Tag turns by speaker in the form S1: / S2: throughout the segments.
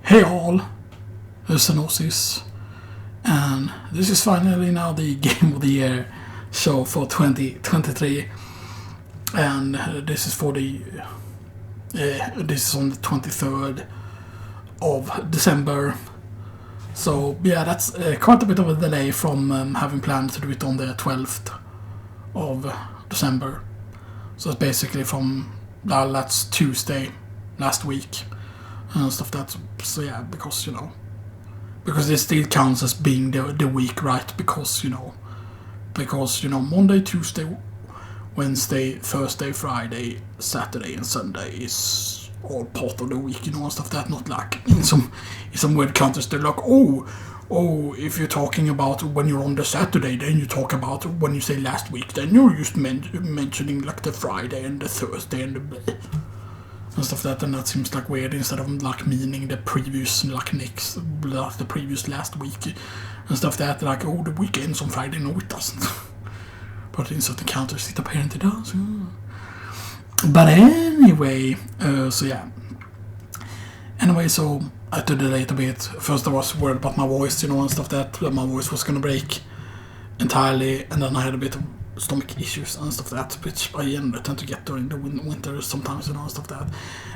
S1: Hey all, it's Anosis, and this is finally now the Game of the Year show for 2023, and this is for the this is on the 23rd of December. So yeah, that's quite a bit of a delay from having planned to do it on the 12th of December. So it's basically from that's Tuesday last week and stuff that. So yeah, because this still counts as being the week, right? Because Monday, Tuesday, Wednesday, Thursday, Friday, Saturday, and Sunday is all part of the week, and stuff that. Not like in some weird countries they're like, oh, if you're talking about when you're on the Saturday, then you talk about when you say last week, then you're just mentioning like the Friday and the Thursday and the and stuff that, and that seems like weird instead of like meaning the previous the previous last week and stuff that, like, oh, the week ends on Friday. No, it doesn't. But in certain countries it apparently does. But anyway, so yeah. Anyway, so I had to delay it a bit. First I was worried about my voice, and stuff that my voice was gonna break entirely, and then I had a bit of stomach issues and stuff that, which I generally tend to get during the winter sometimes, and stuff that.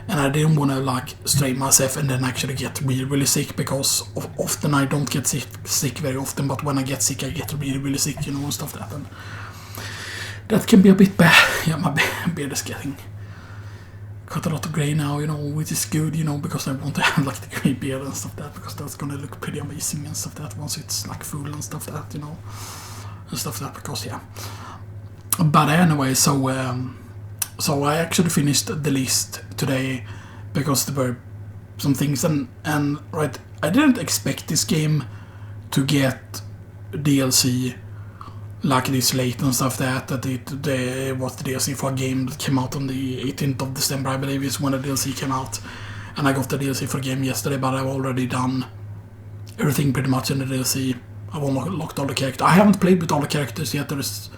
S1: And I didn't want to like strain myself and then actually get really sick, because often I don't get sick very often, but when I get sick I get really sick, and stuff that. And that can be a bit bad. Yeah, my beard is getting quite a lot of grey now, which is good, because I want to have like the grey beard and stuff that, because that's gonna look pretty amazing and stuff that once it's like full and stuff that, and stuff that, because yeah. But anyway, so I actually finished the list today because there were some things, and right, I didn't expect this game to get DLC like this late and stuff that it was the DLC for a game that came out on the 18th of December, I believe, is when the DLC came out, and I got the DLC for the game yesterday, but I've already done everything pretty much in the DLC. I've unlocked all the characters. I haven't played with all the characters yet. There's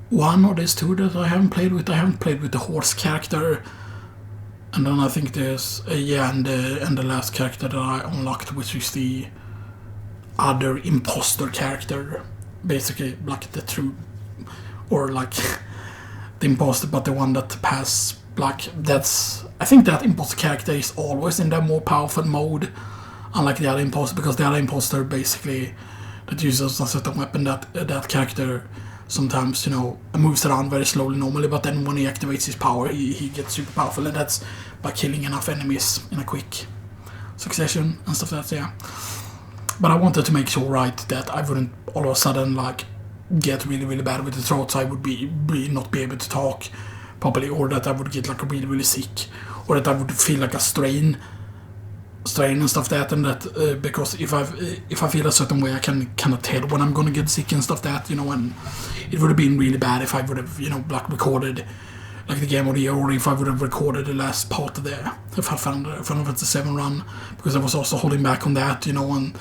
S1: one or there's two that I haven't played with. I haven't played with the horse character, and then I think there's and the last character that I unlocked, which is the other imposter character, basically like the true, or like the imposter, but the one that pass. Like I think that imposter character is always in the more powerful mode, unlike the other imposter, because the other imposter basically that uses a certain weapon that character sometimes, moves around very slowly normally, but then when he activates his power, he gets super powerful, and that's by killing enough enemies in a quick succession and stuff like that, yeah. But I wanted to make sure, right, that I wouldn't all of a sudden, like, get really bad with the throat, so I would not be able to talk properly, or that I would get, like, really sick, or that I would feel like a strain and stuff that, and that because if I feel a certain way, I can kind of tell when I'm gonna get sick and stuff that, and it would have been really bad if I would have like recorded like the Game of the Year, or if I would have recorded the last part of the Final Fantasy 7 run, because I was also holding back on that, and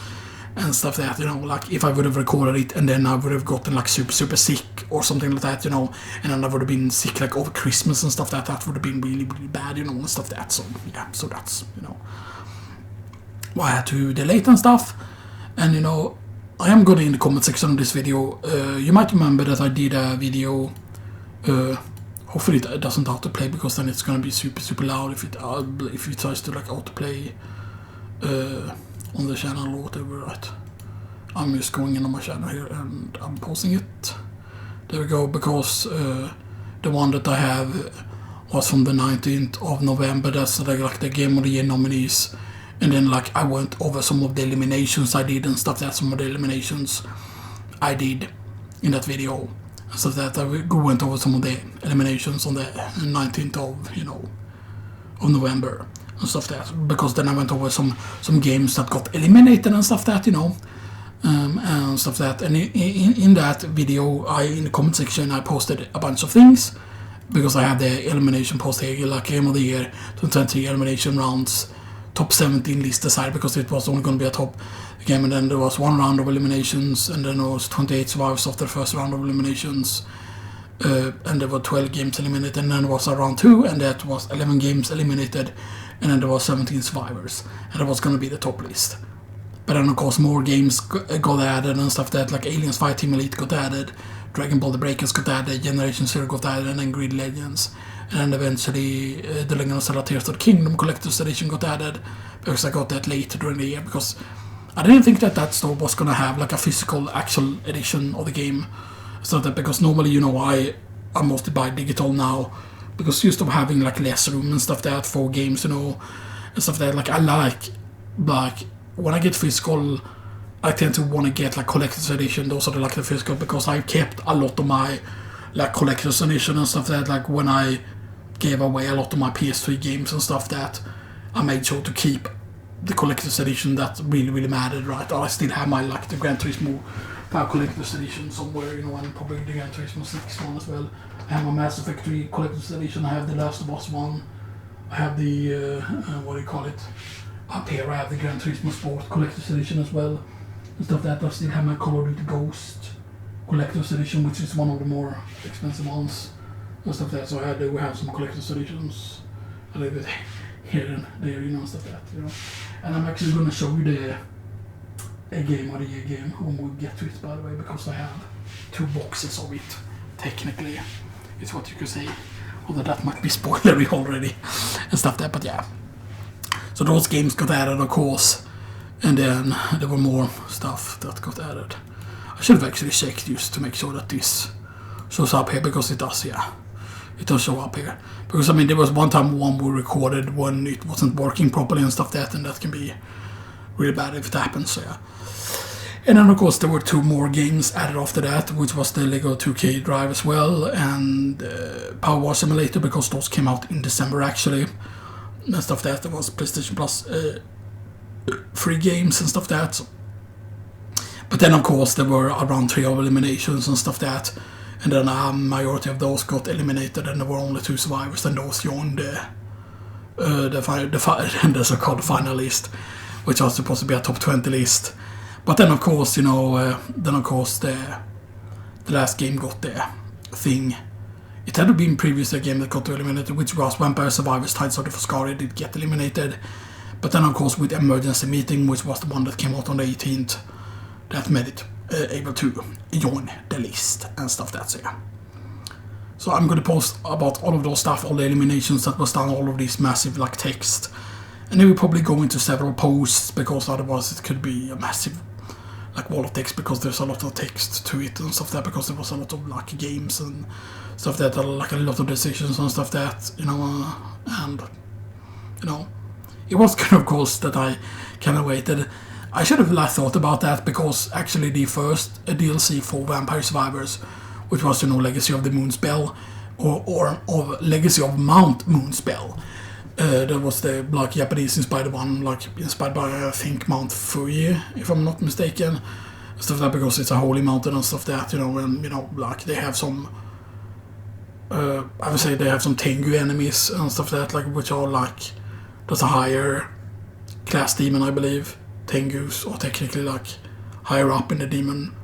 S1: stuff that, like if I would have recorded it and then I would have gotten like super sick or something like that, and then I would have been sick like over Christmas and stuff that would have been really bad, and stuff that. So yeah, so that's I had to delay it and stuff, and I am going in the comment section of this video. You might remember that I did a video. Hopefully it doesn't autoplay, because then it's gonna be super loud if it tries to like autoplay on the channel or whatever. Right? I'm just going in on my channel here and I'm pausing it. There we go, because the one that I have was from the 19th of November. That's like the Game of the Year nominees. And then like I went over some of the eliminations I did and stuff that, some of the eliminations I did in that video. So that I went over some of the eliminations on the 19th of November and stuff that, because then I went over some games that got eliminated and stuff that, and stuff that. And in that video, in the comment section, I posted a bunch of things, because I had the elimination post here, like Game of the Year 2020 elimination rounds, top 17 list aside, because it was only going to be a top game, and then there was one round of eliminations, and then there was 28 survivors after the first round of eliminations, and there were 12 games eliminated, and then there was a round 2, and that was 11 games eliminated, and then there was 17 survivors, and that was gonna be the top list. But then of course more games got added and stuff that, like Aliens Fireteam Elite got added, Dragon Ball The Breakers got added, Generation Zero got added, and then Grid Legends. And then eventually The Legend of Zelda Tears of the Kingdom Collector's Edition got added, because I got that later during the year, because I didn't think that store was gonna have like a physical actual edition of the game. So that, because normally, you know, I mostly buy digital now, because used to having like less room and stuff that for games, you know, and stuff that, like I like when I get physical, I tend to want to get like collector's edition. Those are like the physical, because I kept a lot of my like collector's edition and stuff that, like when I gave away a lot of my PS3 games and stuff that, I made sure to keep the collector's edition that really mattered, right? I still have my like the Gran Turismo 5 collector's edition somewhere, you know, and probably the Gran Turismo 6 one as well. I have my Mass Effect 3 collector's edition. I have the Last of Us one. I have the what do you call it? Up here I have the Gran Turismo Sport collector's edition as well. And stuff that I still have my Call of Duty Ghost collector's edition, which is one of the more expensive ones. And stuff that. So we have some collector's editions a little bit here and there, you know, stuff that, you know. And I'm actually going to show you a game of the year game when we get to it, by the way, because I have 2 boxes of it. Technically, it's what you could say. Although that might be spoilery already and stuff that, but yeah. So those games got added, of course, and then there were more stuff that got added. I should have actually checked just to make sure that this shows up here, because it does, yeah. It does show up here. Because, I mean, there was one time one we recorded when it wasn't working properly and stuff that, and that can be really bad if it happens, so yeah. And then, of course, there were 2 more games added after that, which was the Lego 2K Drive as well, and Power War Simulator, because those came out in December, actually. And stuff that, there was PlayStation Plus free games and stuff that. But then, of course, there were around 3 of eliminations and stuff that. And then a majority of those got eliminated, and there were only 2 survivors, and those joined the so-called final list, which was supposed to be a top 20 list. But then, of course, you know, the last game got the thing. It had been previously a game that got eliminated, which was Vampire Survivors Tides of the Foscari did get eliminated. But then, of course, with Emergency Meeting, which was the one that came out on the 18th, that made it able to join the list and stuff that's it. So I'm going to post about all of those stuff, all the eliminations that was done, all of these massive like text. And then we'll probably go into several posts, because otherwise it could be a massive like wall of text, because there's a lot of text to it and stuff that, because there was a lot of like games and stuff that, like a lot of decisions and stuff that, you know, and you know, it was good, of course, that I kind of waited. I should have thought about that, because actually the first DLC for Vampire Survivors, which was, you know, Legacy of the Moonspell, or Legacy of Mount Moonspell, that was the like Japanese inspired one, like inspired by I think Mount Fuji, if I'm not mistaken, stuff that, because it's a holy mountain and stuff that, you know, and you know, like they have some, I would say they have some Tengu enemies and stuff that, like, which are like, there's a higher class demon, I believe. Tengus are technically like higher up in the demon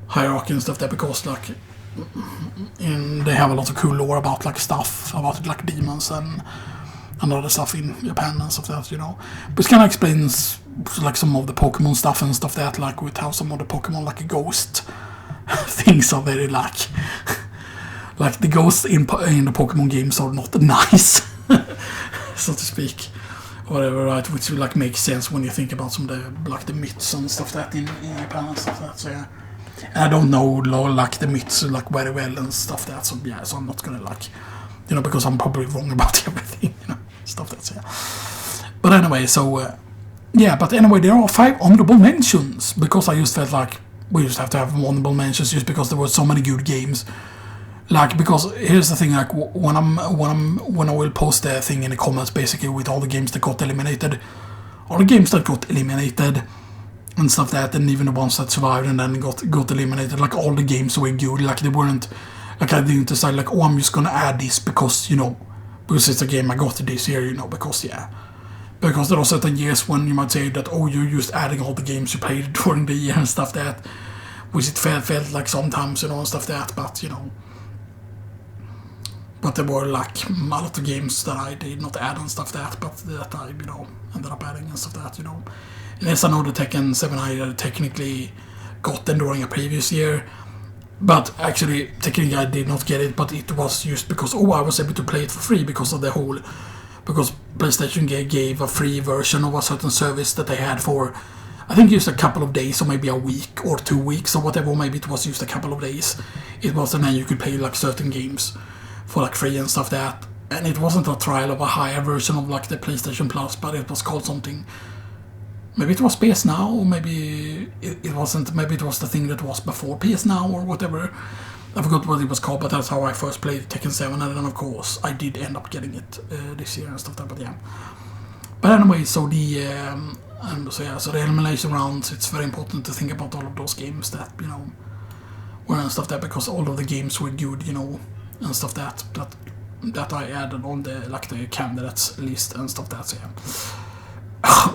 S1: hierarchy and stuff there, because like they have a lot of cool lore about like stuff about like demons and other stuff in Japan and stuff that, you know. But it kind of explains like some of the Pokemon stuff and stuff that, like with how some of the Pokemon like ghost things are very like the ghosts in the Pokemon games are not nice, so to speak. Whatever, right? Which will like make sense when you think about some of the like the myths and stuff that in Japan and stuff that. So yeah, and I don't know like the myths like very well and stuff that. So yeah, so I'm not gonna like, you know, because I'm probably wrong about everything, you know, stuff that's yeah. But anyway, so yeah, but anyway, there are 5 honorable mentions, because I just felt like we just have to have honorable mentions, just because there were so many good games. Like, because here's the thing, like when I will post the thing in the comments, basically with all the games that got eliminated, and stuff that, and even the ones that survived and then got eliminated, like all the games were good. Like they weren't, like I didn't decide like, oh, I'm just gonna add this because, you know, because it's a game I got this year, you know, because yeah. Because there are certain years when you might say that, oh, you're just adding all the games you played during the year and stuff that, which it felt like sometimes, you know, and stuff that, but you know. but there were like a lot of games that I did not add and stuff that, but that I ended up adding and stuff that. And as I know, the Tekken 7 I technically got them during a previous year, but actually technically I did not get it, but it was just because I was able to play it for free because PlayStation gave a free version of a certain service that they had for, I think, just a couple of days or maybe a week or 2 weeks or whatever. Maybe it was just a couple of days. It was, and then you could play like certain games for like free and stuff that. And it wasn't a trial of a higher version of like the PlayStation Plus, but it was called something. Maybe it was PS Now, or maybe it wasn't. Maybe it was the thing that was before PS Now or whatever. I forgot what it was called, but that's how I first played Tekken 7, and then of course I did end up getting it this year and stuff like that. But yeah. But anyway, so the elimination rounds. It's very important to think about all of those games that were and stuff that, because all of the games were good, and stuff that I added on the candidates list and stuff that. So yeah.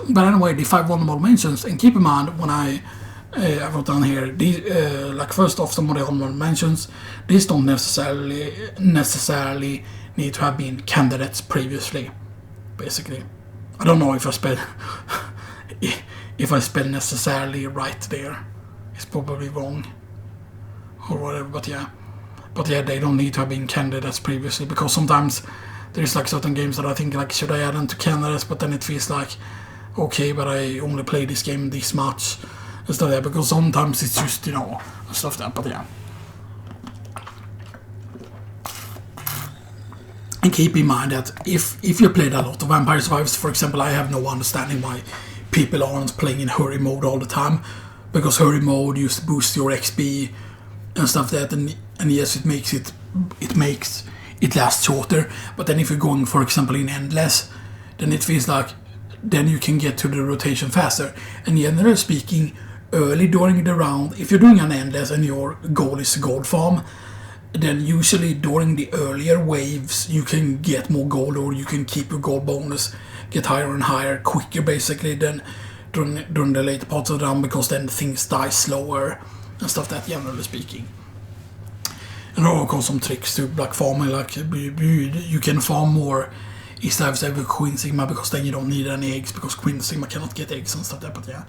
S1: But anyway, the 5 honorable mentions, and keep in mind when I wrote down here, first off, some of the honorable mentions, these don't necessarily need to have been candidates previously. Basically, I don't know if I spell necessarily right there. It's probably wrong or whatever. But yeah, they don't need to have been candidates previously, because sometimes there's like certain games that I think like, should I add them to candidates, but then it feels like, okay, but I only play this game this much and stuff there, because sometimes it's just stuff that. But yeah, and keep in mind that if you played a lot of Vampire Survivors, for example, I have no understanding why people aren't playing in hurry mode all the time, because hurry mode used to boost your XP and stuff that, and yes, it makes it lasts shorter. But then if you're going, for example, in endless, then it feels like then you can get to the rotation faster. And generally speaking, early during the round, if you're doing an endless and your goal is gold farm, then usually during the earlier waves you can get more gold, or you can keep your gold bonus get higher and higher quicker basically than during the later parts of the round, because then things die slower and stuff that, generally speaking. And there are of course some tricks to like farming, like you can farm more East Lives with Queen Sigma, because then you don't need any eggs, because Queen Sigma cannot get eggs and stuff like that. But yeah,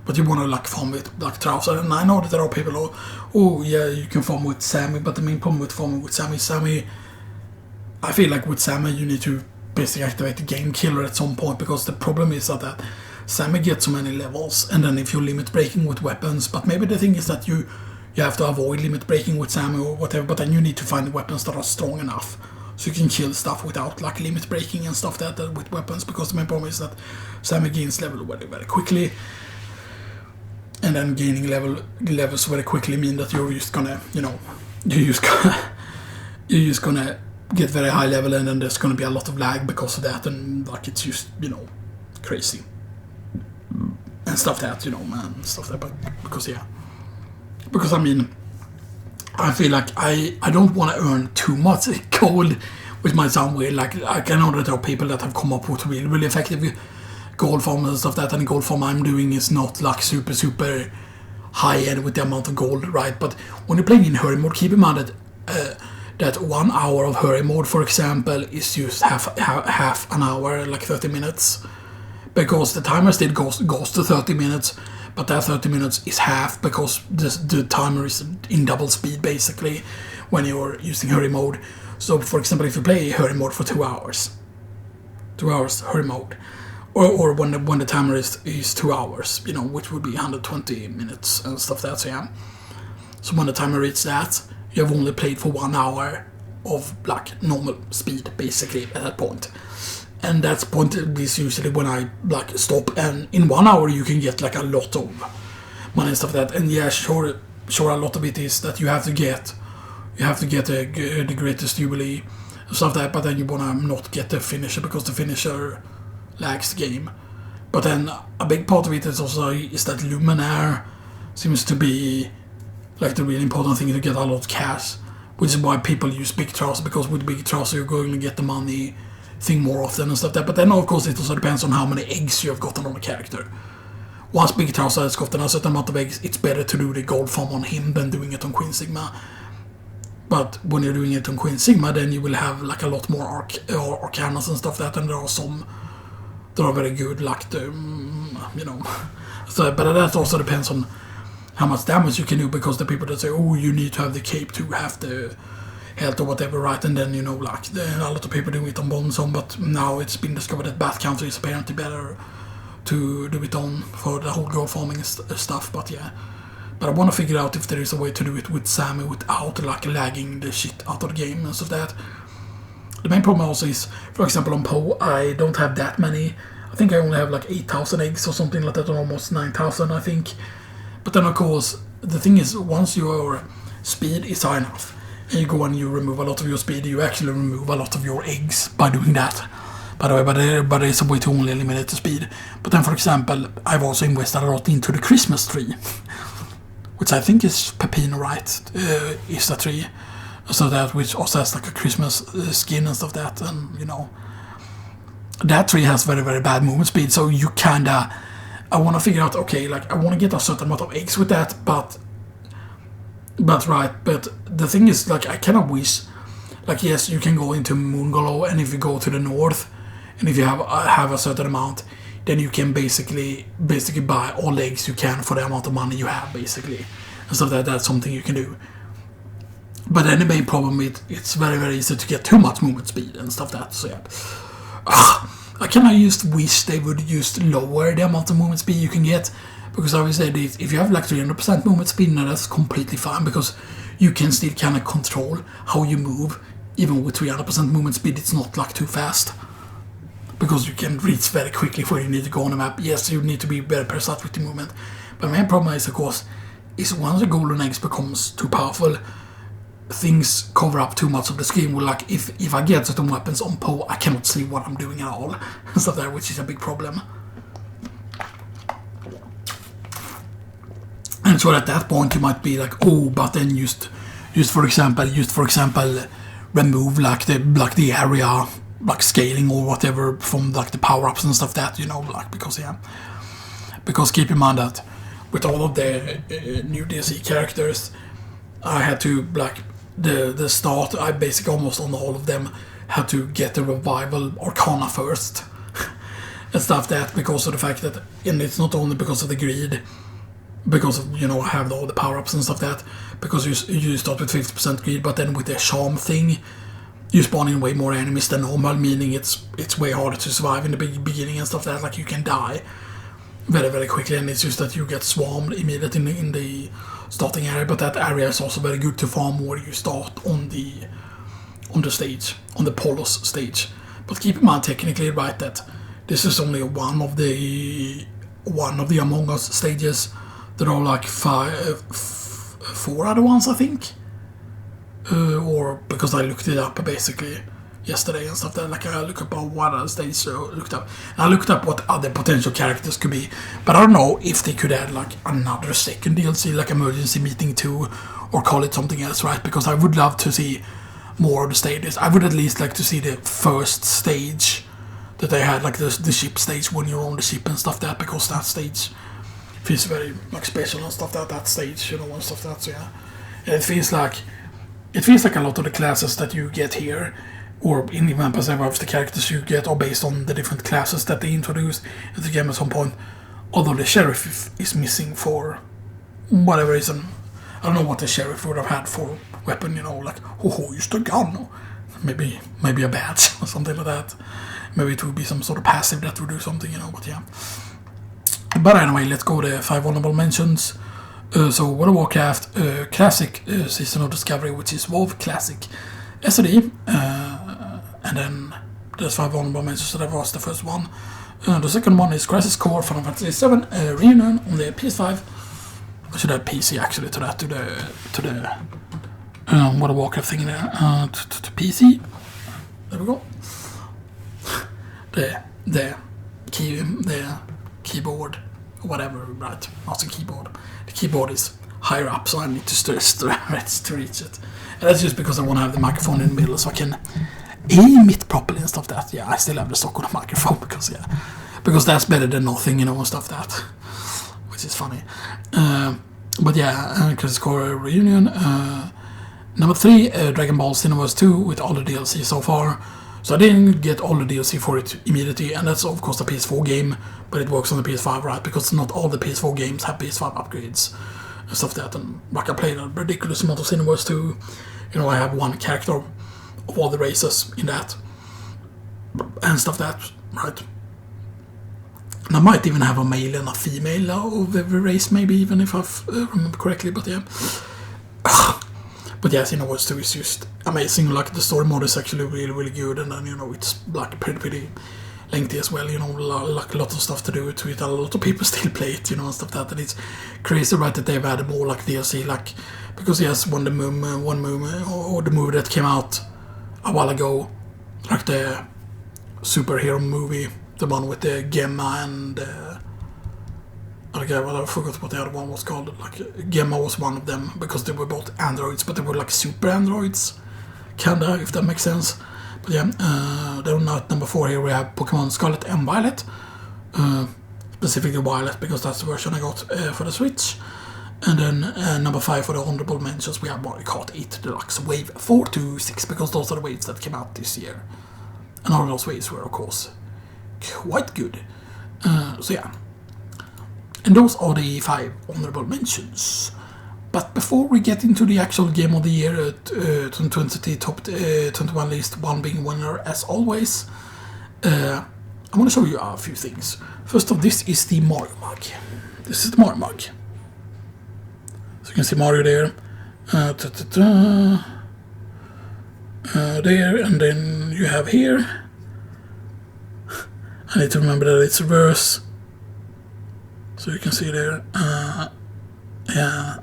S1: but you want to like farm with like Trouser, and I know that there are people who, oh yeah, you can farm with Sammy, but the main problem with farming with Sammy, I feel like with Sammy you need to basically activate the game killer at some point, because the problem is that Sammy gets so many levels, and then if you're limit breaking with weapons, but maybe the thing is that you have to avoid limit breaking with Sammy or whatever, but then you need to find weapons that are strong enough so you can kill stuff without like limit breaking and stuff that with weapons, because the main problem is that Sammy gains level very, very quickly, and then gaining levels very quickly mean that you're just gonna get very high level, and then there's gonna be a lot of lag because of that, and like it's just crazy and stuff that stuff that. But because I mean, I feel like I don't want to earn too much gold, which might sound weird. Like I know that there are people that have come up with really, really effective gold farms and stuff that, and the gold farm I'm doing is not like super high end with the amount of gold, right? But when you're playing in hurry mode, keep in mind that 1 hour of hurry mode, for example, is just half an hour, like 30 minutes, because the timer still goes to 30 minutes. But that 30 minutes is half, because the timer is in double speed basically when you're using hurry mode. So for example, if you play hurry mode for 2 hours hurry mode, or when the timer is 2 hours, which would be 120 minutes and stuff that. So yeah, so when the timer reaches that, you have only played for 1 hour of like normal speed basically at that point. And that's point is usually when I like stop, and in 1 hour you can get like a lot of money and stuff like that. And yeah, sure, a lot of it is that you have to get the greatest jubilee and stuff like that, but then you wanna not get the finisher, because the finisher lags the game. But then a big part of it is also that Luminaire seems to be like the really important thing to get a lot of cash, which is why people use Big Trouser, because with Big Trouser you're going to get the money thing more often and stuff like that. But then of course it also depends on how many eggs you have gotten on a character. Once Big Trouser has gotten a certain amount of eggs, it's better to do the gold farm on him than doing it on Queen Sigma. But when you're doing it on Queen Sigma, then you will have like a lot more arcanas and stuff that, and there are some that are very good, like the, you know. So, but that also depends on how much damage you can do, because the people that say, oh, you need to have the cape to have the health or whatever, right? And then, you know, like a lot of people do it on Bonzone, but now it's been discovered that Bath Counter is apparently better to do it on for the whole gold farming stuff. But yeah, but I want to figure out if there is a way to do it with Sammy without like lagging the shit out of the game and stuff like that. The main problem also is, for example, on Poe, I don't have that many. I think I only have like 8,000 eggs or something like that, or almost 9,000, I think. But then, of course, the thing is, once your speed is high enough, and you go and you remove a lot of your speed, you actually remove a lot of your eggs by doing that. By the way, but there is a way to only eliminate the speed. But then, for example, I've also invested a lot into the Christmas tree, which I think is Pepino, right? Is the tree. So that, which also has like a Christmas skin and stuff like that, and you know, that tree has very, very bad movement speed. So you kinda, I want to figure out, okay, like I want to get a certain amount of eggs with that, but the thing is, like, I kind of wish, like, yes, you can go into Moonglow, and if you go to the north, and if you have a certain amount, then you can basically buy all eggs you can for the amount of money you have, basically, and stuff like that. That's something you can do. But then the main problem is it's very, very easy to get too much movement speed and stuff like that. So yeah, I kind of just wish they would just lower the amount of movement speed you can get, because obviously if you have like 300% movement speed, now that's completely fine, because you can still kind of control how you move. Even with 300% movement speed, it's not like too fast, because you can reach very quickly where you need to go on the map. Yes, you need to be very precise with the movement, but the main problem is, of course, is once the golden eggs becomes too powerful, things cover up too much of the screen. Where, like, if I get certain weapons on Poe, I cannot see what I'm doing at all, and stuff there, which is a big problem. And so at that point you might be like, oh, but then just for example, remove like the area, like scaling or whatever from like the power ups and stuff that, you know, like, because keep in mind that with all of the new DLC characters, I had to, like, the start, I basically almost on all of them had to get the revival Arcana first and stuff that, because of the fact that, and it's not only because of the greed, because of, you know, I have all the power-ups and stuff that, because you start with 50% greed, but then with the charm thing, you spawn in way more enemies than normal, meaning it's way harder to survive in the beginning and stuff that, like, you can die very, very quickly, and it's just that you get swarmed immediately in the starting area. But that area is also very good to farm where you start on the stage, on the Polos stage. But keep in mind, technically, right, that this is only one of the Among Us stages. There are like 4 other ones, I think, or because I looked it up basically yesterday and stuff. That, like, I looked up what other stages looked up. And I looked up what other potential characters could be, but I don't know if they could add like another second DLC, like Emergency Meeting 2, or call it something else, right? Because I would love to see more of the stages. I would at least like to see the first stage that they had, like the ship stage when you're on the ship and stuff that, because that stage feels very like special and stuff that stage, you know, and stuff that. So yeah, and it feels like a lot of the classes that you get here, or in the Vampire Survivors, the characters you get are based on the different classes that they introduced in the game at some point. Although the sheriff is missing for whatever reason. I don't know what the sheriff would have had for weapon, you know, like, just a gun, or maybe a badge or something like that. Maybe it would be some sort of passive that would do something, you know, but yeah. But anyway, let's go to 5 honorable mentions. So World of Warcraft Classic Season of Discovery, which is WoW Classic SOD, and then there's 5 honorable mentions, so that was the first one. The second one is Crisis Core Final Fantasy 7 Reunion on the PS5. I should add PC actually to that, to the World of Warcraft thing there, to PC. There we go. The keyboard, or whatever, right? Not the keyboard. The keyboard is higher up, so I need to stretch to reach it. And that's just because I want to have the microphone in the middle, so I can aim it properly and stuff that. Yeah, I still have the stock on the microphone because that's better than nothing, you know, and stuff that, which is funny. But yeah, Crisis Core Reunion, Number 3, Dragon Ball Xenoverse 2 with all the DLC so far. So I didn't get all the DLC for it immediately, and that's of course a PS4 game, but it works on the PS5, right? Because not all the PS4 games have PS5 upgrades and stuff like that. And like I played a ridiculous amount of Xenoverse 2. You know, I have one character of all the races in that and stuff like that, right? And I might even have a male and a female of every race, maybe, even if I remember correctly, but yeah. But yeah, Xenoverse 2 is just amazing. Like, the story mode is actually really, really good, and then, you know, it's like pretty lengthy as well, you know, like a lot of stuff to do to it. A lot of people still play it, you know, and stuff like that. And it's crazy, right, that they've added more like DLC, like, because yes, when the movie that came out a while ago, like the superhero movie, the one with the Gemma and okay, well, I forgot what the other one was called. Like, Gemma was one of them, because they were both androids, but they were like super androids, kinda, if that makes sense. But yeah, then at number 4 here we have Pokemon Scarlet and Violet, specifically Violet, because that's the version I got for the Switch. And then number 5 for the honorable mentions, we have Mario Kart 8 Deluxe Wave 4 to 6, because those are the waves that came out this year. And all of those waves were, of course, quite good. So yeah. And those are the 5 honorable mentions. But before we get into the actual game of the year, 2020 top 21 list, one being winner as always, I want to show you a few things. First off, this is the Mario mug. This is the Mario mug. So you can see Mario there. There, and then you have here. I need to remember that it's reverse. So you can see there, yeah,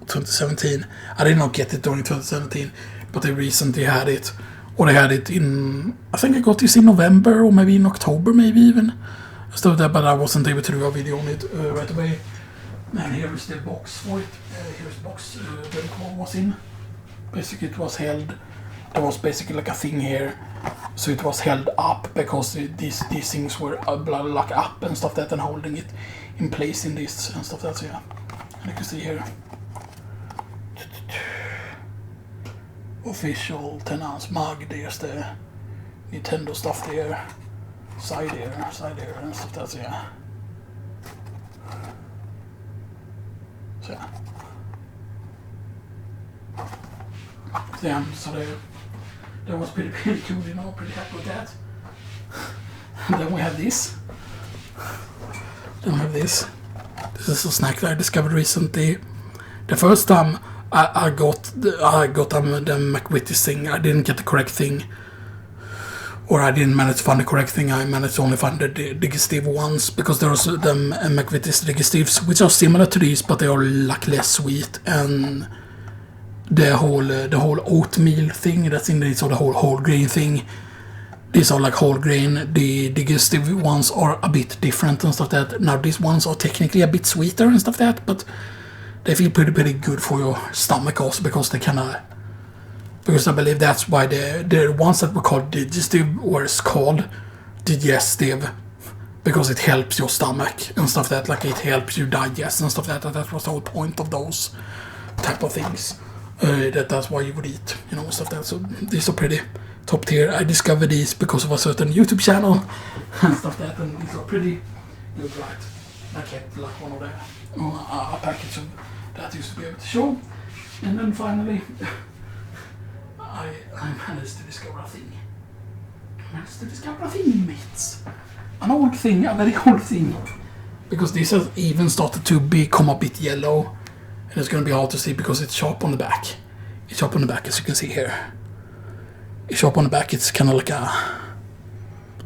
S1: 2017. I did not get it during 2017, but they recently had it. Or they had it in, I think I got this in November, or maybe in October, maybe even. I still there, but I wasn't able to do a video on it right away. And here is the box for it. Here's the box the call was in. Basically it was held, there was basically like a thing here. So it was held up, because these things were like up and stuff like that, and holding it in place in this and stuff like that, so yeah. And you can see here, official 10-ounce mug, there's the Nintendo stuff there, side there, and stuff like that, so yeah. So yeah. So yeah, so that was pretty cool, you know, pretty happy with that. And then we have this. This is a snack that I discovered recently. The first time I got the McVitie's thing, I didn't get the correct thing, or I didn't manage to find the correct thing. I managed to only find the digestive ones, because there was the McVitie's digestives, which are similar to these, but they are like less sweet, and the whole oatmeal thing that's in this, or the whole grain thing. These are like whole grain. The digestive ones are a bit different and stuff like that. Now these ones are technically a bit sweeter and stuff like that, but they feel pretty good for your stomach also, because they because I believe that's why the ones that were called digestive was called digestive, because it helps your stomach and stuff like that. Like, it helps you digest and stuff like that. That was the whole point of those type of things. That's why you would eat, you know, stuff like that. So these are pretty top tier. I discovered these because of a certain YouTube channel and stuff like that, and these are pretty good, right? I kept like one of the a package of that used to be able to show. And then finally I managed to discover a thing. Mates. An old thing, a very old thing. Because this has even started to become a bit yellow. And it's going to be hard to see because it's sharp on the back. It's sharp on the back, as you can see here. It's sharp on the back. It's kind of like a...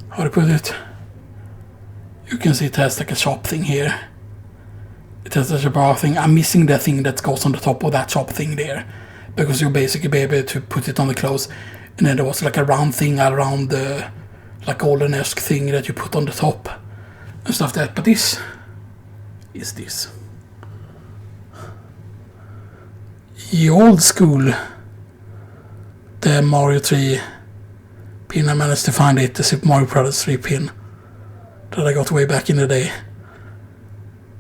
S1: how to put it? You can see it has like a sharp thing here. It has a sharp thing. I'm missing the thing that goes on the top of that sharp thing there. Because you'll basically be able to put it on the clothes. And then there was like a round thing around the... like golden-esque thing that you put on the top. And stuff like that. But this... is this. The old school, the Mario 3 pin. I managed to find it, the Super Mario Bros. 3 pin that I got way back in the day.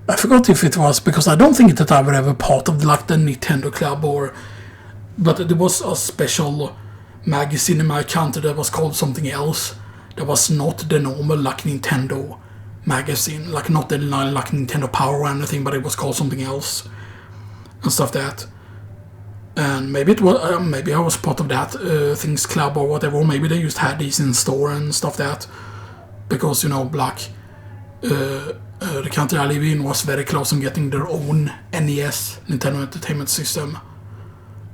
S1: I forgot if it was, because I don't think that I were ever part of like the Nintendo Club or but there was a special magazine in my country that was called something else. That was not the normal like Nintendo magazine, like not the like Nintendo Power or anything, but it was called something else and stuff that. And maybe it was maybe I was part of that things club or whatever, or maybe they just had these in store and stuff that, because you know like the country I live in was very close on getting their own NES, Nintendo Entertainment System.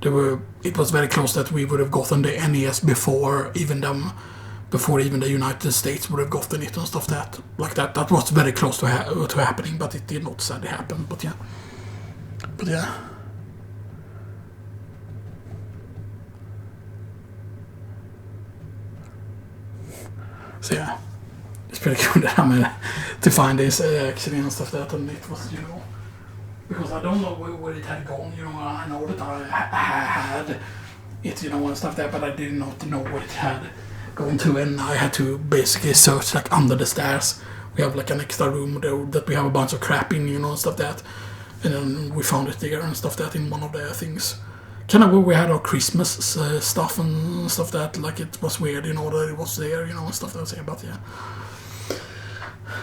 S1: It was very close that we would have gotten the NES before even the United States would have gotten it and stuff that like that. That was very close to happening, but it did not sadly happen. But yeah. So yeah, it's pretty good to find this actually and stuff that, and it was, you know, because I don't know where it had gone, you know. I know that I had it, you know, and stuff that, but I did not know where it had gone to, and I had to basically search like under the stairs. We have like an extra room there that we have a bunch of crap in, you know, and stuff that, and then we found it there and stuff that in one of the things. Kind of where we had our Christmas stuff and stuff that, like it was weird, you know, that it was there, you know, and stuff that I say, but yeah.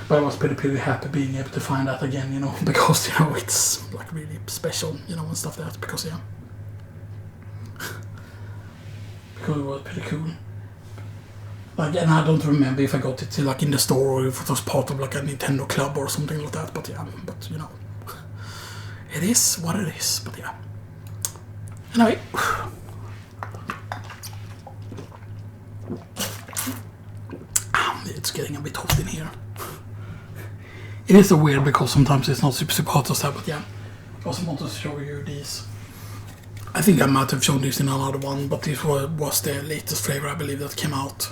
S1: But I was pretty happy being able to find that again, you know, because, you know, it's like really special, you know, and stuff that, because yeah. Because it was pretty cool. Like, and I don't remember if I got it like in the store or if it was part of like a Nintendo club or something like that, but yeah, but you know. It is what it is, but yeah. Anyway, it's getting a bit hot in here. It is so weird because sometimes it's not super hot or stuff, but yeah. I also want to show you these. I think I might have shown this in another one, but this was the latest flavor I believe that came out.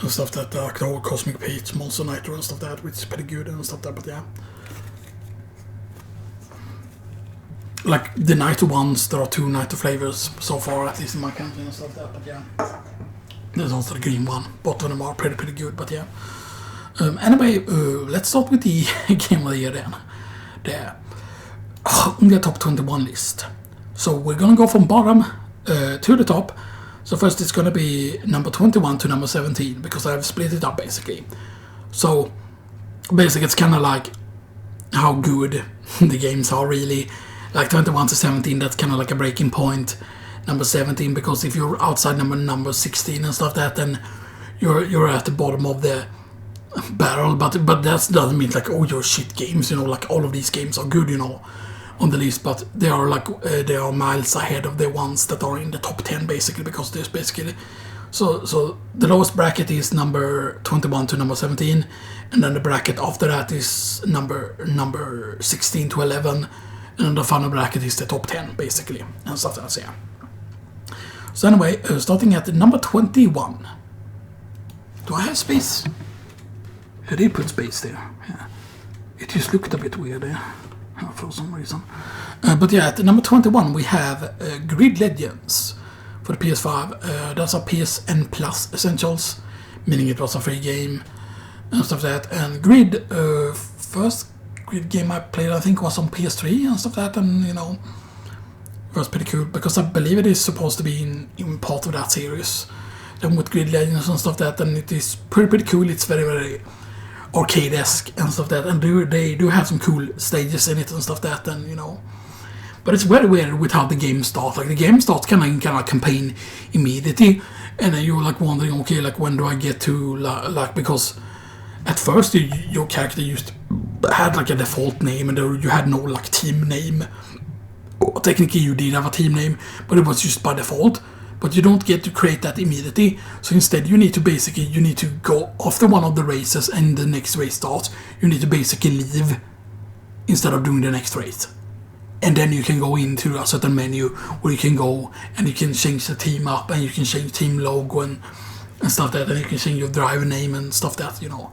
S1: And stuff that, like the whole Cosmic Peach, Monster Nitro and stuff like that, which is pretty good and stuff like that, but yeah. Like the Nitro ones, there are 2 Nitro flavors so far, at least in my country and stuff like that, but yeah. There's also the green one. Both of them are pretty good, but yeah. Anyway, let's start with the game of the year then. The only top 21 list. So we're gonna go from bottom to the top. So first it's gonna be number 21 to number 17, because I've split it up basically. So basically it's kind of like how good the games are really. Like 21 to 17, that's kind of like a breaking point. Number 17, because if you're outside number 16 and stuff that, then you're at the bottom of the barrel. But that doesn't mean like, oh, you're shit games, you know. Like all of these games are good, you know, on the list, but they are like they are miles ahead of the ones that are in the top 10 basically, because there's basically so the lowest bracket is number 21 to number 17, and then the bracket after that is number 16 to 11. And the final bracket is the top 10, basically, and stuff like that, yeah. So anyway, starting at number 21. Do I have space? I did put space there. Yeah. It just looked a bit weird there, for some reason. But yeah, at number 21 we have Grid Legends for the PS5. That's a PSN Plus Essentials, meaning it was a free game and stuff like that. And Grid, first Grid game I played, I think, was on PS3 and stuff like that, and you know, it was pretty cool because I believe it is supposed to be in part of that series. Then with Grid Legends and stuff like that, and it is pretty cool. It's very arcade-esque and stuff like that, and they do have some cool stages in it and stuff like that, and you know. But it's very weird with how the game starts. Like the game starts kind of campaign immediately, and then you're like wondering, okay, like when do I get to like, because at first your character had like a default name, and you had no like team name. Or technically you did have a team name, but it was just by default. But you don't get to create that immediately. So instead you need to go after one of the races, and the next race starts. You need to basically leave instead of doing the next race. And then you can go into a certain menu where you can go and you can change the team up, and you can change team logo and stuff like that, and you can change your driver name and stuff that, you know.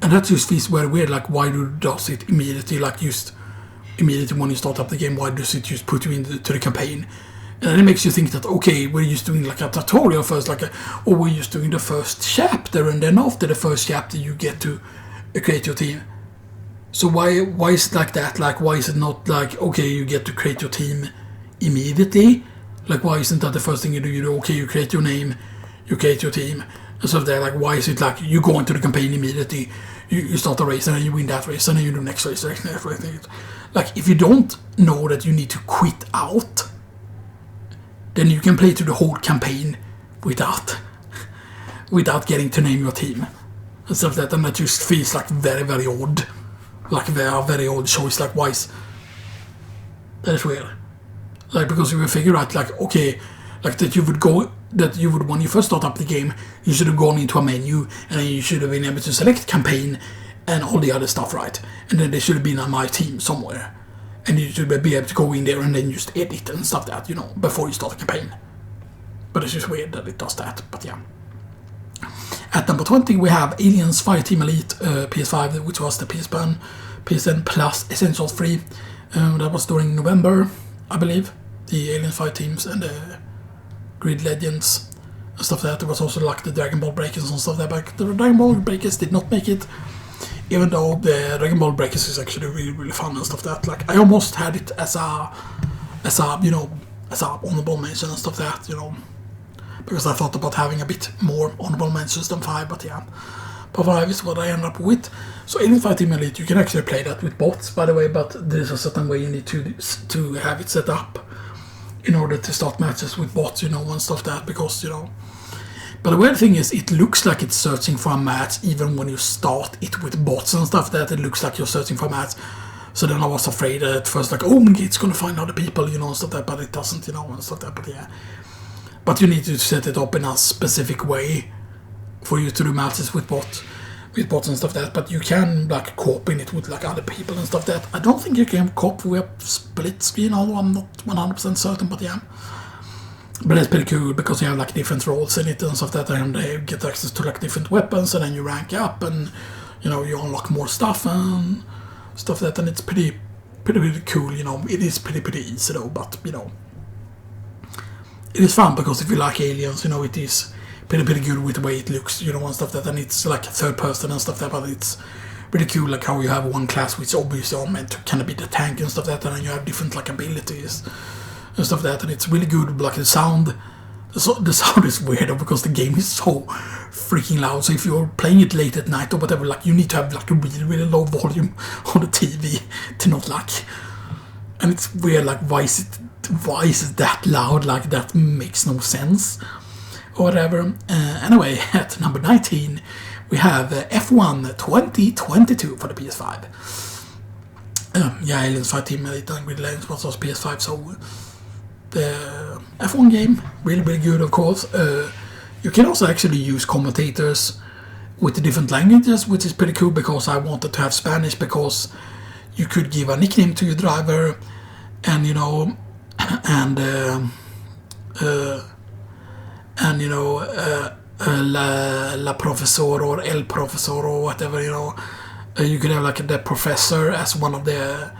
S1: And that just feels very weird. Like, why does it immediately, like just immediately when you start up the game, why does it just put you into the campaign? And then it makes you think that, okay, we're just doing like a tutorial first, or we're just doing the first chapter, and then after the first chapter you get to create your team. So why is it like that? Like, why is it not like, okay, you get to create your team immediately Like, why isn't that the first thing you do? You do, okay, you create your name, you create your team, and so there. Like, why is it like you go into the campaign immediately, you start a race and then you win that race and then you do next race, next race. Like, if you don't know that you need to quit out, then you can play through the whole campaign without getting to name your team and stuff like that, and that just feels like very, very odd. Like very odd choice. Like, why is that is weird. Like, because you will figure out, like, okay, like that you would when you first start up the game, you should have gone into a menu and then you should have been able to select campaign and all the other stuff, right? And then there should have been a my team somewhere, and you should be able to go in there and then just edit and stuff that, you know, before you start the campaign. But it's just weird that it does that. But yeah. At number 20 we have Aliens Fireteam Elite PS5, which was the PSN Plus Essentials free. That was during November, I believe. The Alien Fireteams and the Grid Legends and stuff like that. There was also like the Dragon Ball Breakers and stuff like that, but the Dragon Ball Breakers did not make it. Even though the Dragon Ball Breakers is actually really, really fun and stuff like that. Like, I almost had it as a you know, as a honorable mention and stuff like that, you know. Because I thought about having a bit more honorable mentions than 5, but yeah. But 5 is what I ended up with. So Alien Fireteam Elite, you can actually play that with bots, by the way, but there is a certain way you need to have it set up in order to start matches with bots, you know, and stuff like that, because, you know. But the weird thing is, it looks like it's searching for a match even when you start it with bots and stuff like that. It looks like you're searching for a match. So then I was afraid at first, like, oh, it's gonna find other people, you know, and stuff like that, but it doesn't, you know, and stuff like that, but yeah. But you need to set it up in a specific way for you to do matches with bots and stuff like that. But you can like co-op in it with like other people and stuff like that. I don't think you can co-op with split screen, although I'm not 100% certain, but yeah. But it's pretty cool because you have like different roles in it and stuff like that, and they get access to like different weapons, and then you rank up, and you know, you unlock more stuff and stuff like that, and it's pretty cool, you know. It is pretty easy though, but you know, it is fun because if you like aliens, you know, it is pretty good with the way it looks, you know, and stuff like that, and it's like third person and stuff like that, but it's pretty cool, like how you have one class which obviously are meant to kind of be the tank and stuff like that, and then you have different like abilities and stuff like that, and it's really good. Like the sound is weird because the game is so freaking loud, so if you're playing it late at night or whatever, like you need to have like a really low volume on the TV to not like, and it's weird, like why is it that loud? Like that makes no sense or whatever. Anyway, at number 19 we have F1 2022 for the PS5. Yeah, Aliens Fireteam Elite and Grid Legends was also PS5, so the F1 game, really good, of course. You can also actually use commentators with the different languages, which is pretty cool, because I wanted to have Spanish, because you could give a nickname to your driver, and you know, and you know, la profesor or el profesor or whatever, you know. You could have like the professor as one of the,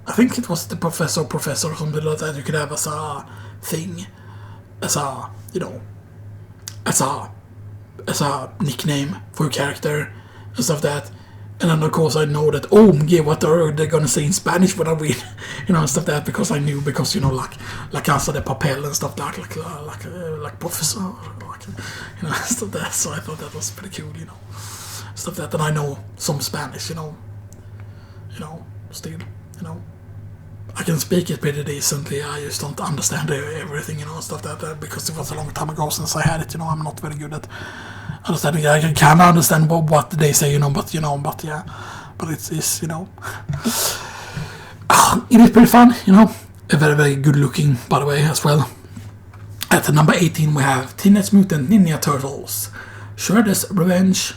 S1: I think it was the professor or something like that. You could have as a thing, as a, you know, as a nickname for your character and stuff like that. And then of course I know that, oh yeah, what are they gonna say in Spanish when I win, you know, and stuff like that, because I knew, because you know, like Casa de Papel and stuff like professor, like, you know, stuff like that. So I thought that was pretty cool, you know, stuff like that. And I know some Spanish, you know, still, you know, I can speak it pretty decently. I just don't understand everything, you know, stuff like that, because it was a long time ago since I had it, you know. I'm not very good at understanding. I can kind of understand what they say, you know, but yeah, but it's you know, it is pretty fun, you know. Very good looking, by the way, as well. At number 18 we have Teenage Mutant Ninja Turtles Shredder's Revenge,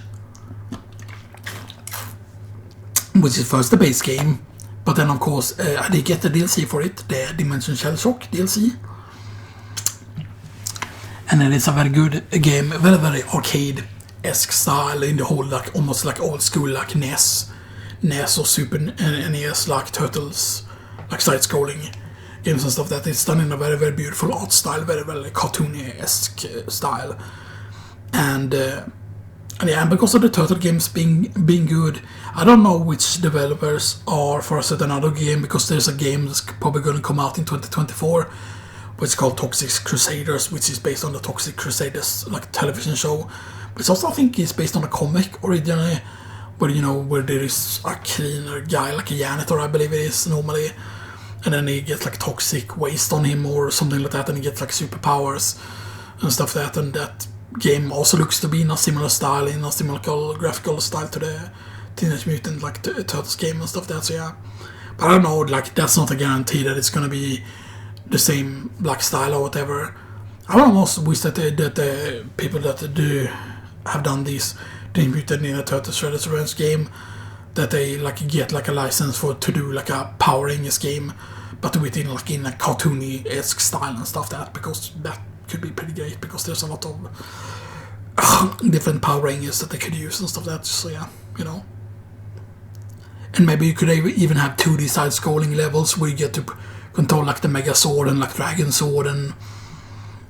S1: which is first the base game, but then of course I did get the DLC for it, the Dimension Shell Shock DLC. And then it's a very good game, very arcade-esque style in the whole, like almost like old school, like NES or Super NES, like Turtles, like side-scrolling games and stuff. That it's done in a very beautiful art style, very cartoony-esque style. And yeah, and because of the Turtle games being good, I don't know which developers are for a certain other game, because there's a game that's probably going to come out in 2024, which is called Toxic Crusaders, which is based on the Toxic Crusaders like television show, which also I think is based on a comic originally, where there is a cleaner guy, like a janitor, I believe it is normally, and then he gets like toxic waste on him or something like that, and he gets like superpowers and stuff like that. And that game also looks to be in a similar style, in a similar graphical style to the Teenage Mutant like Turtles game and stuff like that. So yeah, but I don't know, like that's not a guarantee that it's gonna be the same like style or whatever. I would almost wish that the people that do have done these Teenage Mutant Ninja Turtles Shredder's Revenge game, that they like get like a license to do like a Power Rangers game, but do it in like in a cartoony-esque style and stuff like that, because that could be pretty great, because there's a lot of different Power Rangers that they could use and stuff like that. So yeah, and maybe you could even have 2D side-scrolling levels where you get to control like the Mega Sword and like Dragon Sword and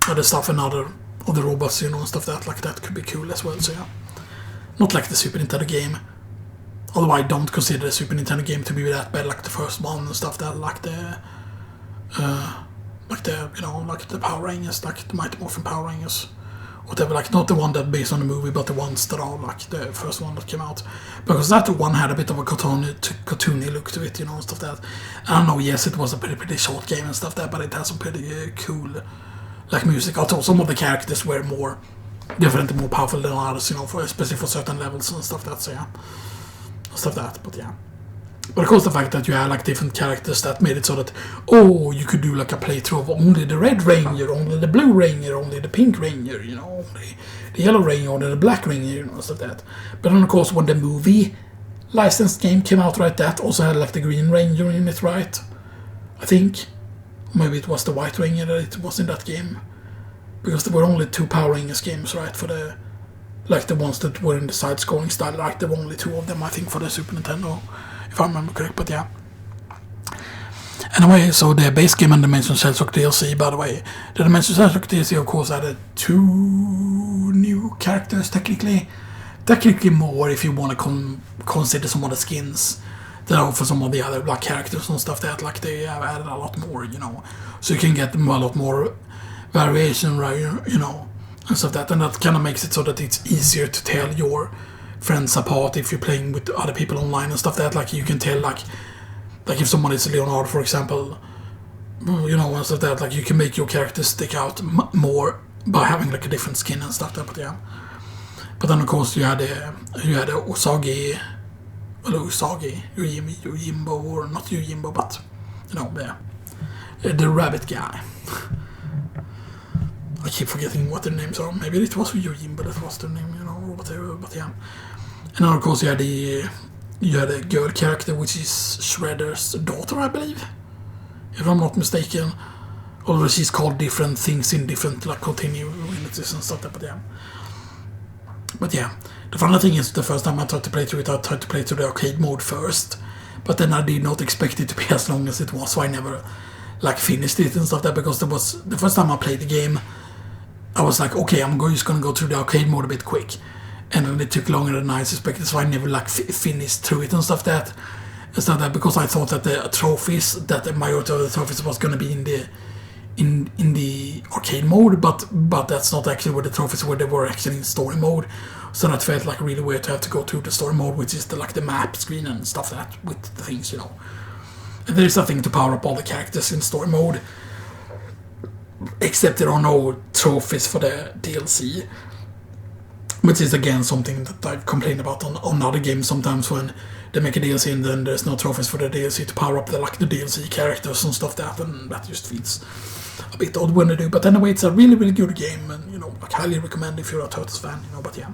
S1: other stuff, and other robots, and stuff like that could be cool as well. So yeah, not like the Super Nintendo game. Although I don't consider the Super Nintendo game to be that bad, like the first one and stuff that, like the Power Rangers, like the Mighty Morphin Power Rangers, whatever. Like not the one that based on the movie, but the ones that are like the first one that came out, because that one had a bit of a cartoony look to it, and stuff that. I don't know. Yes, it was a pretty short game and stuff that, but it has some pretty cool like music. Although some of the characters were more different and more powerful than others, especially for certain levels and stuff that. So yeah. Stuff that, but yeah. But of course the fact that you had like different characters that made it so that, you could do like a playthrough of only the Red Ranger, only the Blue Ranger, only the Pink Ranger, only the Yellow Ranger, only the Black Ranger, stuff like that. But then of course when the movie licensed game came out, right, that also had like the Green Ranger in it, right? I think. Maybe it was the White Ranger that it was in that game. Because there were only 2 Power Rangers games, right, for the like the ones that were in the side-scrolling style, like there were only 2 of them, I think, for the Super Nintendo, if I remember correct, but yeah. Anyway, so the base game and Dimension Shellshock DLC, by the way. The Dimension Shellshock DLC, of course, added 2 new characters, technically. Technically more if you want to consider some of the skins that are for some of the other black characters and stuff that, like, they have added a lot more, So you can get them a lot more variation, right, and stuff that, and that kind of makes it so that it's easier to tell your friends apart if you're playing with other people online and stuff that, like you can tell like if someone is Leonardo, for example, and stuff that, like you can make your character stick out more by having like a different skin and stuff that, but yeah. But then of course you had Usagi, Yojimbo, or not Yojimbo, but the rabbit guy. I keep forgetting what their names are. Maybe it was Yojimbo, but that was their name, or whatever. But yeah. And then of course you had a girl character, which is Shredder's daughter, I believe, if I'm not mistaken. Although she's called different things in different like continuities and stuff. But yeah. The funny thing is, the first time I tried to play through it, I tried to play through the arcade mode first. But then I did not expect it to be as long as it was, so I never like finished it and stuff because there was the first time I played the game. I was like, okay, I'm just gonna go through the arcade mode a bit quick, and then it took longer than I suspected, so I never like finished through it and stuff that, because I thought that the trophies, that the majority of the trophies was gonna be in the arcade mode, but that's not actually where the trophies were. They were actually in story mode, so that felt like really weird to have to go through the story mode, which is the map screen and stuff that with the things, And there is a thing to power up all the characters in story mode. Except there are no trophies for the DLC, which is again something that I've complained about on other games sometimes when they make a DLC and then there's no trophies for the DLC to power up the DLC characters and stuff and that just feels a bit odd when they do. But anyway, it's a really, really good game, and I highly recommend if you're a Turtles fan, but yeah.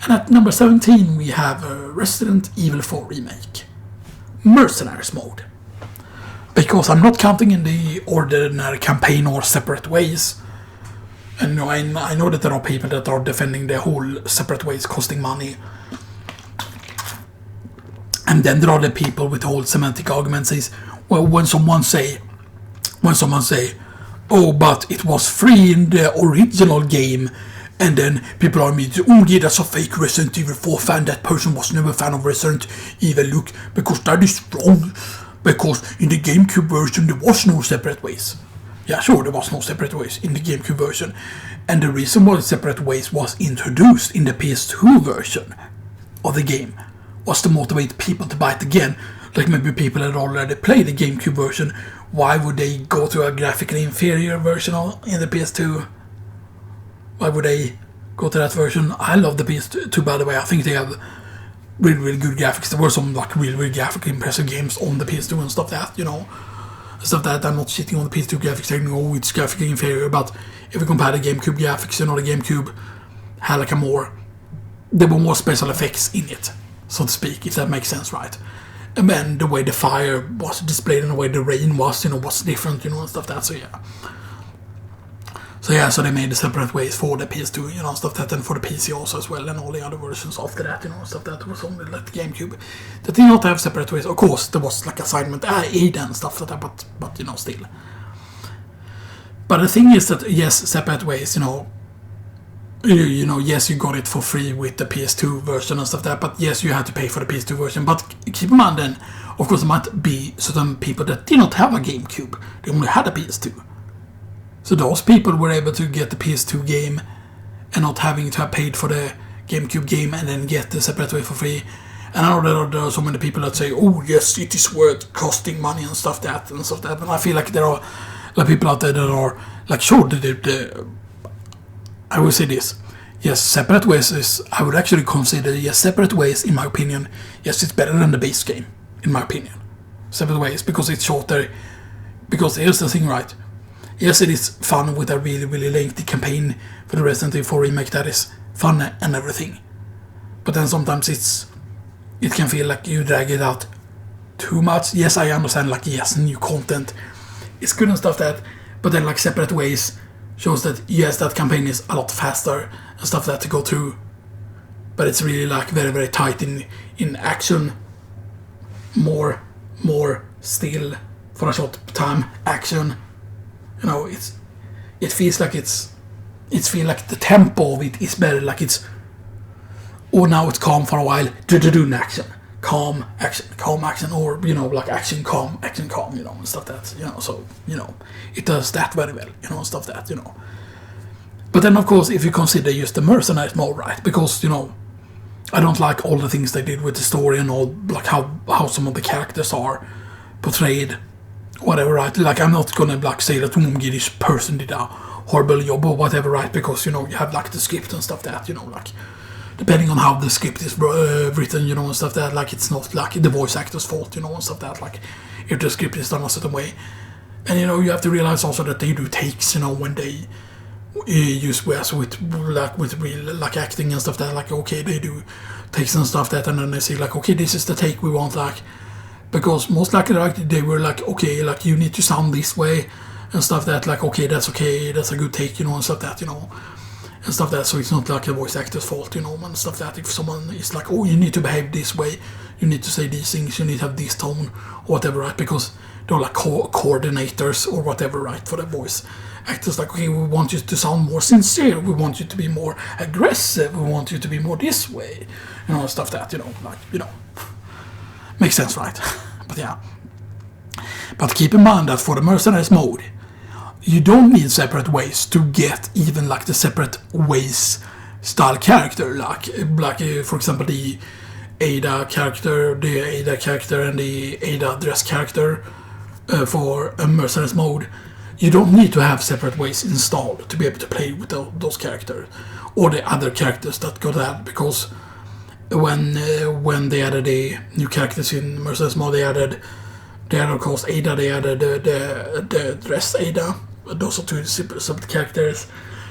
S1: And at number 17 we have Resident Evil 4 Remake, Mercenaries mode. Because I'm not counting in the ordinary campaign or separate ways. And I know that there are people that are defending the whole separate ways costing money. And then there are the people with the whole semantic argument says, well, when someone say, oh, but it was free in the original game, and then people are immediately, oh yeah, that's a fake Resident Evil 4 fan, that person was never a fan of Resident Evil, look, because that is wrong. Because in the GameCube version there was no separate ways. Yeah, sure, there was no separate ways in the GameCube version. And the reason why separate ways was introduced in the PS2 version of the game was to motivate people to buy it again. Like maybe people that already played the GameCube version, why would they go to a graphically inferior version in the PS2? Why would they go to that version? I love the PS2, by the way. I think they have really, really good graphics. There were some like really, really graphically impressive games on the PS2 and stuff that, stuff that I'm not shitting on the PS2 graphics saying, oh, it's graphically inferior, but if you compare the GameCube graphics, the GameCube had like there were more special effects in it, so to speak, if that makes sense, right? And then the way the fire was displayed and the way the rain was, was different, and stuff that, so yeah. So they made the separate ways for the PS2, stuff that, and for the PC also as well, and all the other versions after that, stuff that was only like the GameCube. That did not have separate ways. Of course, there was like assignment AIDA and stuff like that, but still. But the thing is that, yes, separate ways, yes, you got it for free with the PS2 version and stuff like that, but yes, you had to pay for the PS2 version. But keep in mind then, of course, there might be certain people that did not have a GameCube. They only had a PS2. So those people were able to get the PS2 game and not having to have paid for the GameCube game and then get the separate way for free. And I know that there are so many people that say, oh yes, it is worth costing money and stuff that. And I feel like there are like people out there that are like, sure, I will say this. Yes, separate ways is, I would actually consider, yes, separate ways, in my opinion, yes, it's better than the base game, in my opinion. Separate ways, because it's shorter. Because here's the thing, right? Yes, it is fun with a really, really lengthy campaign for the Resident Evil 4 remake that is fun and everything. But then sometimes it can feel like you drag it out too much. Yes, I understand, like, yes, new content is good and stuff that, but then like separate ways shows that, yes, that campaign is a lot faster and stuff that to go through. But it's really like very, very tight in action. More still for a short time action. It feels like like the tempo of it is better, like it's, now it's calm for a while, do action, calm action, or like action calm, and stuff that, so it does that very well, and stuff that, But then of course, if you consider just the mercenaries mode, right, because I don't like all the things they did with the story and all, like how some of the characters are portrayed. Whatever, right? Like, I'm not gonna like say that this person did a horrible job or whatever, right? Because you have like the script and stuff that like depending on how the script is written, and stuff that, like, it's not like the voice actor's fault, and stuff that, like, if the script is done a certain way. And you have to realize also that they do takes, when they use with real like acting and stuff that, like, okay, they do takes and stuff that, and then they say like, okay, this is the take we want, like. Because most likely, like, they were like, okay, like, you need to sound this way and stuff that, like, okay, that's a good take, and stuff that, and stuff that, so it's not like a voice actor's fault, and stuff that. If someone is like, oh, you need to behave this way, you need to say these things, you need to have this tone, or whatever, right? Because they're like coordinators or whatever, right, for the voice actors, like, okay, we want you to sound more sincere, we want you to be more aggressive, we want you to be more this way, stuff that, makes sense, right? But yeah. But keep in mind that for the mercenaries mode, you don't need separate ways to get even like the separate ways style character, like for example the Ada character, and the Ada dress character for a mercenaries mode. You don't need to have separate ways installed to be able to play with those characters or the other characters that got that, because when they added the new characters in Mercenaries mode, they added of course Ada, they added the dress Ada, those are two separate characters.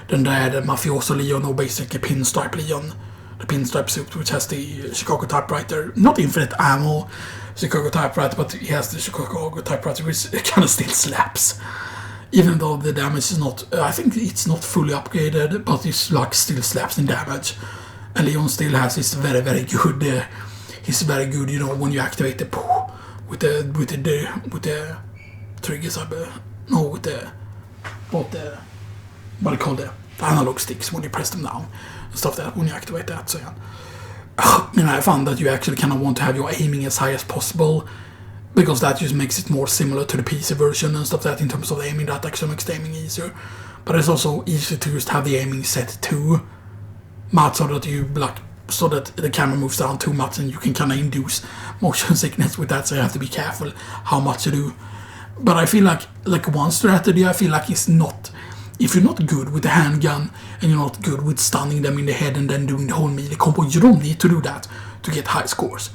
S1: Then they added Mafioso Leon, or basically Pinstripe Leon, the pinstripe suit, which has the Chicago typewriter, not infinite ammo Chicago typewriter, but he has the Chicago typewriter, which kind of still slaps. Even though the damage is not, I think it's not fully upgraded, but it's like still slaps in damage. And Leon still has his very, very good. He's very good, when you activate the with the triggers. What do you call the analog sticks when you press them down and stuff that when you activate that. So yeah, I found that you actually kind of want to have your aiming as high as possible, because that just makes it more similar to the PC version and stuff that in terms of aiming. That actually makes the aiming easier. But it's also easy to just have the aiming set to much so that so that the camera moves down too much and you can kind of induce motion sickness with that. So you have to be careful how much you do. But I feel like one strategy I feel like is not, if you're not good with the handgun and you're not good with stunning them in the head and then doing the whole melee combo, you don't need to do that to get high scores.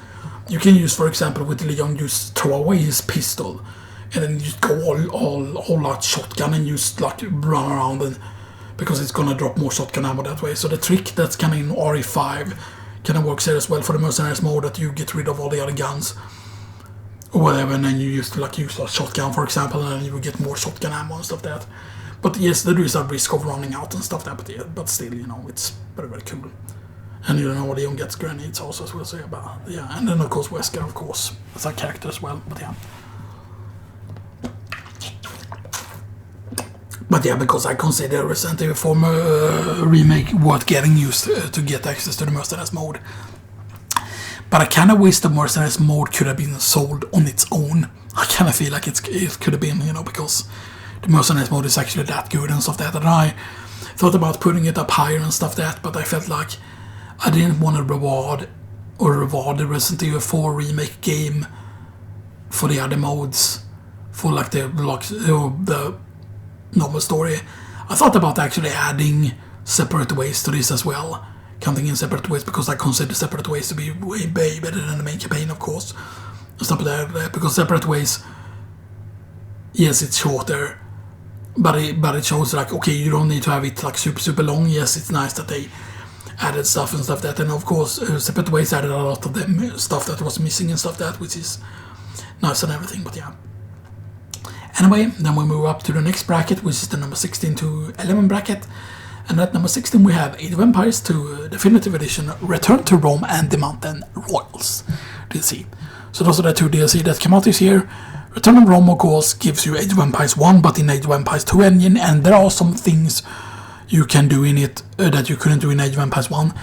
S1: You can use, for example, with Leon, just throw away his pistol and then just go all out shotgun and just like run around, and because it's gonna drop more shotgun ammo that way. So the trick that's kind of in RE5 kind of works here as well for the mercenaries mode, that you get rid of all the other guns or whatever, and then you use a shotgun, for example, and then you will get more shotgun ammo and stuff like that. But yes, there is a risk of running out and stuff like that, but still, it's very, very cool. And you know, Leon gets grenades also as well, so yeah, and then of course Wesker, of course, as a character as well, but yeah. But yeah, because I consider Resident Evil 4 remake worth getting used to get access to the Mercenaries mode. But I kind of wish the Mercenaries mode could have been sold on its own. I kind of feel like it could have been, because the Mercenaries mode is actually that good and stuff that. And I thought about putting it up higher and stuff that, but I felt like I didn't want to reward the Resident Evil 4 remake game for the other modes, for like the normal story. I thought about actually adding separate ways to this as well, counting in separate ways, because I consider separate ways to be way better than the main campaign, of course. Stuff there, because separate ways, yes, it's shorter, but it shows like, okay, you don't need to have it like super long. Yes, it's nice that they added stuff and stuff that, and of course separate ways added a lot of the stuff that was missing and stuff that, which is nice and everything. But yeah, anyway, then we move up to the next bracket, which is the number 16 to 11 bracket. And at number 16 we have Age of Empires 2 Definitive Edition, Return to Rome and the Mountain Royals DLC. So those are the two DLC that came out this year. Return to Rome, of course, gives you Age of Empires 1, but in Age of Empires 2 engine, and there are some things you can do in it that you couldn't do in Age of Empires 1.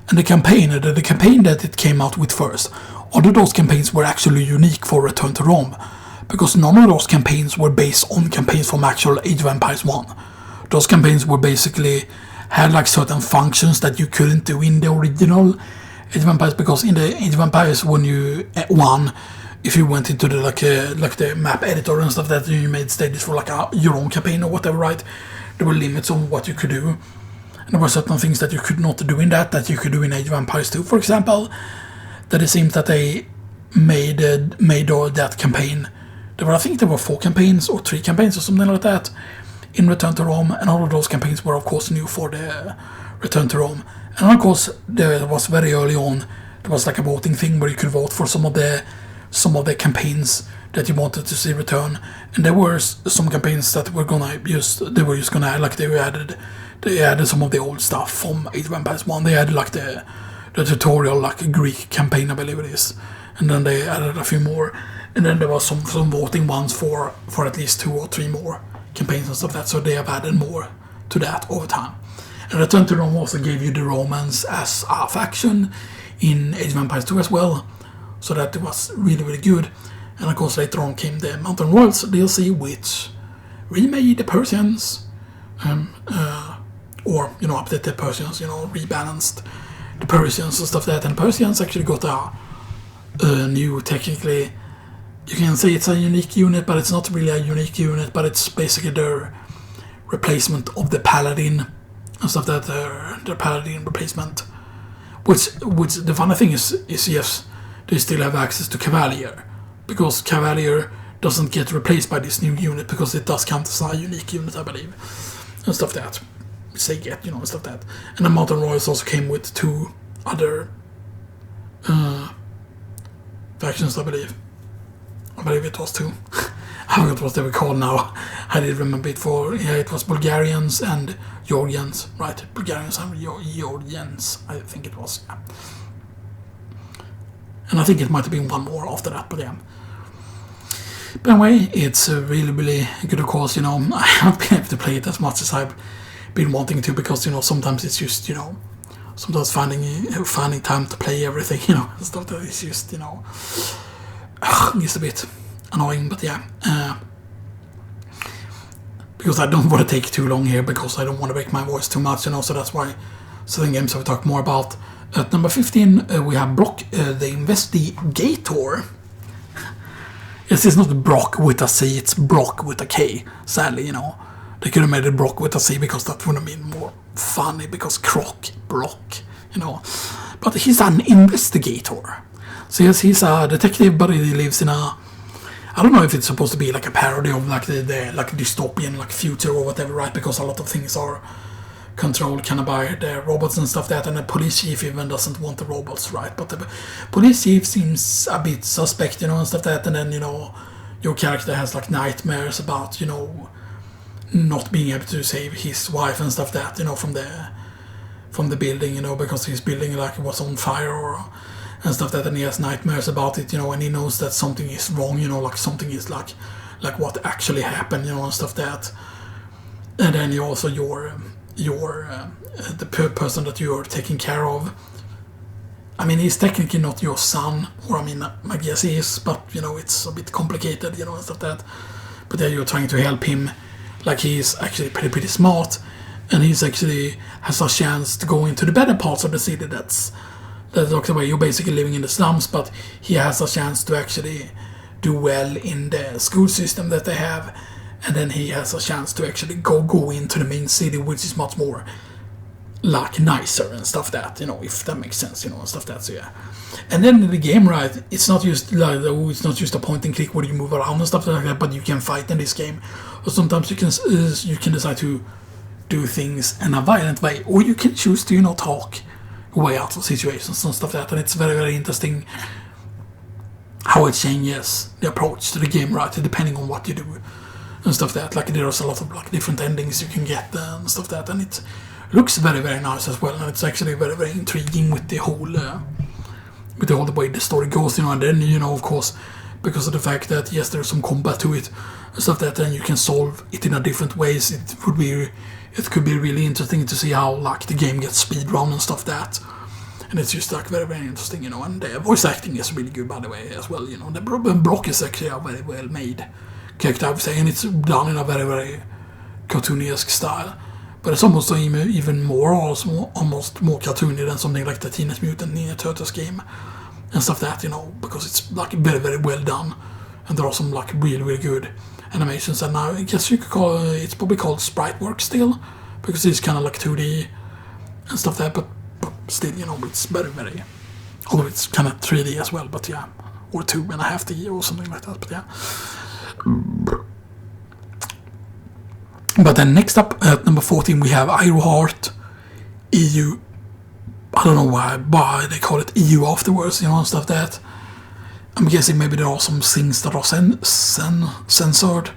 S1: And the campaign that it came out with first, all of those campaigns were actually unique for Return to Rome, because none of those campaigns were based on campaigns from actual Age of Empires 1. Those campaigns were basically had like certain functions that you couldn't do in the original Age of Empires, because in the Age of Empires when you won, if you went into the like the map editor and stuff that you made stages for like your own campaign or whatever, right? There were limits on what you could do, and there were certain things that you could not do in that you could do in Age of Empires 2, for example. That it seems that they made that campaign. I think there were 4 campaigns or 3 campaigns or something like that in Return to Rome, and all of those campaigns were of course new for the Return to Rome. And of course there was very early on, there was like a voting thing where you could vote for some of the campaigns that you wanted to see return, and there were some campaigns that were they added some of the old stuff from Age of Empires 1. They added like the tutorial, like a Greek campaign, I believe it is, and then they added a few more, and then there was some voting ones for at least 2 or 3 more campaigns and stuff like that, so they have added more to that over time. And Return to Rome also gave you the Romans as a faction in Age of Empires 2 as well, so that it was really, really good. And of course later on came the Mountain Royals DLC, which remade the Persians, or updated the Persians, rebalanced the Persians and stuff like that. And Persians actually got a new, technically, you can say it's a unique unit, but it's not really a unique unit, but it's basically their replacement of the Paladin and stuff like that, their Paladin replacement. Which the funny thing is yes, they still have access to Cavalier, because Cavalier doesn't get replaced by this new unit, because it does count as a unique unit, I believe, and stuff like that. Say get, and stuff like that. And the Mountain Royals also came with 2 other factions, I believe. I believe it was 2. I forgot what they were called now. I did remember it it was Bulgarians and Georgians, right? Bulgarians and Georgians, I think it was, yeah. And I think it might have been 1 more after that, but yeah. But anyway, it's really, really good, of course. I haven't been able to play it as much as I've been wanting to, because, sometimes it's just, sometimes finding time to play everything, and stuff that is just, just a bit annoying, but yeah. Because I don't want to take too long here, because I don't want to break my voice too much, so that's why certain games I will talk more about. At number 15, we have Brock, the Investigator. Yes, it's not Brock with a C, it's Brock with a K, sadly, They could have made it Brock with a C, because that would have been more funny, because Brock, But he's an investigator. So yes, he's a detective, but he lives in a... I don't know if it's supposed to be like a parody of like the like dystopian like future or whatever, right? Because a lot of things are controlled kind of by the robots and stuff and the police chief even doesn't want the robots, right? But the police chief seems a bit suspect, and stuff and then, your character has like nightmares about, not being able to save his wife and stuff from the building, because his building like was on fire and stuff and he has nightmares about it, and he knows that something is wrong, like something is like what actually happened, and stuff and then you also the person that you're taking care of. I mean, he's technically not your son, or I guess he is, but it's a bit complicated, and stuff but then you're trying to help him. Like, he's actually pretty smart, and he's actually has a chance to go into the better parts of the city. That's the way you're basically living in the slums, but he has a chance to actually do well in the school system that they have, and then he has a chance to actually go into the main city, which is much more like nicer and stuff if that makes sense, and stuff so yeah. And then in the game, right, it's not just like it's not just a point and click where you move around and stuff like that, but you can fight in this game, or sometimes you can decide to do things in a violent way, or you can choose to talk way out of situations and stuff and it's very, very interesting how it changes the approach to the game, right, depending on what you do and stuff like there's a lot of like different endings you can get and stuff and it looks very, very nice as well, and it's actually very, very intriguing with the whole the way the story goes, and then of course, because of the fact that yes, there's some combat to it and stuff and you can solve it in a different ways. It could be really interesting to see how like the game gets speedrun and stuff and it's just like very, very interesting, and the voice acting is really good, by the way, as well. The Brock is actually a very well made character, I would say, and it's done in a very, very cartoony-esque style. But it's almost even more, almost more cartoony than something like the Teenage Mutant Ninja Turtles game and stuff because it's like very, very well done, and there are some like really, really good animations. And I guess you could call it's probably called sprite work still, because it's kind of like 2D and stuff but still, it's very, very, although it's kind of 3D as well, but yeah, or 2.5D or something like that, but yeah. But then next up at number 14 we have Ironheart EU. I don't know why they call it EU afterwards, and stuff I'm guessing maybe there are some things that are censored.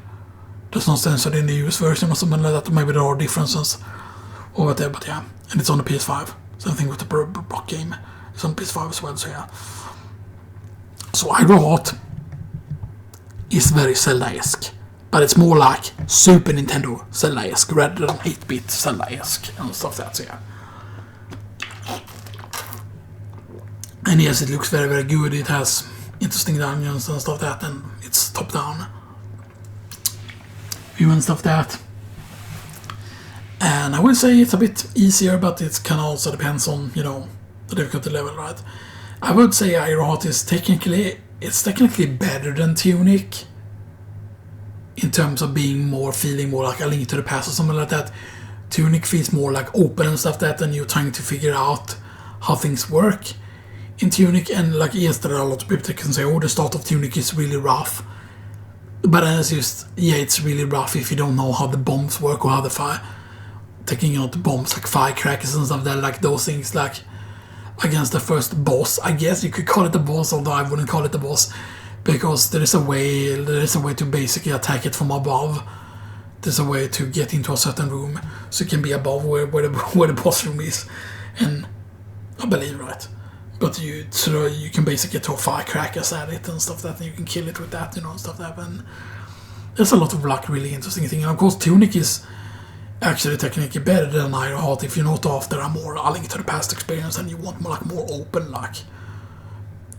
S1: That's not censored in the US version or something like that. Maybe there are differences or whatever, but yeah. And it's on the PS5. Same thing with the Brock game. It's on PS5 as well, so yeah. So Ironheart is very Zelda-esque, but it's more like Super Nintendo Zelda-esque rather than 8-bit Zelda-esque and stuff so yeah. And yes, it looks very, very good. It has interesting dungeons and stuff and it's top-down view and stuff And I would say it's a bit easier, but it kind of also depends on, the difficulty level, right? I would say Ironheart is technically better than Tunic in terms of feeling more like A Link to the Past or something like that. Tunic feels more like open and stuff and you're trying to figure out how things work in Tunic. And like, yes, there are a lot of people that can say, the start of Tunic is really rough. But it's just, it's really rough if you don't know how the bombs work or how the taking out the bombs like firecrackers and stuff like those things, like against the first boss. I guess you could call it the boss, although I wouldn't call it the boss, because there is a way to basically attack it from above. There's a way to get into a certain room, so it can be above where the boss room is, and I believe right. But you can basically throw firecrackers at it and stuff and you can kill it with that, and stuff and there's a lot of like really interesting things. And of course, Tunic is actually technically better than Ironheart if you're not after a more A Link to the Past experience and you want more open, like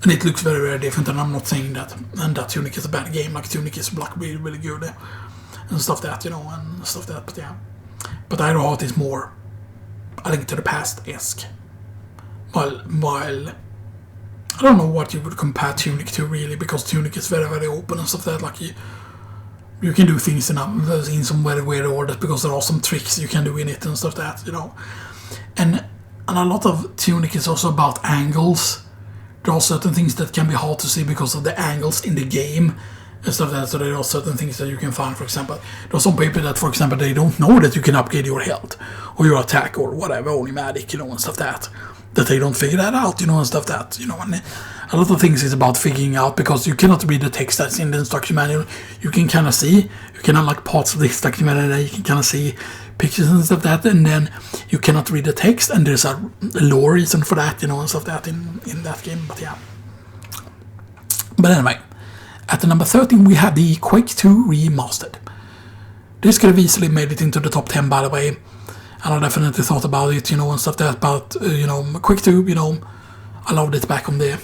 S1: And it looks very, very different, and I'm not saying that Tunic is a bad game. Like, Tunic is really, really good and stuff that, and stuff that, but yeah. But Ironheart is more A Link to the Past-esque. While I don't know what you would compare Tunic to, really, because Tunic is very, very open and stuff that, like, you can do things in some very weird orders because there are some tricks you can do in it and stuff that, And a lot of Tunic is also about angles. There are certain things that can be hard to see because of the angles in the game and stuff like that. So there are certain things that you can find. For example, there are some people that, for example, they don't know that you can upgrade your health or your attack or whatever, only magic, and stuff that they don't figure that out, and stuff that, and a lot of things is about figuring out because you cannot read the text that's in the instruction manual. You can kind of see, you can unlock parts of the instruction manual that you can kind of see pictures and stuff like that, and then you cannot read the text, and there's a lore reason for that, and stuff like that in that game, but yeah. But anyway, at the number 13 we had the Quake 2 Remastered. This could have easily made it into the top 10, by the way, and I definitely thought about it, and stuff like that, but, Quake 2, I loved it back on the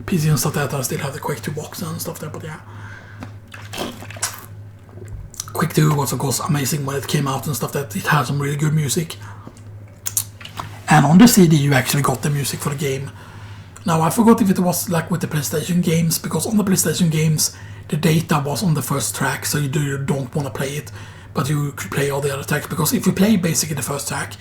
S1: PC and stuff like that. I still have the Quake 2 box and stuff like that, but yeah. Quake 2 was of course amazing when it came out and stuff that it had some really good music. And on the CD you actually got the music for the game. Now I forgot if it was like with the PlayStation games, because on the PlayStation games the data was on the first track, so you don't want to play it, but you could play all the other tracks, because if you play basically the first track,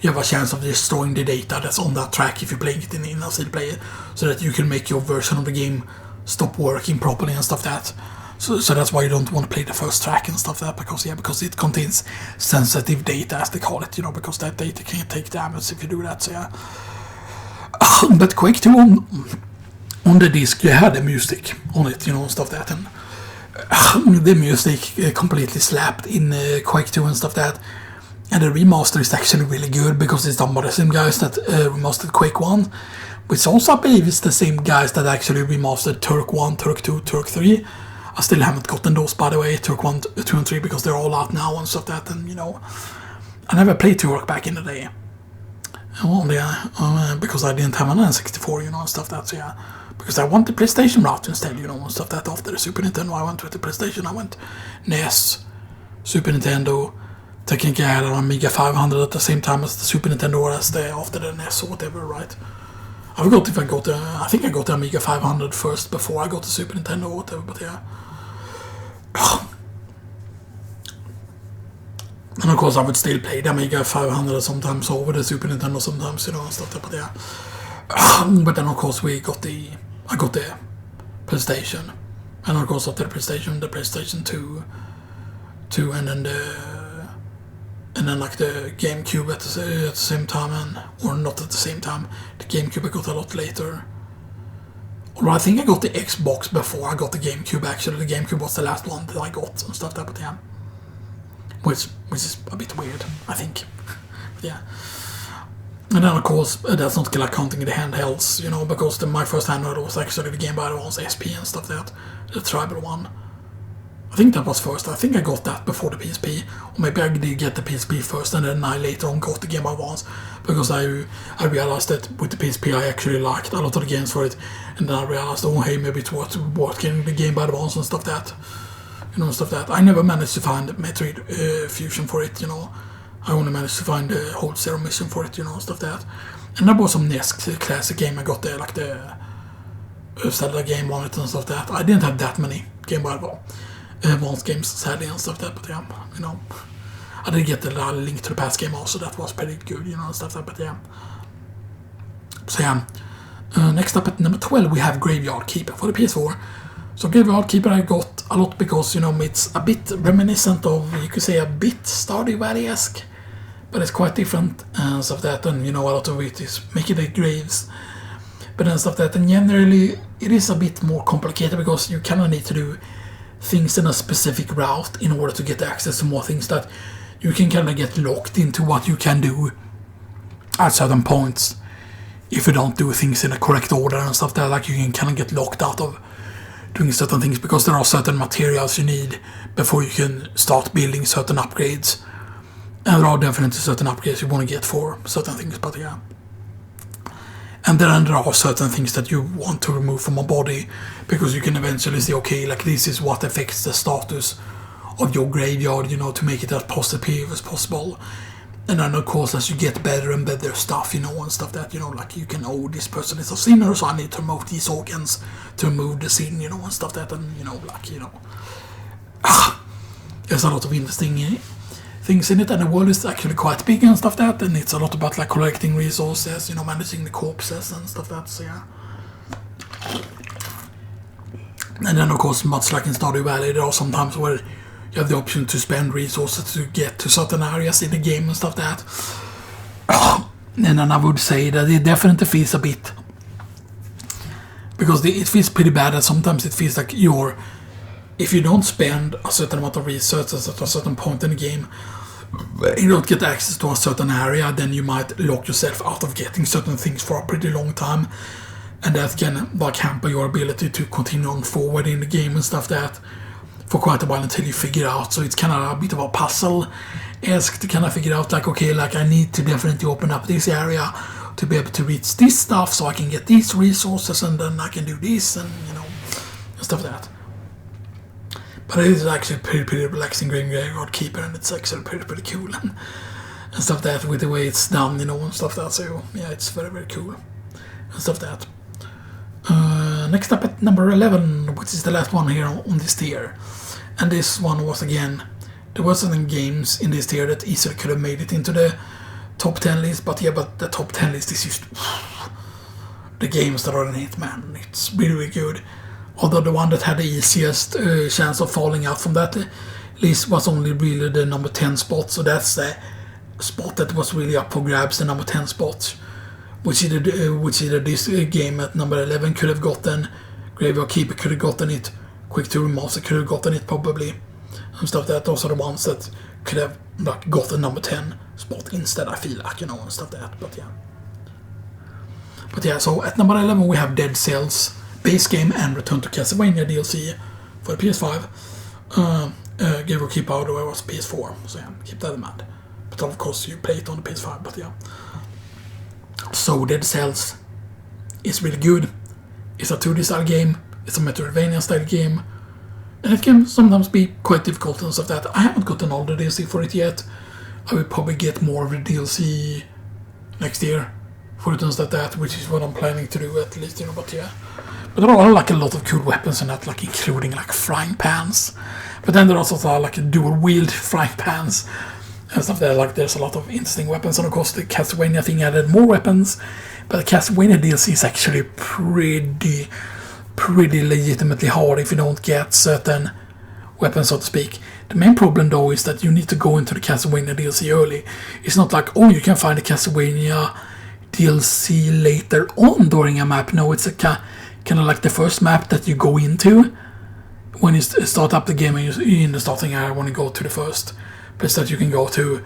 S1: you have a chance of destroying the data that's on that track if you play it in a CD player, so that you can make your version of the game stop working properly and stuff that. So that's why you don't want to play the first track and stuff like that, because it contains sensitive data, as they call it, because that data can take damage if you do that, so yeah. But Quake 2 on the disc, you had the music on it, stuff like that, and the music completely slapped in Quake 2 and stuff like that. And the remaster is actually really good because it's done by the same guys that remastered Quake 1, which also I believe is the same guys that actually remastered Turk 1, Turk 2, Turk 3. I still haven't gotten those, by the way, Turk 1, 2 and 3, because they're all out now and stuff like that, and I never played Turk back in the day. Because I didn't have an N64, and stuff like that, so yeah. Because I went the PlayStation route instead, and stuff like that. After the Super Nintendo, I went with the PlayStation. I went NES, Super Nintendo, technically I had an Amiga 500 at the same time as the Super Nintendo, or after the NES or whatever, right? I forgot if I think I got the Amiga 500 first before I got the Super Nintendo or whatever, but yeah. And of course I would still play the Amiga 500 sometimes over the Super Nintendo sometimes, and stuff like that, but yeah. But then of course I got the PlayStation, and of course after the PlayStation 2, and then like the GameCube at the same time, or not at the same time. The GameCube I got a lot later. Or I think I got the Xbox before I got the GameCube, actually. The GameCube was the last one that I got and stuff like that, but yeah. Which is a bit weird, I think. But yeah. And then of course, that's not like counting the handhelds, because my first handheld was actually the Game Boy Advance SP and stuff like that. The tribal one. I think that was first. I think I got that before the PSP, or maybe I did get the PSP first, and then I later on got the Game Boy Advance, because I realized that with the PSP I actually liked a lot of the games for it, and then I realized, oh hey, maybe it's worth getting the Game Boy Advance and stuff that, stuff that. I never managed to find Metroid Fusion for it, I only managed to find the Hold Zero mission for it, stuff that. And there was some NES classic game I got there, like the Zelda game on it and stuff that. I didn't have that many Game Boy Advance games, sadly, and stuff like that, but yeah, I did get the Link to the Past game also, that was pretty good, and stuff like that, but yeah. So yeah, next up at number 12 we have Graveyard Keeper for the PS4. So Graveyard Keeper I got a lot because, it's a bit reminiscent of, you could say, a bit Stardew Valley-esque, but it's quite different and stuff like that, and a lot of it is making the graves, but then stuff like that, and generally it is a bit more complicated because you kind of need to do things in a specific route in order to get access to more things, that you can kind of get locked into what you can do at certain points if you don't do things in a correct order and stuff like that. Like, you can kind of get locked out of doing certain things because there are certain materials you need before you can start building certain upgrades, and there are definitely certain upgrades you want to get for certain things, but yeah. And then there are certain things that you want to remove from a body, because you can eventually say, okay, like this is what affects the status of your graveyard, to make it as positive as possible. And then of course, as you get better and better stuff, and stuff that, like you can, oh, this person is a sinner, so I need to remove these organs to remove the sin, and stuff that, and there's a lot of interesting things in it, and the world is actually quite big and stuff that, and it's a lot about like collecting resources, managing the corpses and stuff that, so yeah. And then of course, much like in Stardew Valley, there are some times where you have the option to spend resources to get to certain areas in the game and stuff that. And then I would say that it definitely feels a bit, because it feels pretty bad, and sometimes it feels like if you don't spend a certain amount of resources at a certain point in the game, you don't get access to a certain area, then you might lock yourself out of getting certain things for a pretty long time, and that can like hamper your ability to continue on forward in the game and stuff that for quite a while until you figure out. So it's kind of a bit of a puzzle-esque to kind of figure out, like, okay, like I need to definitely open up this area to be able to reach this stuff so I can get these resources, and then I can do this, and and stuff like that. But it is actually pretty relaxing graveyard keeper, and it's actually pretty cool and stuff that, with the way it's done, and stuff that. So yeah, it's very cool and stuff that. Next up at number 11, which is the last one here on this tier, and this one was, again, there were certain games in this tier that easily could have made it into the top 10 list, but the top 10 list is just the games that are in it, man. It's really good. Although the one that had the easiest chance of falling out from that list was only really the number 10 spot. So that's the spot that was really up for grabs, the number 10 spot. Which either this game at number 11 could have gotten, Graveyard Keeper could have gotten it, Quick 2 Remaster could have gotten it probably, and stuff that. Those are the ones that could have like got the number 10 spot instead, I feel like, and stuff that. But yeah, so at number 11 we have Dead Cells base game and Return to Castlevania DLC for the PS5. Graveyard Keeper, although it was PS4, so yeah, keep that in mind. But of course you play it on the PS5, but yeah. So Dead Cells is really good. It's a 2D style game, it's a Metroidvania style game, and it can sometimes be quite difficult and stuff that. I haven't gotten all the DLC for it yet. I will probably get more of the DLC next year for it and stuff that, which is what I'm planning to do at least, but yeah. But there are like a lot of cool weapons in that, like including like frying pans. But then there are also like dual wield frying pans and stuff there. Like there's a lot of interesting weapons, and of course the Castlevania thing added more weapons. But the Castlevania DLC is actually pretty legitimately hard if you don't get certain weapons, so to speak. The main problem though is that you need to go into the Castlevania DLC early. It's not like, oh, you can find the Castlevania DLC later on during a map. No, it's a kind of like the first map that you go into when you start up the game, and you're in the starting area when you go to the first place that you can go to.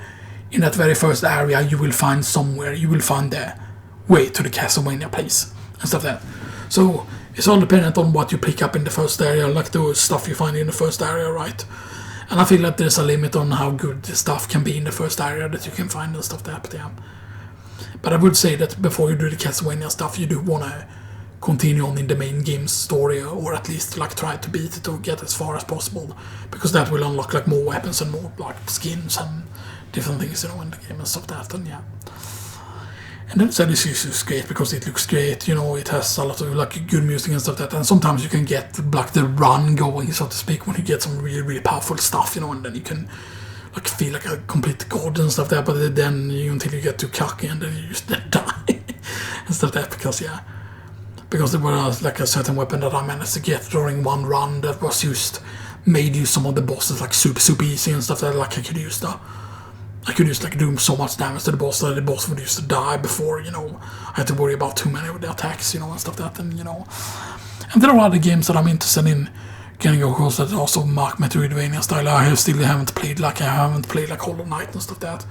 S1: In that very first area you will find the way to the Castlevania place and stuff like that. So it's all dependent on what you pick up in the first area, like the stuff you find in the first area, right? And I feel like there's a limit on how good the stuff can be in the first area that you can find and stuff like that, yeah. But I would say that before you do the Castlevania stuff, you do want to continue on in the main game's story, or at least like try to beat it or get as far as possible, because that will unlock like more weapons and more like skins and different things, in the game and stuff like that, and yeah. And then this is great because it looks great, it has a lot of like good music and stuff like that, and sometimes you can get like the run going, so to speak, when you get some really powerful stuff, and then you can like feel like a complete god and stuff like that, but then until you get too cocky and then you just die and stuff like that, because there was like a certain weapon that I managed to get during one run that was made use some of the bosses like super easy and stuff like that. Like I could just like do so much damage to the boss that the boss would used to die before, I had to worry about too many of the attacks, and stuff like that, and And there are other games that I'm interested in getting, of course, that also mark Metroidvania style. I haven't played like Hollow Knight and stuff like that.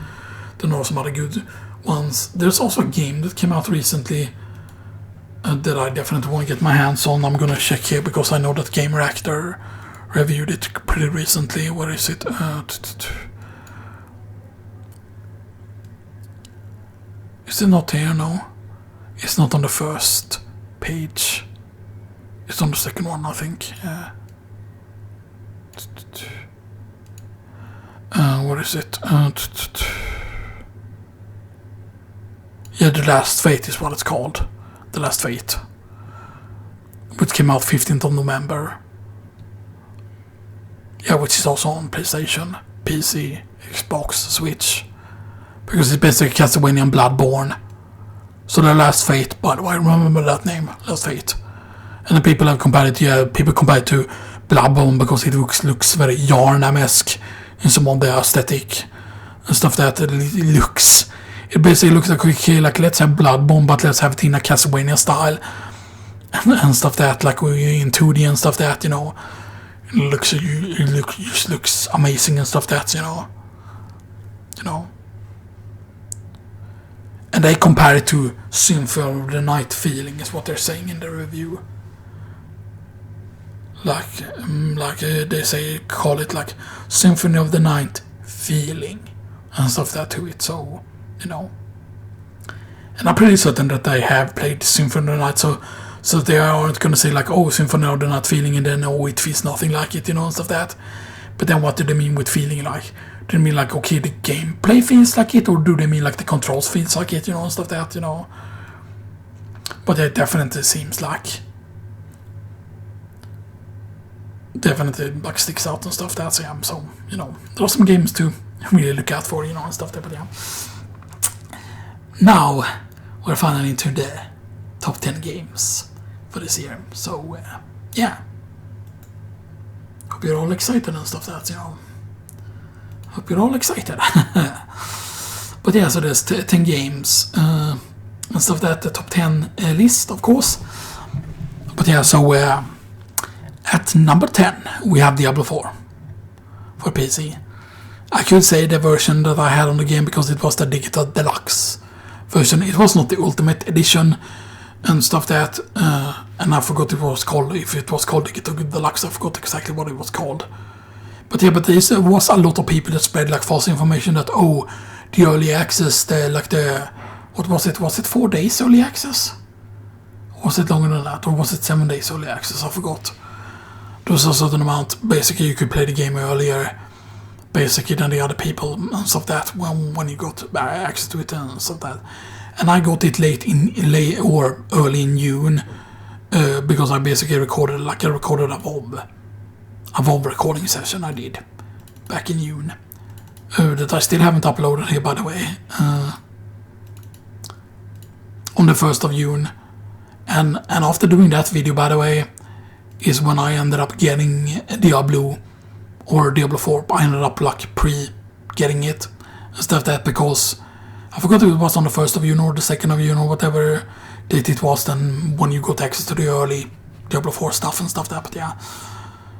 S1: There are some other good ones. There's also a game that came out recently that I definitely want to get my hands on. I'm gonna check here because I know that Game Reactor reviewed it pretty recently. Where is it? Is it not here? No. It's not on the first page. It's on the second one, I think. What is it? Yeah, The Last Fate is what it's called. The Last Fate. Which came out 15th of November. Yeah, which is also on PlayStation, PC, Xbox, Switch. Because it's basically Castlevania and Bloodborne. So The Last Fate, by the way, I remember that name, Last Fate. And the people have compared it, people compare it to Bloodborne because it looks very Yarnam-esque in some of the aesthetic and stuff that it looks. It basically looks like, okay, like let's have Bloodborne, but let's have it in a Castlevania style and stuff that, like in 2D and stuff that, you know. It just looks amazing and stuff that, you know. And they compare it to Symphony of the Night feeling, is what they're saying in the review. Like they say, call it like Symphony of the Night feeling and stuff that to it. So, you know. And I'm pretty certain that they have played Symphony of the Night, so they aren't gonna say like, oh, Symphony of the Night feeling, and then oh, it feels nothing like it, you know, and stuff that. But then what do they mean with feeling like? Do they mean like, okay, the gameplay feels like it, or do they mean like the controls feels like it, you know, and stuff that, you know? But it definitely seems like, definitely like sticks out and stuff that, so you know, there are some games to really look out for, you know, and stuff there, but yeah. Now we're finally into the top 10 games for this year, so yeah. Hope you're all excited and stuff that, you know. Hope you're all excited. But yeah, so there's 10 games and stuff that, the top 10 list, of course. But yeah, so at number 10 we have Diablo 4 for PC. I could say the version that I had on the game because it was the digital deluxe version. It was not the ultimate edition and stuff that, and I forgot it was called, if it was called digital deluxe, I forgot exactly what it was called. But yeah, but there was a lot of people that spread like false information that, oh, the early access, what was it 4 days early access? Or was it longer than that, or was it 7 days early access? I forgot. There was a certain amount, basically you could play the game earlier, basically than the other people and stuff that, when you got access to it and stuff that. And I got it late or early in June, because I basically recorded a VOV recording session I did back in June, that I still haven't uploaded here, by the way, on the 1st of June. And after doing that video, by the way, is when I ended up getting Diablo 4. I ended up like pre-getting it and stuff that, because I forgot if it was on the 1st of June or the 2nd of June or whatever date it was, then when you got access to the early Diablo 4 stuff and stuff that,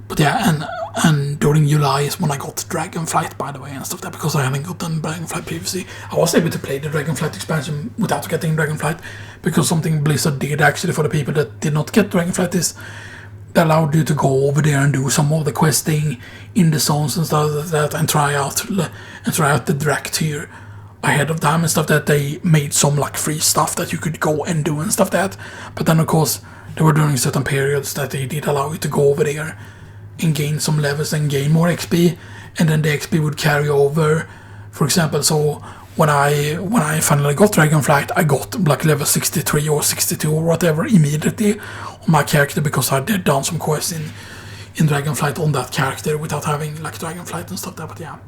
S1: but yeah, and during July is when I got Dragonflight, by the way, and stuff that, because I hadn't gotten Dragonflight previously. I was able to play the Dragonflight expansion without getting Dragonflight, because something Blizzard did actually for the people that did not get Dragonflight is they allowed you to go over there and do some of the questing in the zones and stuff like that, and try out the Drac tier ahead of time and stuff that. They made some like free stuff that you could go and do and stuff that, but then of course there were during certain periods that they did allow you to go over there and gain some levels and gain more XP, and then the XP would carry over. For example, so when I finally got Dragonflight, I got like level 63 or 62 or whatever immediately on my character, because I did done some quests in Dragonflight on that character without having like Dragonflight and stuff like that. But yeah,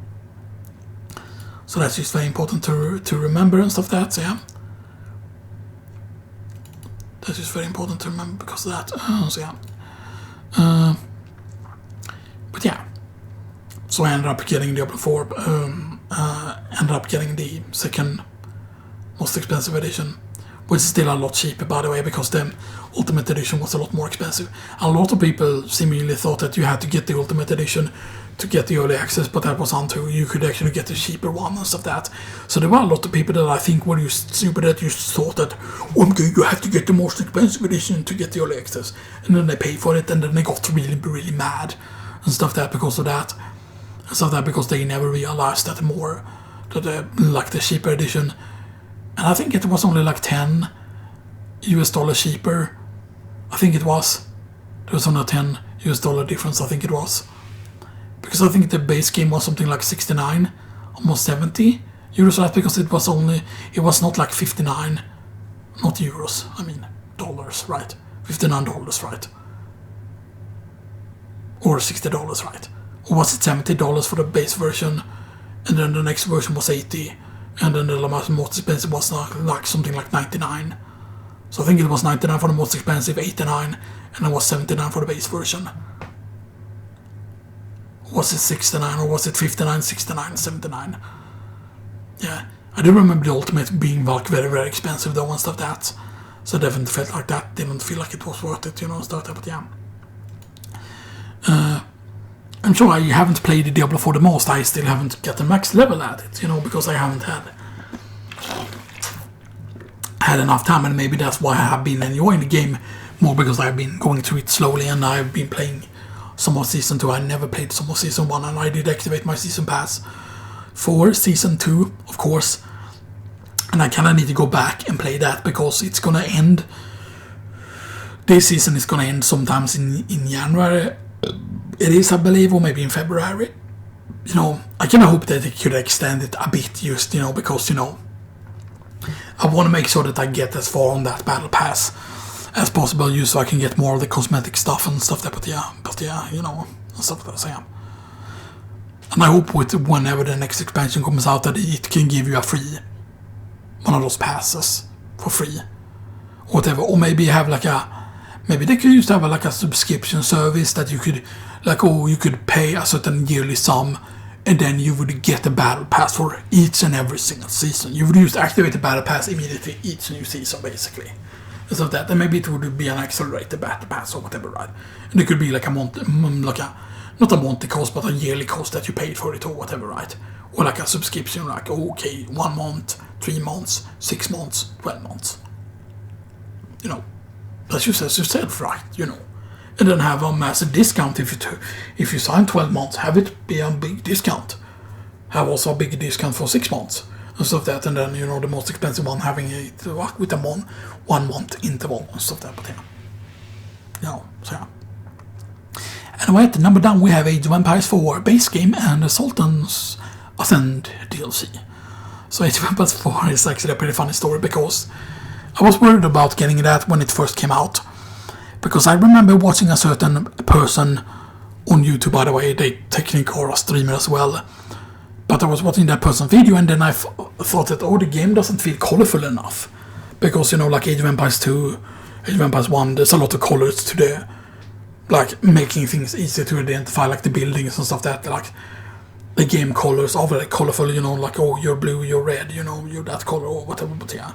S1: so that's just very important to remember and stuff like that. So yeah, that's just very important to remember because of that. So yeah. But yeah, so I ended up getting Diablo 4, ended up getting the second most expensive edition, which is still a lot cheaper, by the way, because the Ultimate Edition was a lot more expensive. A lot of people seemingly thought that you had to get the Ultimate Edition to get the early access, but that was untrue. You could actually get the cheaper one and stuff like that. So there were a lot of people that I think were just stupid, that just thought that, oh, okay, you have to get the most expensive edition to get the early access, and then they pay for it, and then they got really, really mad and stuff like that because of that. And stuff like that because they never realized that like the cheaper edition, and I think it was only like 10 US dollar cheaper. I think it was. There was only a $10 US difference, I think it was. Because I think the base game was something like 69, almost 70 euros, right? Because it was not like 59, not euros, I mean dollars, right? $59, right? Or $60, right? Or was it $70 for the base version, and then the next version was 80, and then the most expensive was like something like 99. So I think it was 99 for the most expensive, 89, and it was 79 for the base version. Was it 69 or was it 59, 69, 79? Yeah, I do remember the Ultimate being like very, very expensive though and stuff that. So it definitely felt like that. Didn't feel like it was worth it, stuff like that, but yeah. I'm sure I haven't played Diablo 4 the most. I still haven't got the max level at it, because I haven't had enough time, and maybe that's why I have been enjoying the game more, because I've been going through it slowly and I've been playing some of Season 2. I never played some of Season 1, and I did activate my Season Pass for Season 2, of course. And I kind of need to go back and play that, because it's gonna end. This season is gonna end sometimes in January. It is, I believe, or maybe in February. I kind of hope that they could extend it a bit, just, because, I want to make sure that I get as far on that battle pass as possible, just so I can get more of the cosmetic stuff and stuff like that, but yeah, stuff like that, so yeah. And I hope whenever the next expansion comes out that it can give you one of those passes for free, or whatever, or maybe have maybe they could used to have a subscription service that you could, you could pay a certain yearly sum, and then you would get the battle pass for each and every single season. You would just activate the battle pass immediately each new season, basically. So that, and maybe it would be an accelerated battle pass or whatever, right? And it could be like not a monthly cost, but a yearly cost that you paid for it or whatever, right? Or like a subscription, 1 month, 3 months, 6 months, 12 months. That's just as you said, right? And then have a massive discount if you sign 12 months. Have it be a big discount. Have also a big discount for 6 months and stuff like that. And then the most expensive one having it with a 1 month interval and stuff like that. But yeah, so yeah. Anyway, at the number down we have Age of Empires 4 base game and the Sultan's Ascend DLC. So Age of Empires 4 is actually a pretty funny story, because I was worried about getting that when it first came out, because I remember watching a certain person on YouTube, by the way. They technically are a streamer as well, but I was watching that person's video, and then I thought that, the game doesn't feel colorful enough, because like Age of Empires 2, Age of Empires 1, there's a lot of colors to the, making things easier to identify, the buildings and stuff that, the game colors are very colorful, you're blue, you're red, you're that color or whatever, but yeah.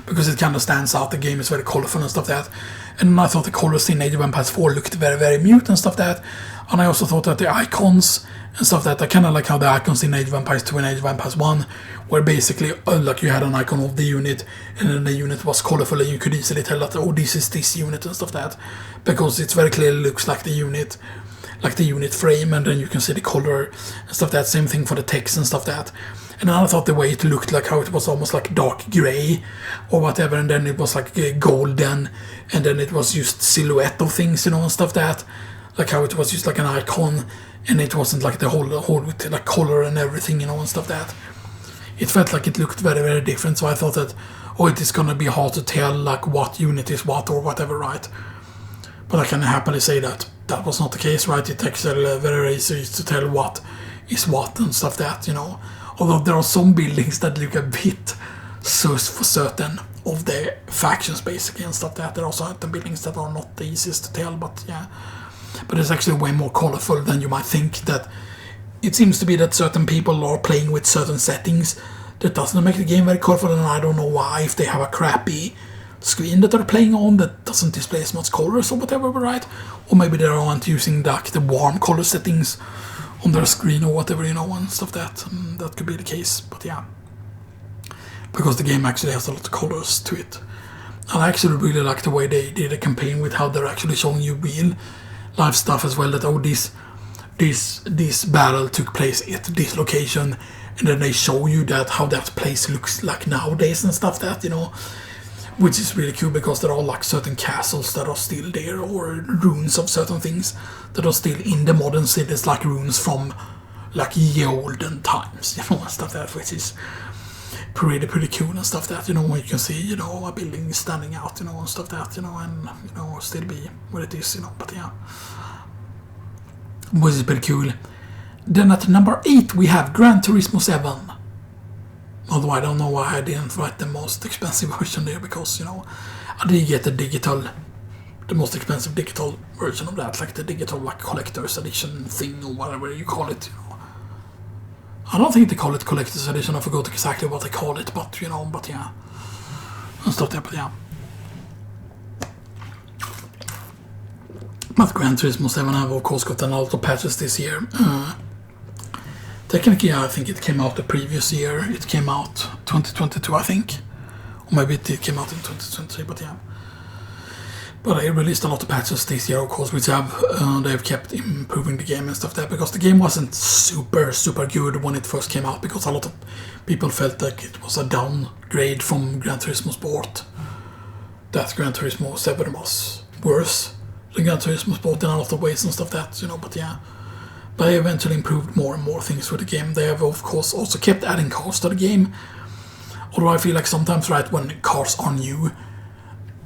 S1: Because it kind of stands out, the game is very colorful and stuff like that. And I thought the colors in Age of Empires 4 looked very, very mute and stuff like that. And I also thought that the icons and stuff like that, I kind of like how the icons in Age of Empires 2 and Age of Empires 1 were basically, you had an icon of the unit, and then the unit was colorful, and you could easily tell that, this is this unit and stuff like that. Because it very clearly looks like the unit frame, and then you can see the color and stuff like that. Same thing for the text and stuff like that. And I thought the way it looked, how it was almost dark grey or whatever, and then it was golden, and then it was just silhouette of things, and stuff like that. How it was just an icon, and it wasn't the whole with color and everything, and stuff like that. It felt like it looked very, very different, so I thought that, it is gonna be hard to tell what unit is what or whatever, right? But I can happily say that that was not the case, right? It's actually very easy to tell what is what and stuff like that, Although there are some buildings that look a bit sus for certain of the factions, basically, and stuff like that. There are certain buildings that are not the easiest to tell, but yeah. But it's actually way more colorful than you might think. That it seems to be that certain people are playing with certain settings that doesn't make the game very colorful, and I don't know why. If they have a crappy screen that they're playing on that doesn't display as much colors or whatever, right? Or maybe they aren't using the warm color settings on their screen or whatever, and stuff that. That could be the case, but yeah. Because the game actually has a lot of colors to it. And I actually really like the way they did a campaign with how they're actually showing you real life stuff as well. That, this battle took place at this location, and then they show you how that place looks like nowadays and stuff that, which is really cool because there are like certain castles that are still there, or ruins of certain things that are still in the modern cities, like ruins from like ye olden times, and stuff like that, which is pretty cool and stuff that, you can see, a building standing out, and stuff that, and, still be what it is, but yeah. Which is pretty cool. Then at number 8 we have Gran Turismo 7. Although I don't know why I didn't write the most expensive version there, because, I did get the most expensive digital version of that, like the digital like collector's edition thing, or whatever you call it, I don't think they call it collector's edition, I forgot exactly what they call it, but but yeah. And stuff there, but yeah. But Gran Turismo 7 have of course got a lot of patches this year. Technically I think it came out the previous year, it came out 2022 I think. Or maybe it came out in 2023, but yeah. But they released a lot of patches this year, of course, which they've kept improving the game and stuff there, because the game wasn't super good when it first came out, because a lot of people felt like it was a downgrade from Gran Turismo Sport. That Gran Turismo 7 was worse than Gran Turismo Sport in a lot of ways and stuff that, but yeah. But they eventually improved more and more things with the game. They have, of course, also kept adding cars to the game. Although I feel like sometimes, right, when cars are new,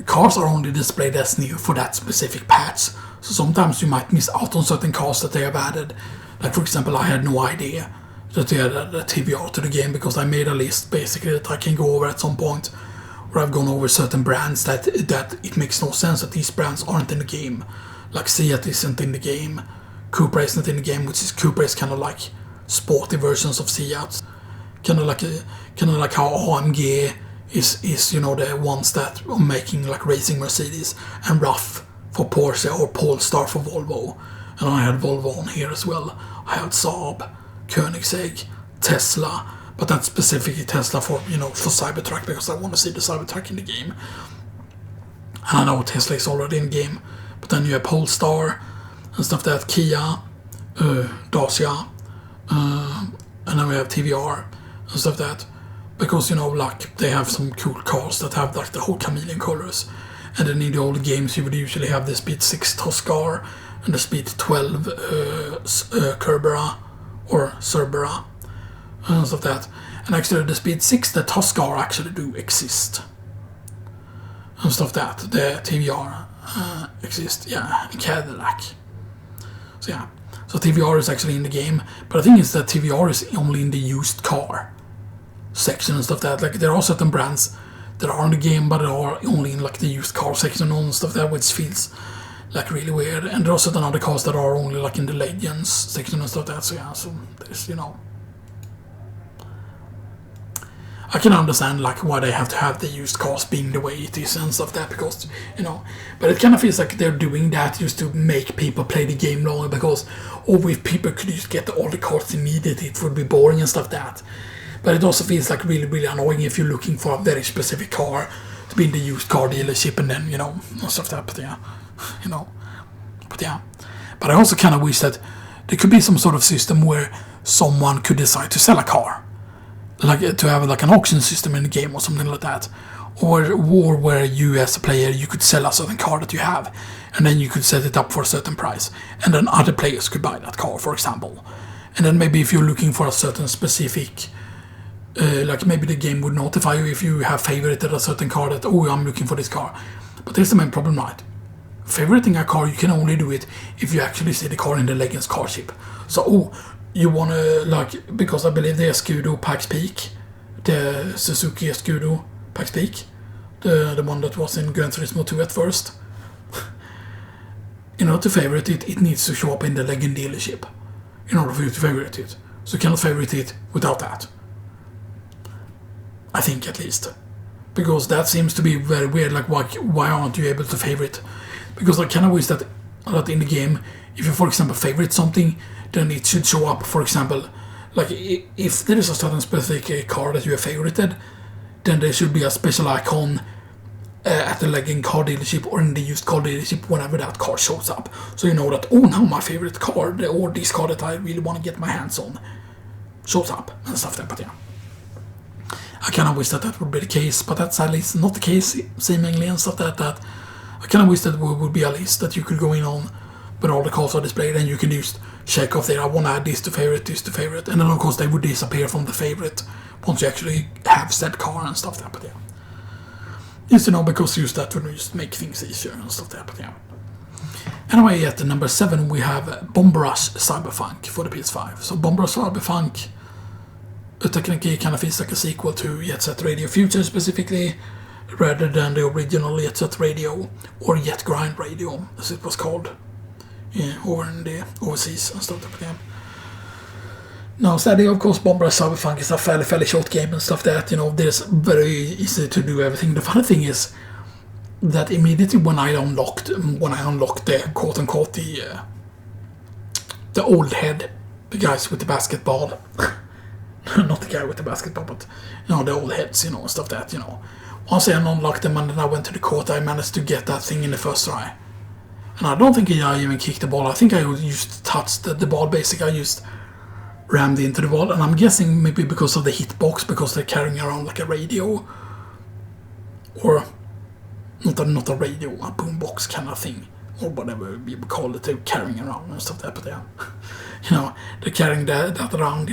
S1: cars are only displayed as new for that specific patch, so sometimes you might miss out on certain cars that they have added. Like for example, I had no idea that they had a TVR to the game, because I made a list basically that I can go over at some point, where I've gone over certain brands that it makes no sense that these brands aren't in the game. Like Seat isn't in the game, Cupra isn't in the game, which is Cupra is kind of like sporty versions of Seat, kind of like how AMG is the ones that are making like racing Mercedes, and RAF for Porsche, or Polestar for Volvo. And I had Volvo on here as well. I had Saab, Koenigsegg, Tesla, but that's specifically Tesla for for Cybertruck, because I want to see the Cybertruck in the game. And I know Tesla is already in the game, but then you have Polestar and stuff that, Kia, Dacia, and then we have TVR and stuff that. Because, like, they have some cool cars that have, like, the whole chameleon colors. And then in the old games, you would usually have the Speed 6 Toscar and the Speed 12 Kerbera, or Cerbera, and stuff that. And actually, the Speed 6, the Toscar actually do exist. And stuff that. The TVR exists, yeah, in Cadillac. So, yeah. So TVR is actually in the game. But the thing is that TVR is only in the used car section and stuff that, like, there are certain brands that are in the game, but they are only in like the used car section and stuff that, which feels like really weird. And there are certain other cars that are only like in the Legends section and stuff that, so yeah, so there's, I can understand like why they have to have the used cars being the way it is and stuff that, because, but it kind of feels like they're doing that just to make people play the game longer, because, if people could just get all the cars immediately, it would be boring and stuff that. But it also feels like really annoying if you're looking for a very specific car to be in the used car dealership, and then, and stuff like that, but yeah, but yeah. But I also kind of wish that there could be some sort of system where someone could decide to sell a car. Like, to have like an auction system in the game or something like that. Or where you as a player, you could sell a certain car that you have, and then you could set it up for a certain price, and then other players could buy that car, for example. And then maybe if you're looking for a certain specific, like maybe the game would notify you if you have favorited a certain car that, I'm looking for this car. But there's the main problem, right? Favoriting a car, you can only do it if you actually see the car in the Legends car ship. So, you wanna, like, because I believe the Escudo Pax Peak, the Suzuki Escudo Pax Peak, the one that was in Gran Turismo 2 at first. In order to favorite it, it needs to show up in the Legend dealership in order for you to favorite it. So you cannot favorite it without that. I think, at least. Because that seems to be very weird, like why aren't you able to favorite? Because I kind of wish that in the game, if you, for example, favorite something, then it should show up, for example, like if there is a certain specific car that you have favorited, then there should be a special icon at the Legend car dealership or in the used car dealership whenever that car shows up. So you know that, now my favorite car, or this car that I really want to get my hands on, shows up and stuff like that, but yeah. I kind of wish that would be the case, but that's at least not the case seemingly, and stuff that I kind of wish that would be at least that you could go in on when all the cards are displayed and you can just check off there, I want to add this to favorite, and then of course they would disappear from the favorite once you actually have said card and stuff that, but yeah. Just, because use that would just make things easier and stuff that, but yeah. Anyway, at the number 7 we have Bomber Rush Cyberpunk for the PS5. So Bomber Rush Cyberpunk technically kind of feels like a sequel to Jet Set Radio Future specifically, rather than the original Jet Set Radio or Jet Grind Radio as it was called over in the overseas and stuff like that. Now, sadly, of course, Bomber Rush Cyberpunk is a fairly short game and stuff that, there's very easy to do everything. The funny thing is that immediately when I unlocked the quote-unquote the old head, the guys with the basketball, not the guy with the basketball, but, the old heads, and stuff that, Once I unlocked them and then I went to the court, I managed to get that thing in the first try. And I don't think I even kicked the ball. I think I just touched the ball, basically. I just rammed into the ball. And I'm guessing maybe because of the hitbox, because they're carrying around like a radio. Or not a radio, a boombox kind of thing. Or whatever you would call it, they're carrying around and stuff like that. But yeah, they're carrying that around,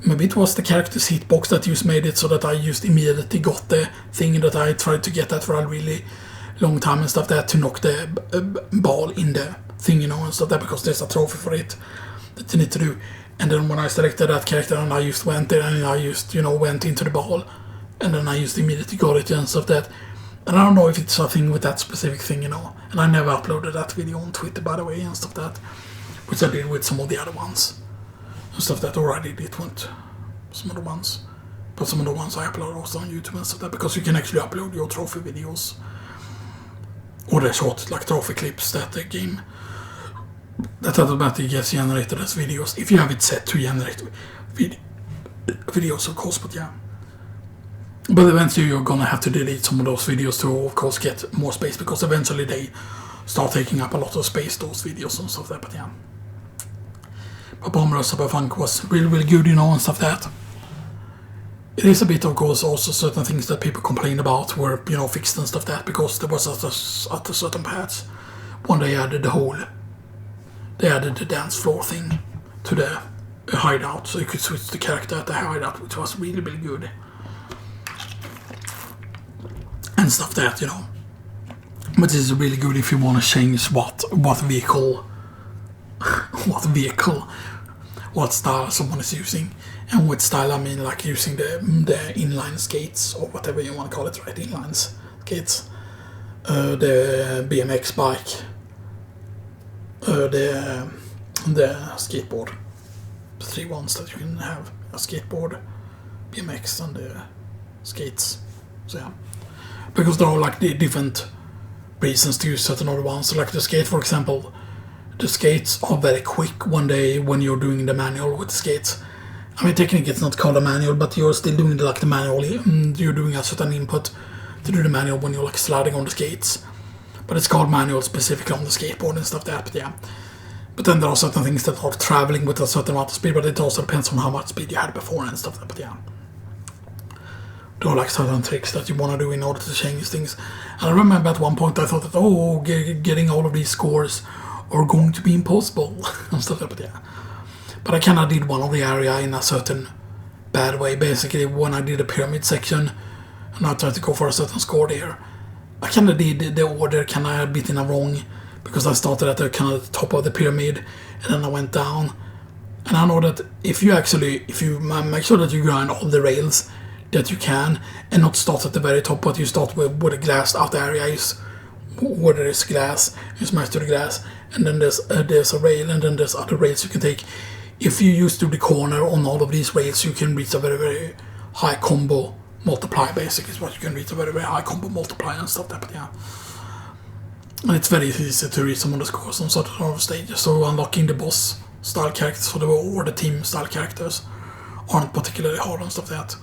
S1: Maybe it was the character's hitbox that just made it so that I just immediately got the thing that I tried to get that for a really long time and stuff there to knock the ball in the thing, and stuff there, because there's a trophy for it that you need to do. And then when I selected that character and I just went there and I just, went into the ball and then I just immediately got it and stuff that. And I don't know if it's a thing with that specific thing, And I never uploaded that video on Twitter, by the way, and stuff that, which I did with some of the other ones. And stuff that already did with some of the ones. But some of the ones I upload also on YouTube and stuff that, because you can actually upload your trophy videos. Or the short, like trophy clips that the game that automatically gets generated as videos. If you have it set to generate videos, of course, but yeah. But eventually you're gonna have to delete some of those videos to, of course, get more space, because eventually they start taking up a lot of space, those videos and stuff like that, but yeah. But Bomber Rush Cyberpunk was really good, and stuff that. It is a bit, of course, also certain things that people complain about were, fixed and stuff that, because there was at a certain patch when they added the dance floor thing to the hideout, so you could switch the character at the hideout, which was really good. And stuff that, But this is really good if you want to change what vehicle, what style someone is using. And with style I mean like using the inline skates, or whatever you want to call it, right? Inline skates. The BMX bike. The skateboard. The 3 ones that you can have. A skateboard, BMX and the skates. So yeah. Because there are like the different reasons to use certain other ones. So like the skate, for example. The skates are very quick when you're doing the manual with the skates. I mean, technically it's not called a manual, but you're still doing the manual. You're doing a certain input to do the manual when you're like sliding on the skates. But it's called manual specifically on the skateboard and stuff like that, but yeah. But then there are certain things that are traveling with a certain amount of speed, but it also depends on how much speed you had before and stuff like that, but yeah. There are like certain tricks that you want to do in order to change things. And I remember at one point I thought that, getting all of these scores are going to be impossible and stuff like that, but yeah. But I kind of did one of the area in a certain bad way. Basically, when I did the pyramid section and I tried to go for a certain score there, I kind of did the order kind of a bit in a wrong, because I started at the kind of the top of the pyramid and then I went down. And I know that if you make sure that you grind all the rails that you can and not start at the very top, but you start with the glassed out area, where there is glass, you smash to the glass, and then there's a rail, and then there's other rails you can take. If you use to the corner on all of these rails, you can reach a very, very high combo multiply, basically, is what you can reach, a very, very high combo multiply and stuff like that, but yeah. And it's very easy to reach some of the scores on certain other stages, so unlocking the boss style characters or the team style characters aren't particularly hard and stuff like that.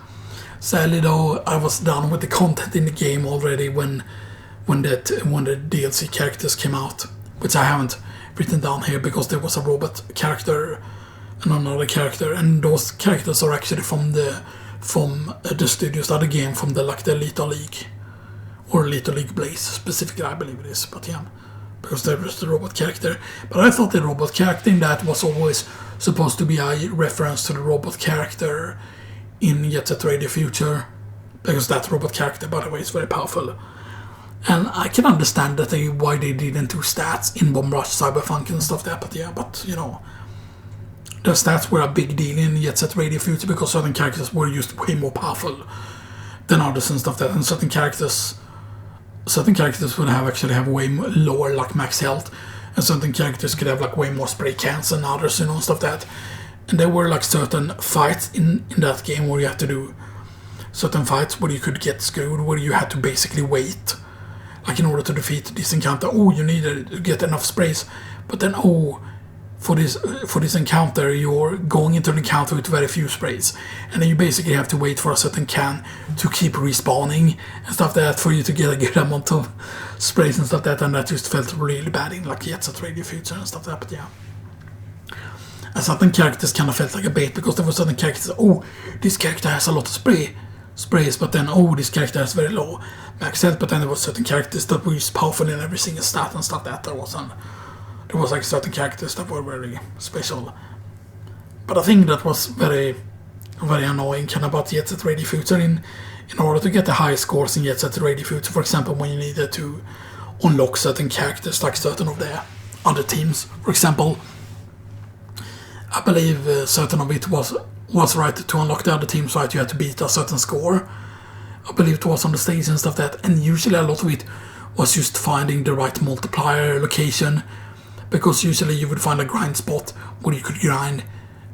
S1: Sadly though, I was done with the content in the game already when the DLC characters came out, which I haven't written down here because there was a robot character and another character, and those characters are actually from the from the studios that the game from the Little League or Little League Blaze specifically, I believe it is, but yeah, because there was the robot character. But I thought the robot character in that was always supposed to be a reference to the robot character in Jet Set Radio Future, because that robot character, by the way, is very powerful. And I can understand that why they didn't do stats in Bomb Rush, Cyberpunk and stuff there, but yeah, you know, the stats were a big deal in Jet Set Radio Future because certain characters were used way more powerful than others and stuff there, and certain characters would have way lower like max health, and certain characters could have like way more spray cans than others, you know, and stuff that. And there were like certain fights in that game where you had to do certain fights where you could get screwed, where you had to basically wait. Like in order to defeat this encounter, you needed to get enough sprays. But then, for this encounter, you're going into an encounter with very few sprays. And then you basically have to wait for a certain can to keep respawning and stuff like that for you to get a good amount of sprays and stuff like that. And that just felt really bad in like Jet Set Radio Future and stuff like that, but yeah. And certain characters kind of felt like a bait because there were certain characters, this character has a lot of sprays, but then this character has very low max health, but then there were certain characters that were just powerful in every single stat and stuff that there was like certain characters that were very special. But I think that was very, very annoying kind of about Jet Set Radio Future in order to get the high scores in Jet Set Radio Future, for example, when you needed to unlock certain characters like certain of the other teams. For example, I believe certain of it was right to unlock the other teams, right? You had to beat a certain score. I believe it was on the stage and stuff that, and usually a lot of it was just finding the right multiplier location, because usually you would find a grind spot where you could grind,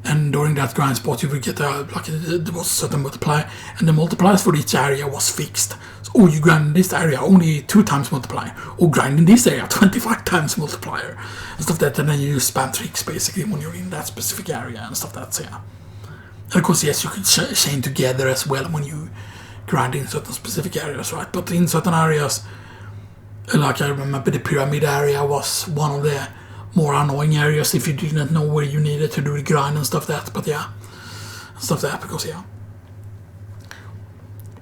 S1: and during that grind spot you would get there was a certain multiplier, and the multipliers for each area was fixed. So, you grind in this area only 2 times multiplier, or grind in this area 25 times multiplier, and stuff that, and then you use spam tricks basically when you're in that specific area and stuff that, so yeah. And of course, yes, you could chain together as well when you grind in certain specific areas, right? But in certain areas, like I remember the pyramid area was one of the more annoying areas if you didn't know where you needed to do the grind and stuff that, but yeah. Stuff that,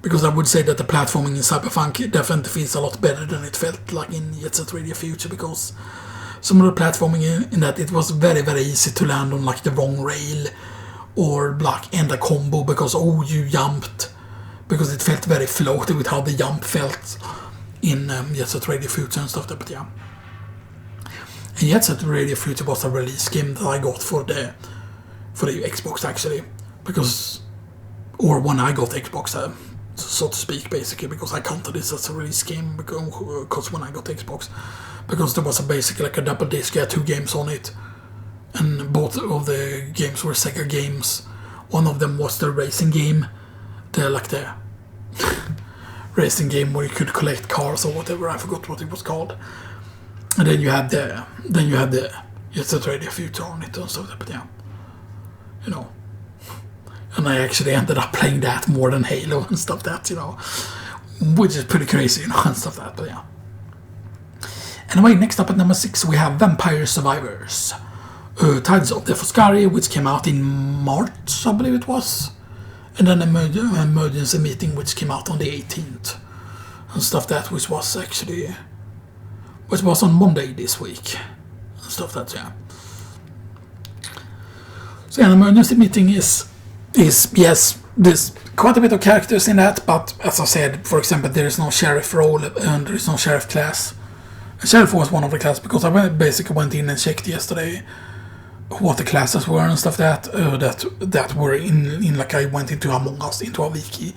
S1: because I would say that the platforming in Cyberpunk definitely feels a lot better than it felt like in Jet Set Radio Future, because some of the platforming in that, it was very, very easy to land on like the wrong rail, or like end a combo because you jumped, because it felt very floaty with how the jump felt in Jet Set Radio Future and stuff there, but yeah. And Jet Set Radio Future was a release game that I got for the Xbox actually, or when I got Xbox, so to speak, basically, because I counted this as a release game because when I got Xbox, because there was basically like a double disc, you had 2 games on it. And both of the games were Sega games. One of them was the racing game, the racing game where you could collect cars or whatever. I forgot what it was called. And then you had the Jet Set Radio Future on it and stuff. But yeah, you know. And I actually ended up playing that more than Halo and stuff that, you know, which is pretty crazy, you know, and stuff that. But yeah. Anyway, next up at number 6 we have Vampire Survivors. Tides of the Foscari, which came out in March, I believe it was, and then Emergency Meeting, which came out on the 18th, and stuff that, which was on Monday this week, and stuff that, yeah. So an Emergency Meeting is yes, there's quite a bit of characters in that, but as I said, for example, there is no sheriff role and there is no sheriff class. And sheriff was one of the classes because I basically went in and checked yesterday what the classes were and stuff that were in like I went into Among Us, into a wiki,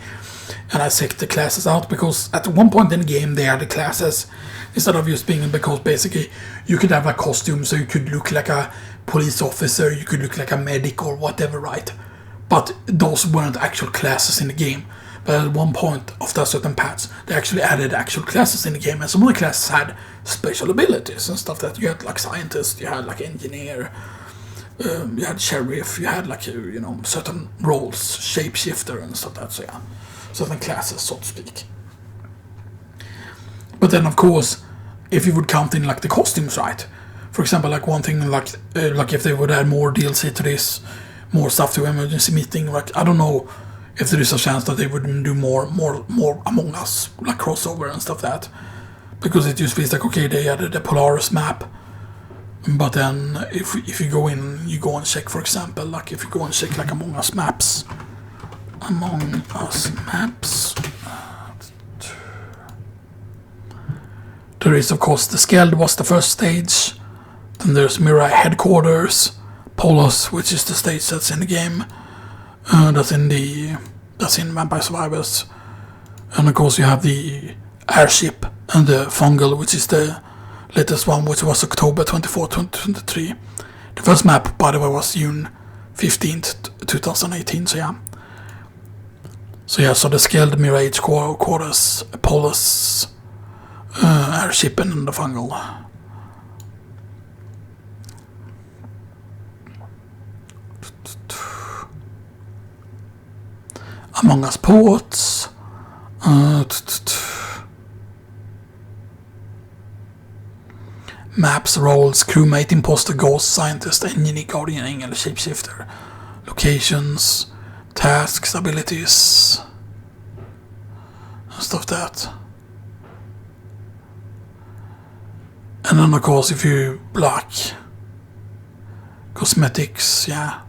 S1: and I checked the classes out, because at one point in the game they had the classes instead of just being, because basically you could have a costume, so you could look like a police officer, you could look like a medic or whatever, right? But those weren't actual classes in the game. But at one point after a certain patch, they actually added actual classes in the game, and some of the classes had special abilities and stuff that you had, like scientist, you had like engineer, you had sheriff, you had like certain roles, shapeshifter and stuff that, so yeah, certain classes, so to speak. But then of course, if you would count in like the costumes, right? For example, like one thing, like if they would add more DLC to this, more stuff to Emergency Meeting, like I don't know if there is a chance that they would do more Among Us, like crossover and stuff that. Because it just feels like, okay, they added the Polaris map, but then if you go in, you go and check, for example, like if you go and check like Among Us maps. There is, of course, the Skeld was the first stage. Then there's Mirai Headquarters, Polos, which is the stage that's in the game. That's in Vampire Survivors. And of course you have the airship and the fungal, which is the latest one, which was October 24, 2023. The first map, by the way, was June 15th, 2018, so yeah. So the Skeld, Mirage Quarters, Polos, airship and the fungal. Among Us ports. Maps, roles, crewmate, imposter, ghost, scientist, engineer, guardian, angel, shapeshifter. Locations, tasks, abilities, and stuff that. And then of course if you black cosmetics, yeah.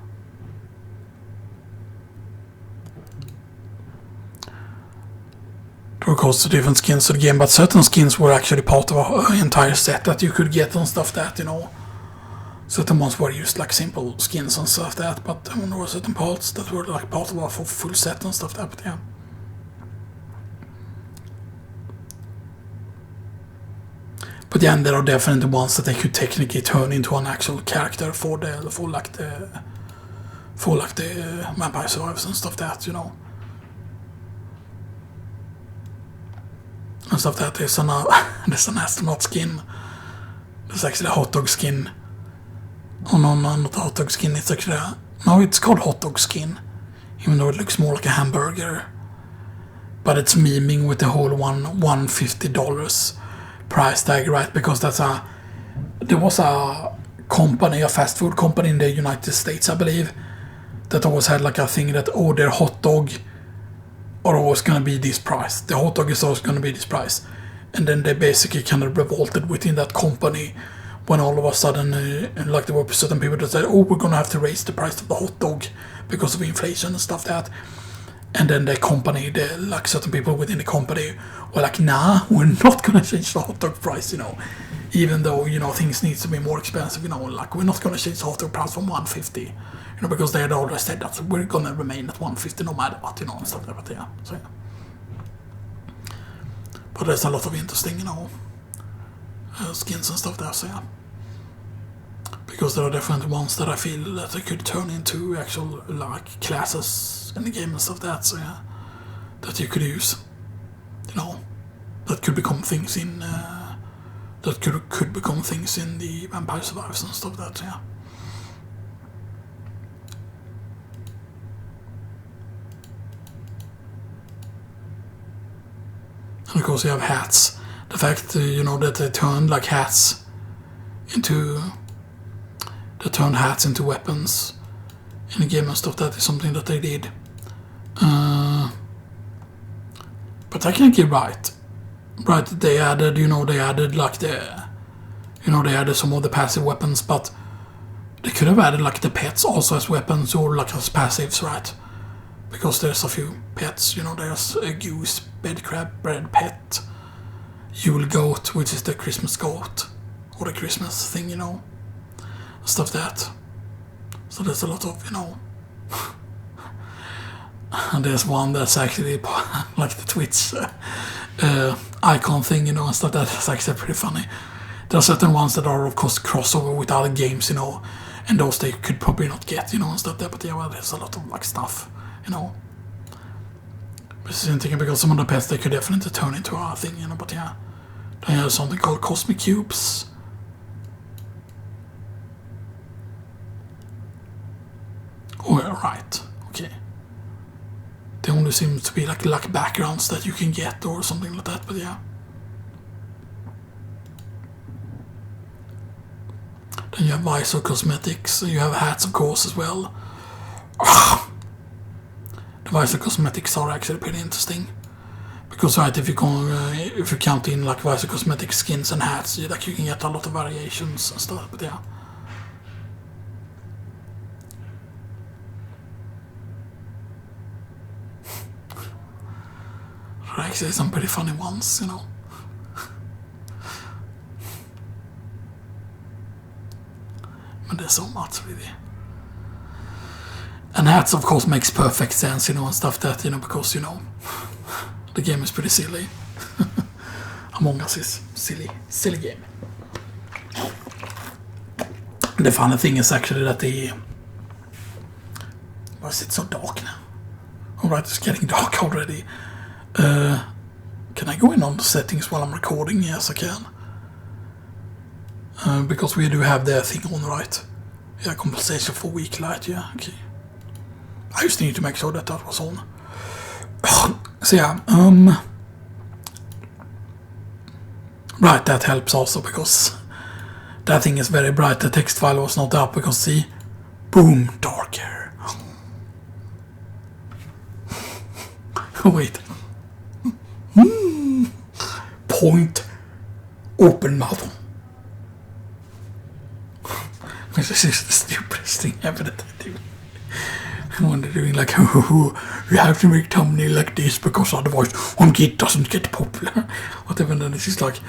S1: There were of course the different skins of the game, but certain skins were actually part of an entire set that you could get and stuff that, you know. Certain ones were used like simple skins and stuff that, but there were certain parts that were like part of a full set and stuff that, but yeah. But yeah, and there are definitely ones that they could technically turn into an actual character for the Vampire Survivors and stuff that, you know. And stuff that there's an astronaut skin. There's actually a hot dog skin. Oh no, not a hot dog skin, it's actually no, it's called hot dog skin. Even though it looks more like a hamburger. But it's memeing with the whole $150 price tag, right? Because there was a company, a fast food company in the United States, I believe, that always had like a thing that, oh, their hot dog are always gonna be this price. The hot dog is always gonna be this price. And then they basically kind of revolted within that company when all of a sudden, like there were certain people that said, oh, we're gonna have to raise the price of the hot dog because of inflation and stuff that. And then the company, like certain people within the company were like, nah, we're not gonna change the hot dog price, you know. Even though, you know, things needs to be more expensive, you know, like we're not gonna change the hot dog price from $150, you know, because they had already said that we're gonna remain at $150 no matter what, you know, and stuff like that, yeah. So yeah. But there's a lot of interesting, you know, skins and stuff there, so yeah. Because there are different ones that I feel that they could turn into actual like classes in the game and stuff that, so yeah, that you could use, you know, that could become things in that could become things in the Vampire Survivors and stuff that, yeah. And of course you have hats. The fact you know that they turned like hats into weapons in the game and stuff, that is something that they did. But technically right, they added, you know, they added some of the passive weapons, but they could have added like the pets also as weapons or like as passives, right? Because there's a few pets, you know, there's a goose, bed crab, bread pet, Yule goat, which is the Christmas goat, or the Christmas thing, you know, stuff that. So there's a lot of, you know, and there's one that's actually like the Twitch icon thing, you know, and stuff that's actually pretty funny. There are certain ones that are of course crossover with other games, you know, and those they could probably not get, you know, and stuff there, but yeah, well, there's a lot of like stuff, you know. But it's thinking because some of the pets they could definitely turn into a thing, you know, but yeah. Then you have something called Cosmic Cubes. Oh, yeah, right, okay. There only seems to be like backgrounds that you can get or something like that, but yeah. Then you have visor cosmetics, you have hats of course as well. the visor cosmetics are actually pretty interesting. Because right, if you count in like visor cosmetic skins and hats, you can get a lot of variations and stuff. But yeah. There are actually some pretty funny ones, you know. But there's so much really. And hats of course makes perfect sense, you know, and stuff that, you know, because, you know, the game is pretty silly. Among Us is silly game. The funny thing is actually that why is it so dark now? Alright, it's getting dark already. Can I go in on the settings while I'm recording? Yes, I can. Because we do have the thing on, right? Yeah, compensation for weak light, yeah, okay. I just need to make sure that was on. So yeah, right, that helps also because that thing is very bright. The text file was not up because see, boom, darker. Wait. Point, open mouth. This is the stupidest thing ever that I do. When they're doing like, you have to make thumbnail like this because otherwise HomeKit doesn't get popular. Whatever, and then it's just like,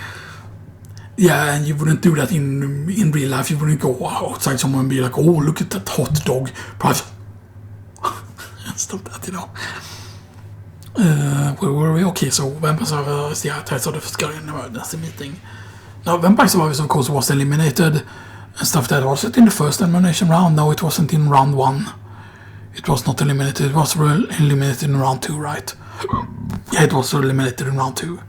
S1: yeah, and you wouldn't do that in real life. You wouldn't go outside someone and be like, oh, look at that hot dog price. Stop that, you know. Where were we? Okay, so Vampire Survivors, yeah, Tides of the Fiscalian Emergency Meeting. Now, Vampire Survivors, of course, was eliminated and stuff that. Was it in the first elimination round? No, it wasn't in round 1. It was not eliminated. It was eliminated in round 2, right? Yeah, it was eliminated in round 2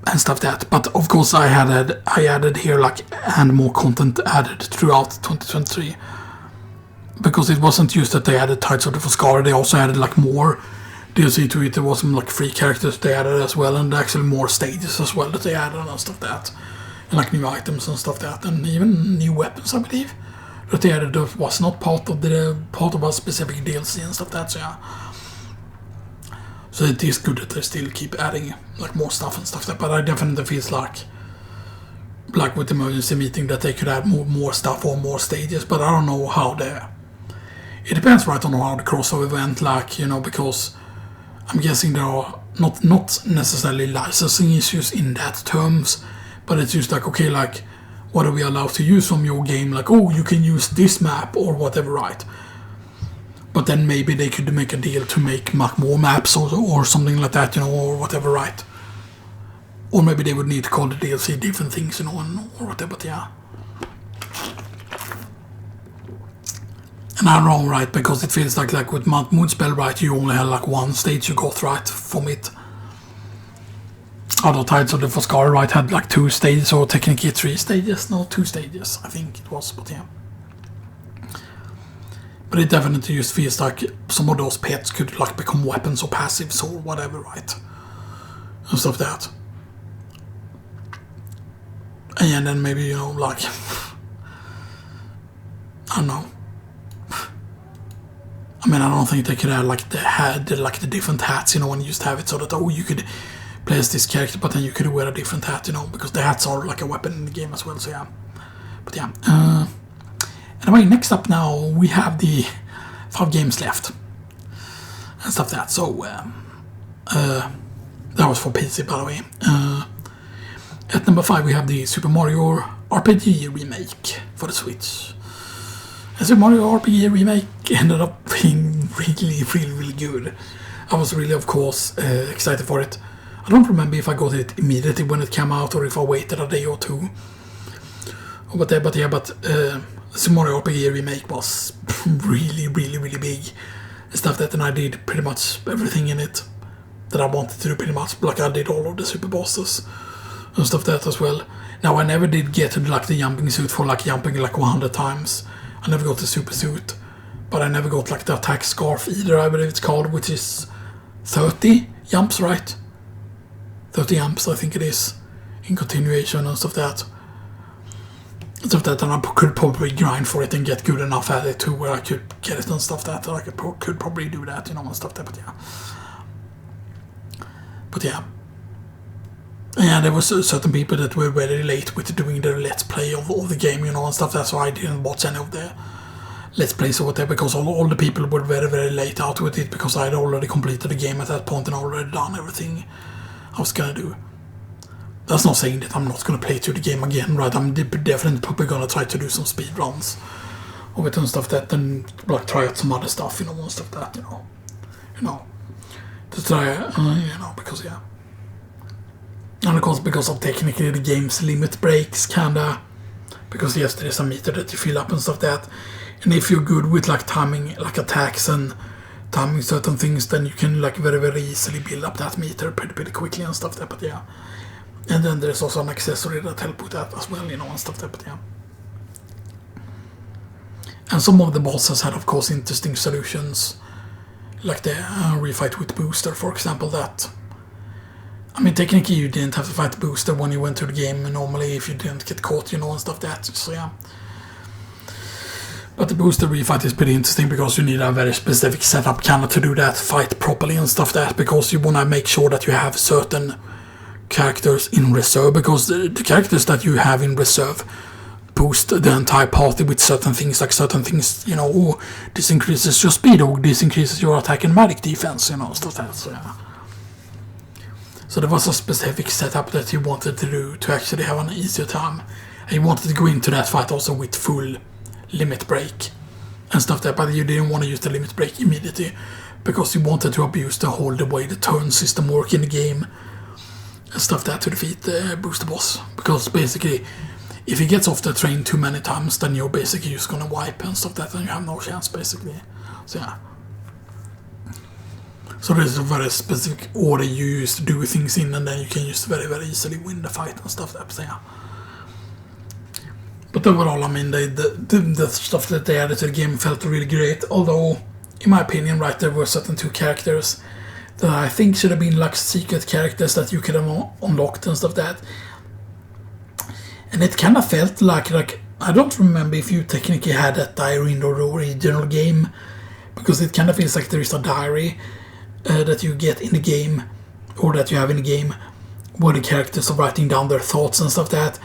S1: and stuff that. But of course, I added here like and more content added throughout 2023 because it wasn't just that they added Tides of the Fiscalian. They also added like more DLC to it. There was some like free characters they added as well, and actually more stages as well that they added and stuff that, and like new items and stuff that, and even new weapons, I believe. That they added was not part of a specific DLC and stuff that, so yeah. So it is good that they still keep adding like more stuff and stuff that, but I definitely feels like with the emergency meeting that they could add more stuff or more stages, but I don't know how it depends right on how the crossover went, like, you know, because I'm guessing there are not necessarily licensing issues in that terms, but it's just like, okay, like, what are we allowed to use from your game? Like, oh, you can use this map or whatever, right? But then maybe they could make a deal to make more maps or something like that, you know, or whatever, right? Or maybe they would need to call the DLC different things, you know, or whatever, but yeah. And I don't know, right, because it feels like with Moonspell, right, you only had like one stage you got, right, from it. Other Tides of the Fiscalian, right, had like 2 stages, or technically 3 stages, no, 2 stages, I think it was, but yeah. But it definitely just feels like some of those pets could like become weapons or passives or whatever, right? And stuff like that. And then maybe, you know, like, I don't know. I mean, I don't think they could have like the different hats, you know, and just have it so that, oh, you could play as this character, but then you could wear a different hat, you know, because the hats are like a weapon in the game as well, so yeah. But yeah. Anyway, next up now, we have the 5 games left. And stuff like that, so, that was for PC, by the way. At number 5, we have the Super Mario RPG remake for the Switch. And Super Mario RPG remake ended up being really good. I was really, of course, excited for it. I don't remember if I got it immediately when it came out or if I waited a day or two. But Super Mario RPG remake was really big. Stuff that, and I did pretty much everything in it that I wanted to do, pretty much. Like I did all of the super bosses and stuff that as well. Now I never did get like the jumping suit for like jumping like 100 times. I never got the super suit, but I never got like the attack scarf either, I believe it's called, which is 30 jumps, right? 30 jumps, I think it is, in continuation and stuff that. stuff that, and I could probably grind for it and get good enough at it to where I could get it and stuff that I could probably do that, you know, and stuff that. But yeah. And there was certain people that were very late with doing the let's play of the game, you know, and stuff that, so I didn't watch any of the let's plays or whatever, because all the people were very, very late out with it, because I had already completed the game at that point and already done everything I was gonna do. That's not saying that I'm not gonna play through the game again, right? I'm definitely probably gonna try to do some speed runs of it and stuff that, and like try out some other stuff, you know, and stuff that, you know, to try, you know, because yeah. And of course, because of technically the game's limit breaks, kinda, because yes, there is a meter that you fill up and stuff that, and if you're good with like timing, like attacks and timing certain things, then you can like very, very easily build up that meter pretty quickly and stuff that, but yeah. And then there's also an accessory that helps with that as well, you know, and stuff that, but yeah. And some of the bosses had, of course, interesting solutions, like the refight with booster, for example, that... I mean, technically you didn't have to fight the booster when you went to the game normally if you didn't get caught, you know, and stuff that, so yeah. But the booster refight is pretty interesting because you need a very specific setup kind of to do that fight properly and stuff that, because you want to make sure that you have certain characters in reserve, because the characters that you have in reserve boost the entire party with certain things, you know, oh, this increases your speed, or this increases your attack and magic defense, you know, stuff like that, so yeah. So there was a specific setup that he wanted to do to actually have an easier time. And he wanted to go into that fight also with full limit break and stuff like that, but you didn't want to use the limit break immediately because you wanted to abuse the way the turn system work in the game and stuff like that to defeat the booster boss. Because basically, if he gets off the train too many times, then you're basically just gonna wipe and stuff like that, and you have no chance basically. So yeah. So there's a very specific order you use to do things in, and then you can just very, very easily win the fight and stuff like that. So yeah. But overall, I mean, the stuff that they added to the game felt really great. Although, in my opinion, right, there were certain two characters that I think should have been like secret characters that you could have unlocked and stuff like that. And it kind of felt like I don't remember if you technically had that diary in the original game, because it kind of feels like there is a diary that you get in the game, or that you have in the game, where the characters are writing down their thoughts and stuff like that.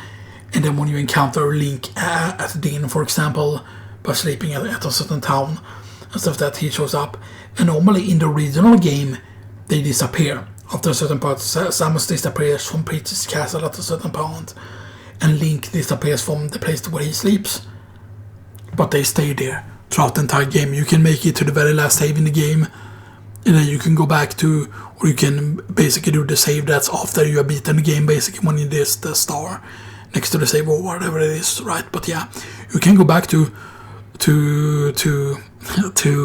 S1: And then when you encounter Link at the inn, for example, by sleeping at a certain town and stuff like that, he shows up. And normally in the original game, they disappear after a certain part. Samus disappears from Peach's castle at a certain point, and Link disappears from the place where he sleeps. But they stay there throughout the entire game. You can make it to the very last save in the game, and then you can go back to, or you can basically do the save that's after you have beaten the game, basically when it is the star next to the save or whatever it is, right? But yeah, you can go back to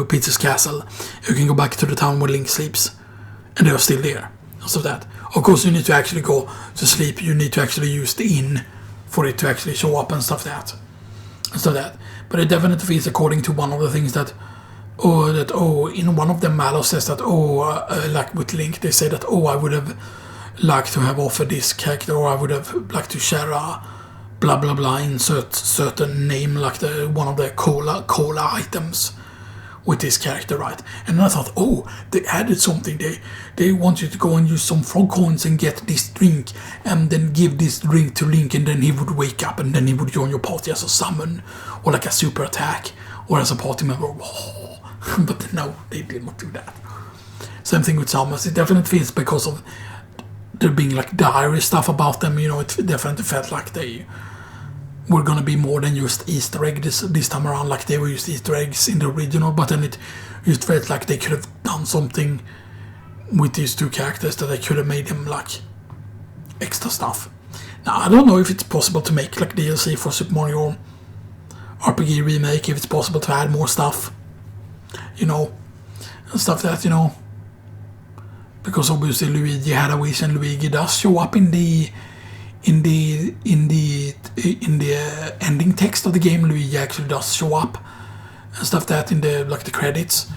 S1: Peach's castle. You can go back to the town where Link sleeps, and they are still there. So that, of course, you need to actually go to sleep. You need to actually use the inn for it to actually show up and stuff like that. And so that, but it definitely feels according to one of the things that. In one of them, Mallow says that, like with Link, they say that, I would have liked to have offered this character, or I would have liked to share a blah blah blah, insert certain name, like one of the cola items with this character, right? And I thought, they added something. They want you to go and use some frog coins and get this drink, and then give this drink to Link, and then he would wake up, and then he would join your party as a summon, or like a super attack, or as a party member. But no, they did not do that. Same thing with Samus. It definitely feels because of there being like diary stuff about them, you know, it definitely felt like they were gonna be more than just Easter egg this time around, like they were just Easter eggs in the original, but then it just felt like they could have done something with these two characters, that they could have made them like extra stuff. Now, I don't know if it's possible to make like DLC for Super Mario RPG Remake, if it's possible to add more stuff, you know, and stuff that, you know, because obviously Luigi had a wish, and Luigi does show up in the ending text of the game. Luigi actually does show up and stuff that in the like the credits,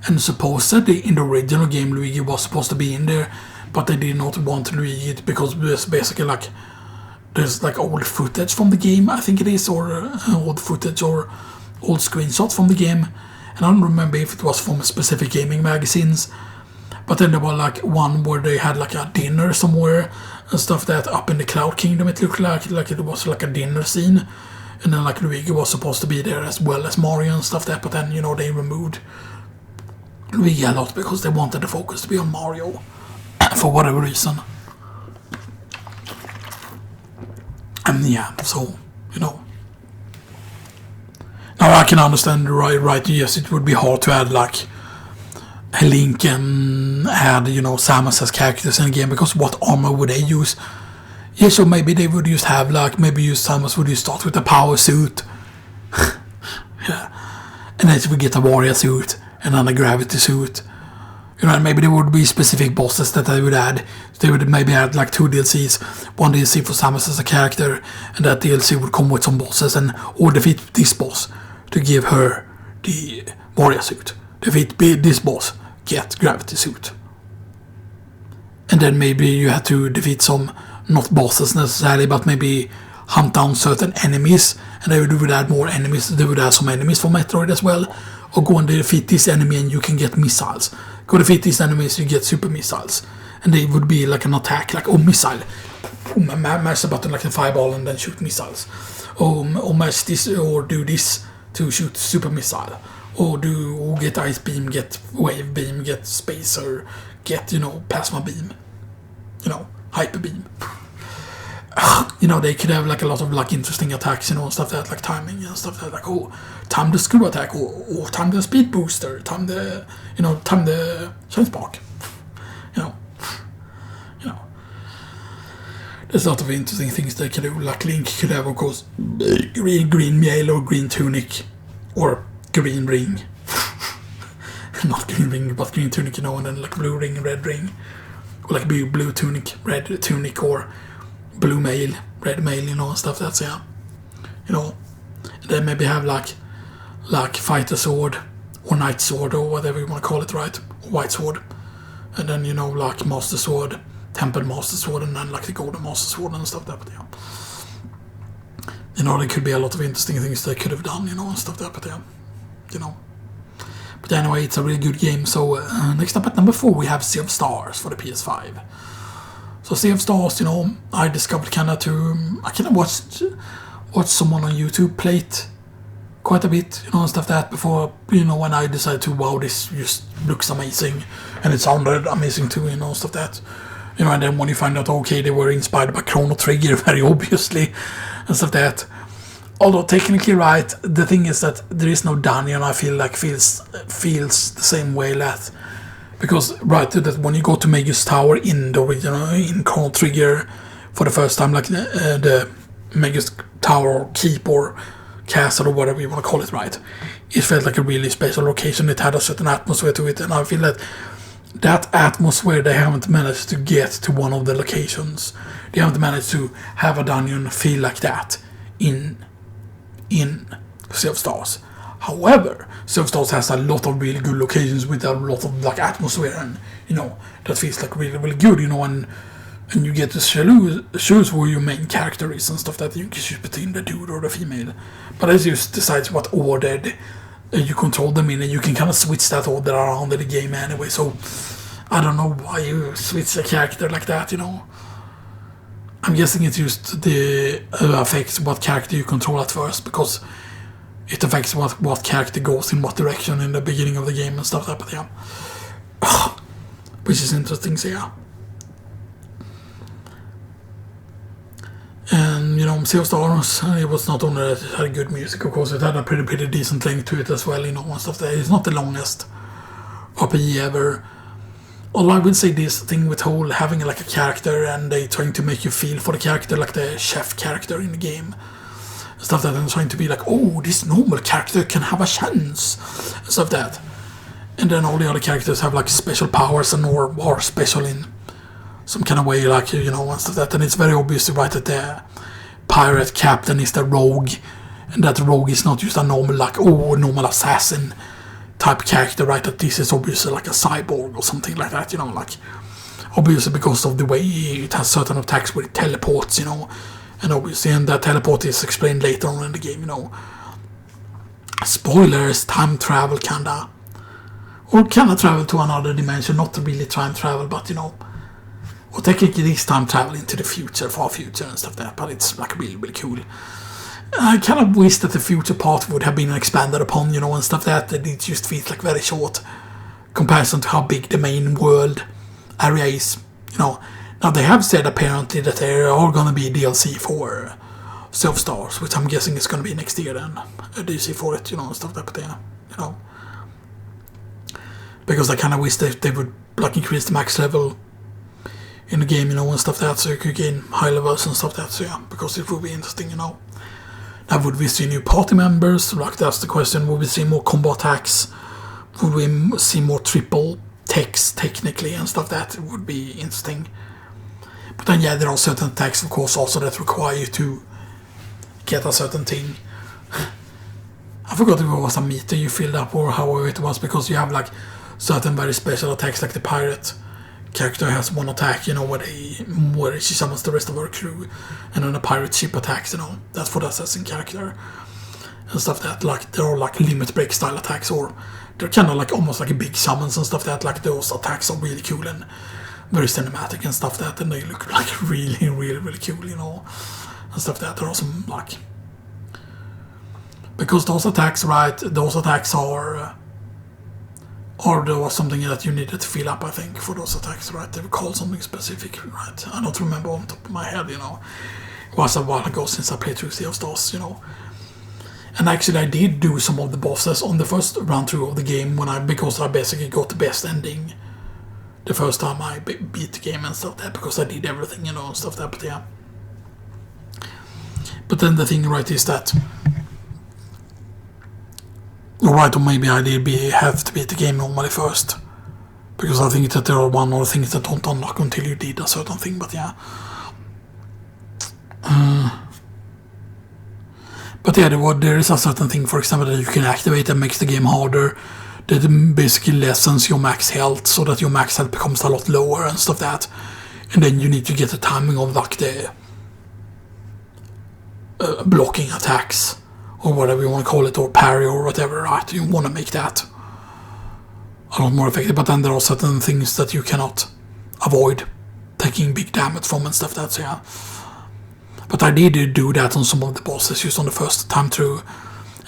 S1: and supposedly in the original game Luigi was supposed to be in there, but they did not want Luigi because it was basically like there's like old footage from the game, I think it is, or old footage or old screenshots from the game. And I don't remember if it was from specific gaming magazines. But then there was like one where they had like a dinner somewhere and stuff that up in the Cloud Kingdom. It looked like it was like a dinner scene. And then like Luigi was supposed to be there as well as Mario and stuff that. But then, you know, they removed Luigi a lot because they wanted the focus to be on Mario. For whatever reason. And yeah, so, you know. Now I can understand, right, yes, it would be hard to add like Link and add, you know, Samus as characters in the game, because what armor would they use? Yeah, so maybe they would just have like, maybe Samus would just start with a power suit. Yeah. And then we get a warrior suit and then a gravity suit. You know, and maybe there would be specific bosses that they would add. They would maybe add like 2 DLCs. One DLC for Samus as a character, and that DLC would come with some bosses, and or defeat this boss to give her the warrior suit. Defeat this boss, get gravity suit. And then maybe you had to defeat some, not bosses necessarily, but maybe hunt down certain enemies, and they would add more enemies. They would add some enemies for Metroid as well. Or go and defeat this enemy and you can get missiles. Go defeat these enemies, you get super missiles. And they would be like an attack, like, oh, missile. Mash the button like a fireball and then shoot missiles. Or mash this, or do this to shoot super missile. Or get ice beam, get wave beam, get spacer, get, you know, plasma beam. You know, hyper beam. You know, they could have like a lot of like interesting attacks, you know, and stuff like that, like timing and stuff like that, like, oh, time the screw attack, or time the speed booster, time the shine spark. You know, there's a lot of interesting things they could do. Like Link could have, of course, green mail or green tunic, or green ring. Not green ring, but green tunic, you know, and then like blue ring, red ring, or like blue tunic, red tunic, or blue mail, red mail, you know, and stuff. That's, yeah, you know. And then maybe have like fighter sword or knight sword or whatever you want to call it, right? Or white sword. And then, you know, like master sword, temple master sword, and then like the golden master sword and stuff like that. But yeah, you know, there could be a lot of interesting things they could have done, you know, and stuff like that. But yeah, you know. But anyway, it's a really good game. So next up at number 4 we have Sea of Stars for the PS5. So Sea of Stars, you know, I discovered I kind of watched someone on YouTube play it quite a bit, you know, and stuff that before, you know, when I decided to, wow, this just looks amazing, and it sounded amazing too, you know, stuff that, you know, and then when you find out, okay, they were inspired by Chrono Trigger, very obviously, and stuff that. Although technically, right, the thing is that there is no dungeon, I feel like feels the same way that. Because, right, that when you go to Magus Tower in the original, in Chrono Trigger, for the first time, like the Magus Tower or Keep or Castle or whatever you want to call it, right? It felt like a really special location. It had a certain atmosphere to it, and I feel that atmosphere they haven't managed to get to one of the locations. They haven't managed to have a dungeon feel like that in Sea of Stars. However, Sea of Stars has a lot of really good locations with a lot of like atmosphere, and, you know, that feels like really, really good, you know, and you get to choose who your main character is and stuff, that you can choose between the dude or the female. But it just decides what order you control them in, and you can kind of switch that order around in the game anyway. So I don't know why you switch a character like that, you know. I'm guessing it just the affects what character you control at first, because it affects what character goes in what direction in the beginning of the game and stuff like that. But yeah, which is interesting. So yeah, and, you know, Sea of Stars, it was not only that it had good music, of course, it had a pretty decent length to it as well, you know, and stuff. That it's not the longest RPG ever. Although I would say this thing with whole having like a character and they trying to make you feel for the character, like the chef character in the game. Stuff that I'm trying to be like, oh, this normal character can have a chance, and stuff that. And then all the other characters have like special powers and or are special in some kind of way, like, you know, and stuff that. And it's very obvious, right, that the pirate captain is the rogue, and that rogue is not just a normal, like, oh, normal assassin type character, right? That this is obviously like a cyborg or something like that, you know, like, obviously because of the way it has certain attacks where it teleports, you know, And obviously, and that teleport is explained later on in the game, you know. Spoilers, time travel kinda. Or kinda travel to another dimension, not really time travel, but you know. Or technically it is time travel into the future, far future and stuff like that, but it's like really, really cool. I kind of wish that the future part would have been expanded upon, you know, and stuff like that. It just feels like very short comparison to how big the main world area is, you know. Now they have said apparently that there are going to be DLC for Sea of Stars, which I'm guessing is going to be next year then. A DLC for it, you know, and stuff like that, you know. Because I kind of wish that they would like increase the max level in the game, you know, and stuff like that, so you could gain high levels and stuff like that, so yeah, because it would be interesting, you know. Now, would we see new party members? Like, that's the question. Would we see more combo attacks? Would we see more triple text technically and stuff like that? It would be interesting. But then, yeah, there are certain attacks, of course, also that require you to get a certain thing. I forgot if it was a meter you filled up or however it was, because you have, like, certain very special attacks, like the pirate character has one attack, you know, where she summons the rest of her crew, and then a pirate ship attacks, you know. That's for the assassin character and stuff that, like, they're all like limit break style attacks, or they're kind of like almost like a big summons and stuff that, like, those attacks are really cool and very cinematic and stuff that, and they look like really, really, really cool, you know, and stuff that. They're awesome, like, because those attacks, right, those attacks are or there was something that you needed to fill up, I think, for those attacks, right? They were called something specific, right? I don't remember on top of my head, you know. It was a while ago since I played through Sea of Stars, you know. And actually I did do some of the bosses on the first run through of the game because I basically got the best ending the first time I beat the game and stuff like that, because I did everything, you know, and stuff like that, but yeah. But then the thing, right, is that alright, or maybe I did have to beat the game normally first, because I think that there are one or things that don't unlock until you did a certain thing, but yeah. But yeah, there is a certain thing, for example, that you can activate that makes the game harder, that basically lessens your max health, so that your max health becomes a lot lower and stuff like that. And then you need to get the timing of, like, the blocking attacks, or whatever you want to call it, or parry or whatever, right? You want to make that a lot more effective, but then there are certain things that you cannot avoid taking big damage from and stuff like that, so yeah. But I did do that on some of the bosses just on the first time through.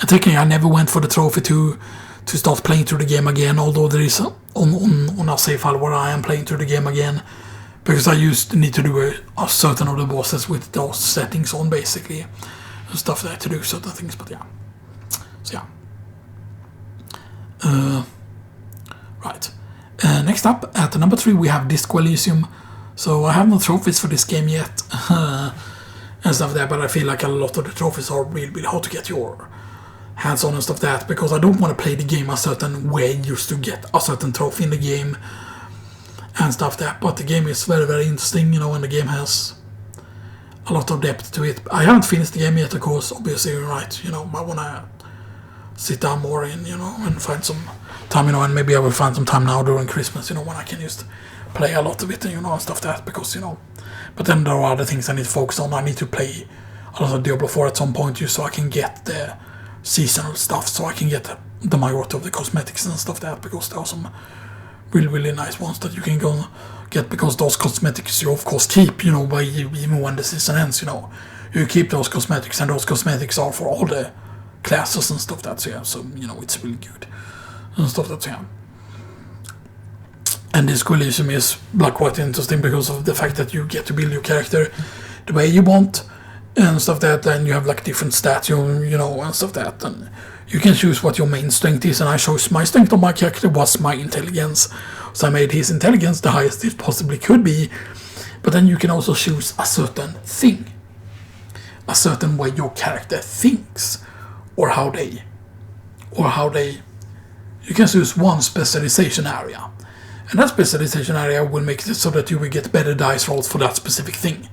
S1: And technically I never went for the trophy to start playing through the game again, although there is on a save file where I am playing through the game again, because I need to do a certain of the bosses with those settings on, basically. And stuff there to do certain things, but yeah. So yeah. Right. Next up, at number 3, we have Disco Elysium. So I have no trophies for this game yet. And stuff there, but I feel like a lot of the trophies are really, really hard to get your hands on and stuff that, because I don't want to play the game a certain way just to get a certain trophy in the game and stuff that. But the game is very, very interesting, you know, and the game has a lot of depth to it. I haven't finished the game yet, of course, obviously, right, you know, I want to sit down more in, you know, and find some time, you know, and maybe I will find some time now during Christmas, you know, when I can just play a lot of it, you know, and stuff that, because, you know, but then there are other things I need to focus on. I need to play a lot of Diablo 4 at some point, just so I can get the seasonal stuff, so I can get the majority of the cosmetics and stuff that, because there are some really, really nice ones that you can go get, because those cosmetics you of course keep, you know, by even when the season ends, you know, you keep those cosmetics, and those cosmetics are for all the classes and stuff that, so yeah, so, you know, it's really good and stuff that, yeah. And this Elysium is, like, quite interesting because of the fact that you get to build your character the way you want and stuff that, and you have, like, different stats, you know, and stuff that, and you can choose what your main strength is, and I chose my strength of my character was my intelligence, so I made his intelligence the highest it possibly could be. But then you can also choose a certain thing, a certain way your character thinks, or how they you can choose one specialization area. And that specialization area will make it so that you will get better dice rolls for that specific thing.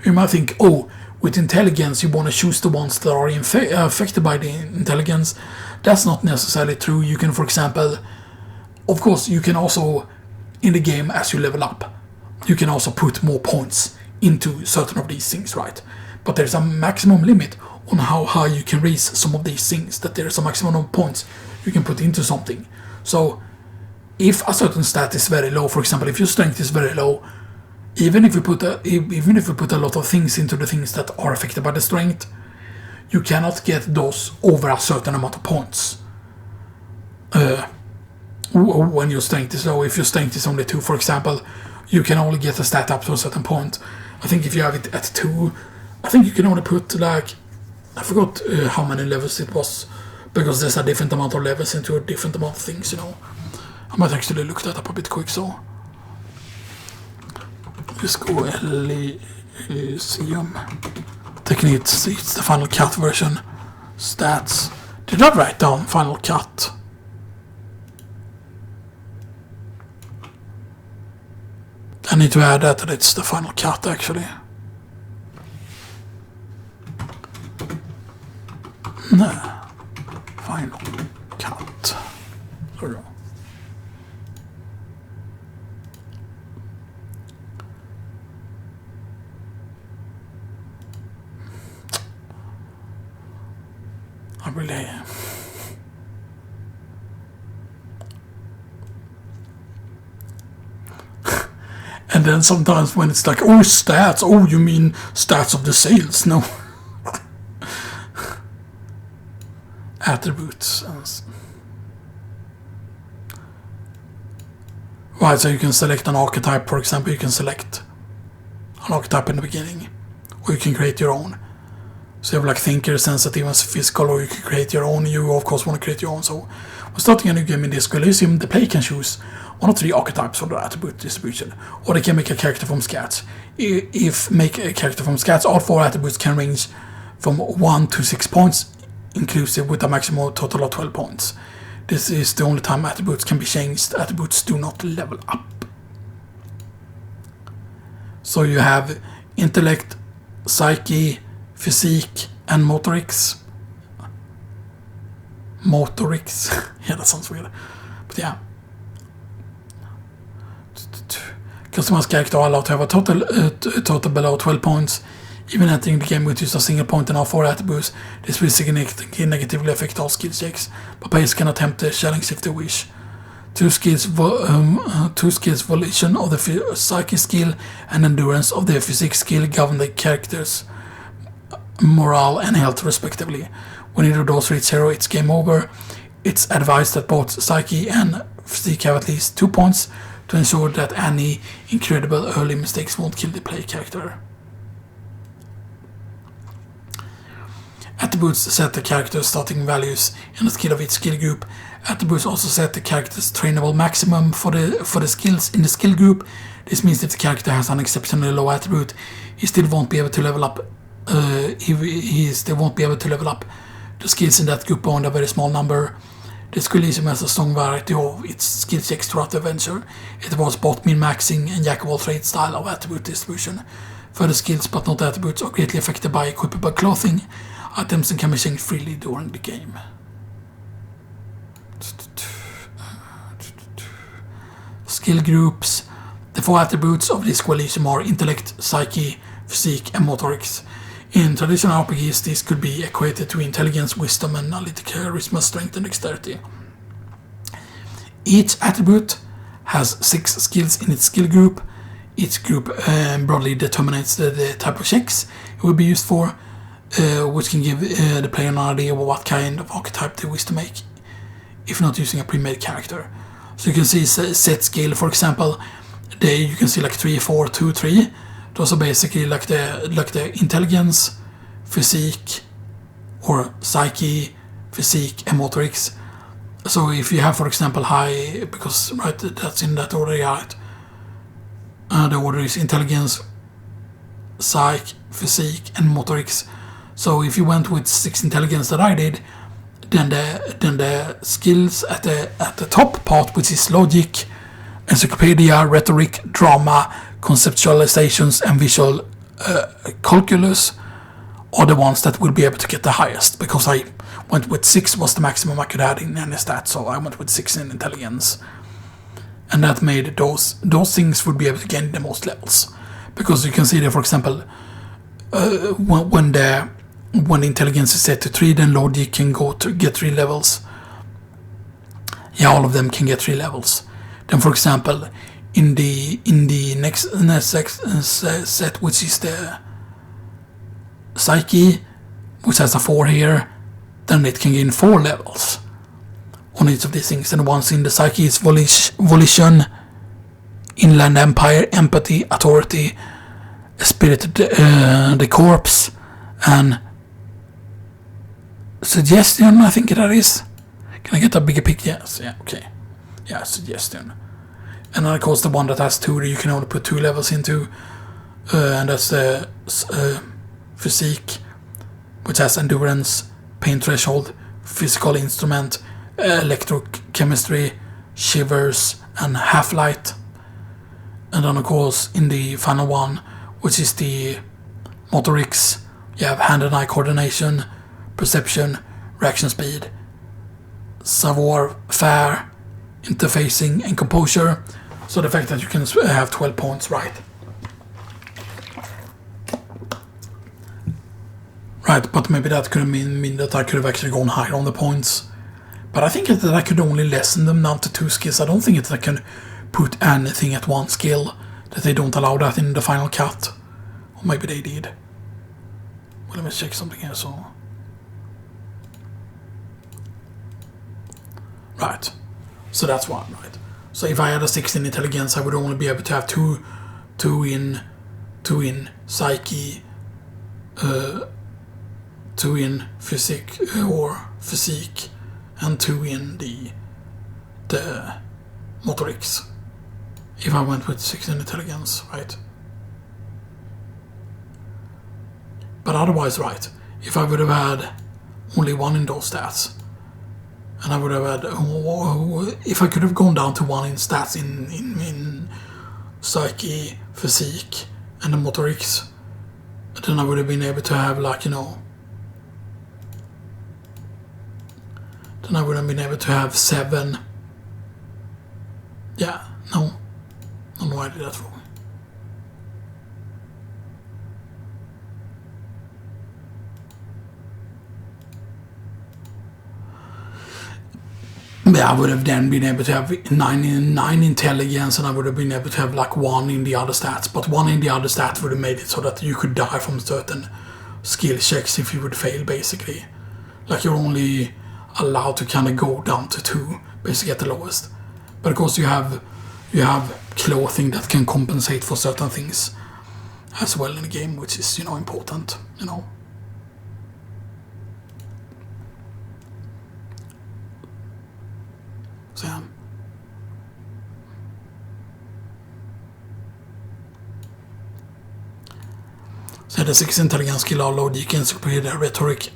S1: You might think, oh, with intelligence you want to choose the ones that are affected by the intelligence. That's not necessarily true. You can, for example, of course, you can also, in the game as you level up, you can also put more points into certain of these things, right? but there's a maximum limit on how high you can raise some of these things, that there's a maximum of points you can put into something. So if a certain stat is very low, for example, if your strength is very low, even if you put a lot of things into the things that are affected by the strength, you cannot get those over a certain amount of points. When your strength is low, if your strength is only 2, for example, you can only get a stat up to a certain point. I think if you have it at 2, I think you can only put like, I forgot how many levels it was, because there's a different amount of levels into a different amount of things, you know. I might actually look that up a bit quick, so. Let's go Elysium. Technique, it's the Final Cut version. Stats. Did I write down Final Cut? I need to add that it's the Final Cut actually. No. Final Cut. There we go. I really... And then sometimes when it's like, oh, stats, oh, you mean stats of the sales? No. Attributes. Right, so you can select an archetype, for example, you can select an archetype in the beginning, or you can create your own. So you have like thinker, sensitive, and physical, or you can create your own. You of course want to create your own. So when starting a new game in this Elysium, the player can choose 1 or 3 archetypes for the attribute distribution, or they can make a character from scratch. If make a character from scratch, all 4 attributes can range from 1 to 6 points, inclusive, with a maximum total of 12 points. This is the only time attributes can be changed. Attributes do not level up. So you have intellect, psyche, physique, and motorics. Motorics. Yeah, that sounds weird. But yeah. Customized character are allowed to have a total below 12 points. Even entering the game with just a single point and all 4 attributes, this will significantly negatively affect all skill checks, but players can attempt the challenge if they wish. 2 skills volition of the psychic skill and endurance of the physique skill govern the character's morale and health respectively. When either of those reach 0, it's game over. It's advised that both psyche and physique have at least 2 points to ensure that any incredible early mistakes won't kill the player character. Attributes set the character's starting values in the skill of each skill group. Attributes also set the character's trainable maximum for the skills in the skill group. This means if the character has an exceptionally low attribute, he still won't be able to level up. He still won't be able to level up the skills in that group beyond a very small number. This Elysium has a strong variety of its skill checks throughout the adventure. It was both min-maxing and jack of all trades style of attribute distribution. Further skills but not attributes are greatly affected by equipable clothing. Items can be changed freely during the game. Skill groups. The 4 attributes of this Elysium are intellect, psyche, physique, and motorics. In traditional RPGs, these could be equated to intelligence, wisdom, and analytic charisma, strength, and dexterity. Each attribute has 6 skills in its skill group. Each group broadly determines the type of checks it will be used for, which can give the player an idea of what kind of archetype they wish to make, if not using a pre-made character. So you can see set skill, for example, you can see like 3, 4, 2, 3. Those are basically like the intelligence, physique, or psyche, physique, and motorics. So if you have, for example, high, because right, that's in that order, right? The order is intelligence, psyche, physique, and motorics. So if you went with 6 intelligence that I did, then the skills at the top part, which is logic, encyclopedia, rhetoric, drama, conceptualizations, and visual calculus, are the ones that will be able to get the highest, because I went with 6 was the maximum I could add in any stat, so I went with 6 in intelligence, and that made those things would be able to gain the most levels, because you can see there, for example, when the intelligence is set to 3, then logic can go to get 3 levels. Yeah, all of them can get 3 levels. Then, for example, in the next set, which is the psyche, which has a 4 here, then it can gain 4 levels on each of these things. And once in the psyche is volition, inland empire, empathy, authority, spirit, the corpse, and suggestion, I think that is. Can I get a bigger pic? Yes, yeah, okay. Yeah, suggestion. And then of course the one that has 2 you can only put 2 levels into, and that's the physique, which has endurance, pain threshold, physical instrument, electrochemistry, shivers, and half-light. And then of course in the final one, which is the motorics, you have hand and eye coordination, perception, reaction speed, savoir-faire, interfacing, and composure. So the fact that you can have 12 points, right? Right, but maybe that could mean that I could have actually gone higher on the points. But I think that I could only lessen them down to 2 skills. I don't think that I can put anything at 1 skill, that they don't allow that in the final cut. Or maybe they did. Well, let me check something here, so... Right. So that's one, right? So if I had a 16 intelligence, I would only be able to have two in psyche, 2 in physique, and 2 in the motorics. If I went with 16 intelligence, right? But otherwise, right? If I would have had only 1 in those stats, and I would have had, if I could have gone down to 1 in stats in psyche, physique, and the motorics, then I would have been able to have, like, you know, then I would have been able to have 7. Yeah, no. I don't know why I did that wrong. Yeah, I would have then been able to have 9 intelligence, and I would have been able to have like 1 in the other stats. But 1 in the other stats would have made it so that you could die from certain skill checks if you would fail, basically. Like, you're only allowed to kind of go down to 2, basically at the lowest. But of course you have clothing that can compensate for certain things as well in the game, which is, you know, important, you know. So yeah. So the 6 intelligence skill are logic, encyclopedia, rhetoric,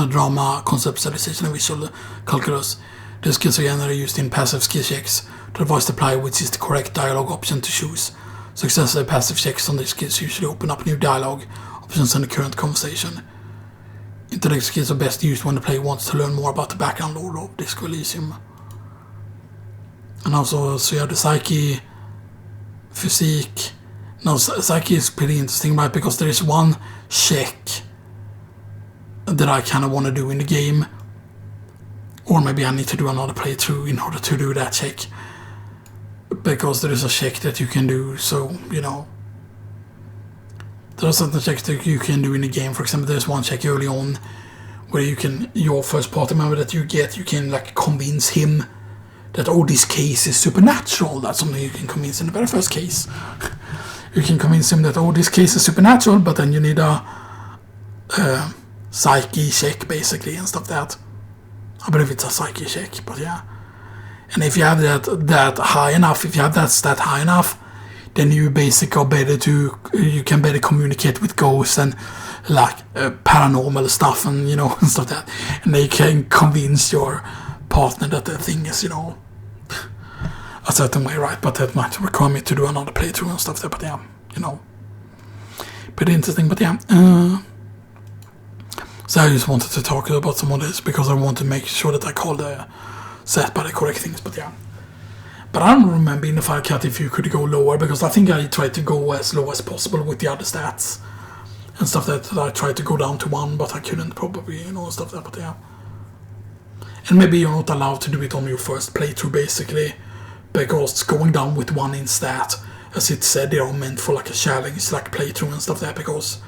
S1: drama, conceptualization, and visual calculus. The skills are generally used in passive skill checks to advise the player which is the correct dialogue option to choose. Successful passive checks on these skills usually open up new dialogue options in the current conversation. Intellect skills are best used when the player wants to learn more about the background lore of Disco Elysium. And also, so you have the psyche, physique. Now, psyche is pretty interesting, right? Because there is one check that I kind of want to do in the game. Or maybe I need to do another playthrough in order to do that check. Because there is a check that you can do, so, you know. There are certain checks that you can do in the game. For example, there's one check early on where you can, your first party member that you get, you can like convince him that, oh, this case is supernatural. That's something you can convince in the very first case. You can convince him that, oh, this case is supernatural, but then you need a psyche check, basically, and stuff like that. I believe it's a psyche check, but yeah. And if you have that high enough, if you have that stat high enough, then you basically are better to, you can better communicate with ghosts and like paranormal stuff and, you know, and stuff like that. And they can convince your partner that the thing is, you know, a certain way, right? But that might require me to do another playthrough and stuff there, but yeah, you know, pretty interesting, but yeah. So I just wanted to talk about some of this because I want to make sure that I call the set by the correct things, but yeah. But I don't remember in the final cut if you could go lower, because I think I tried to go as low as possible with the other stats. and stuff that I tried to go down to 1, but I couldn't probably, and stuff that, but yeah. And maybe you're not allowed to do it on your first playthrough, basically, because going down with 1 in stat, as it said, they are meant for like a challenge, like playthrough and stuff like that, because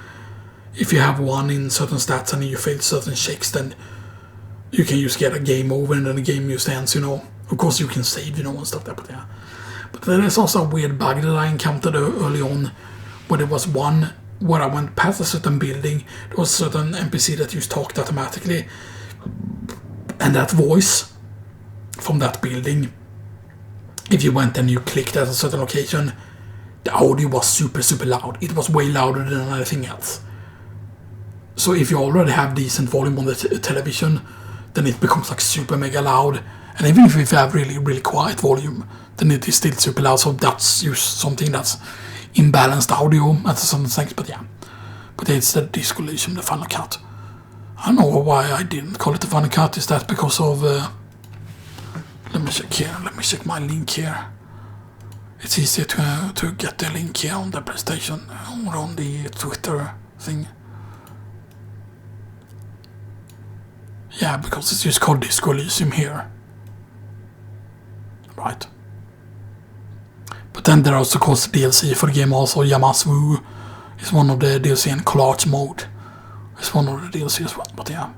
S1: if you have 1 in certain stats and you fail certain checks, then you can just get a game over and then the game just ends, Of course you can save, and stuff like that, but yeah. But there is also a weird bug that I encountered early on, where there was one where I went past a certain building, there was a certain NPC that just talked automatically, and that voice from that building, if you went and you clicked at a certain location, the audio was super, super loud. It was way louder than anything else. So if you already have decent volume on the television, then it becomes like super mega loud. And even if you have really, really quiet volume, then it is still super loud. So that's just something that's imbalanced audio at some things, but yeah. But it's the disc Elysium, the final cut. I don't know why I didn't call it the final cut. Is that because of... let me check here. Let me check my link here. It's easier to get the link here on the PlayStation or on the Twitter thing. Yeah, because it's just called Disco Elysium here. Right. But then there are also, of course, DLC for the game also. Yamaswu is one of the DLC, and Collage Mode is one of the DLC as well, but yeah.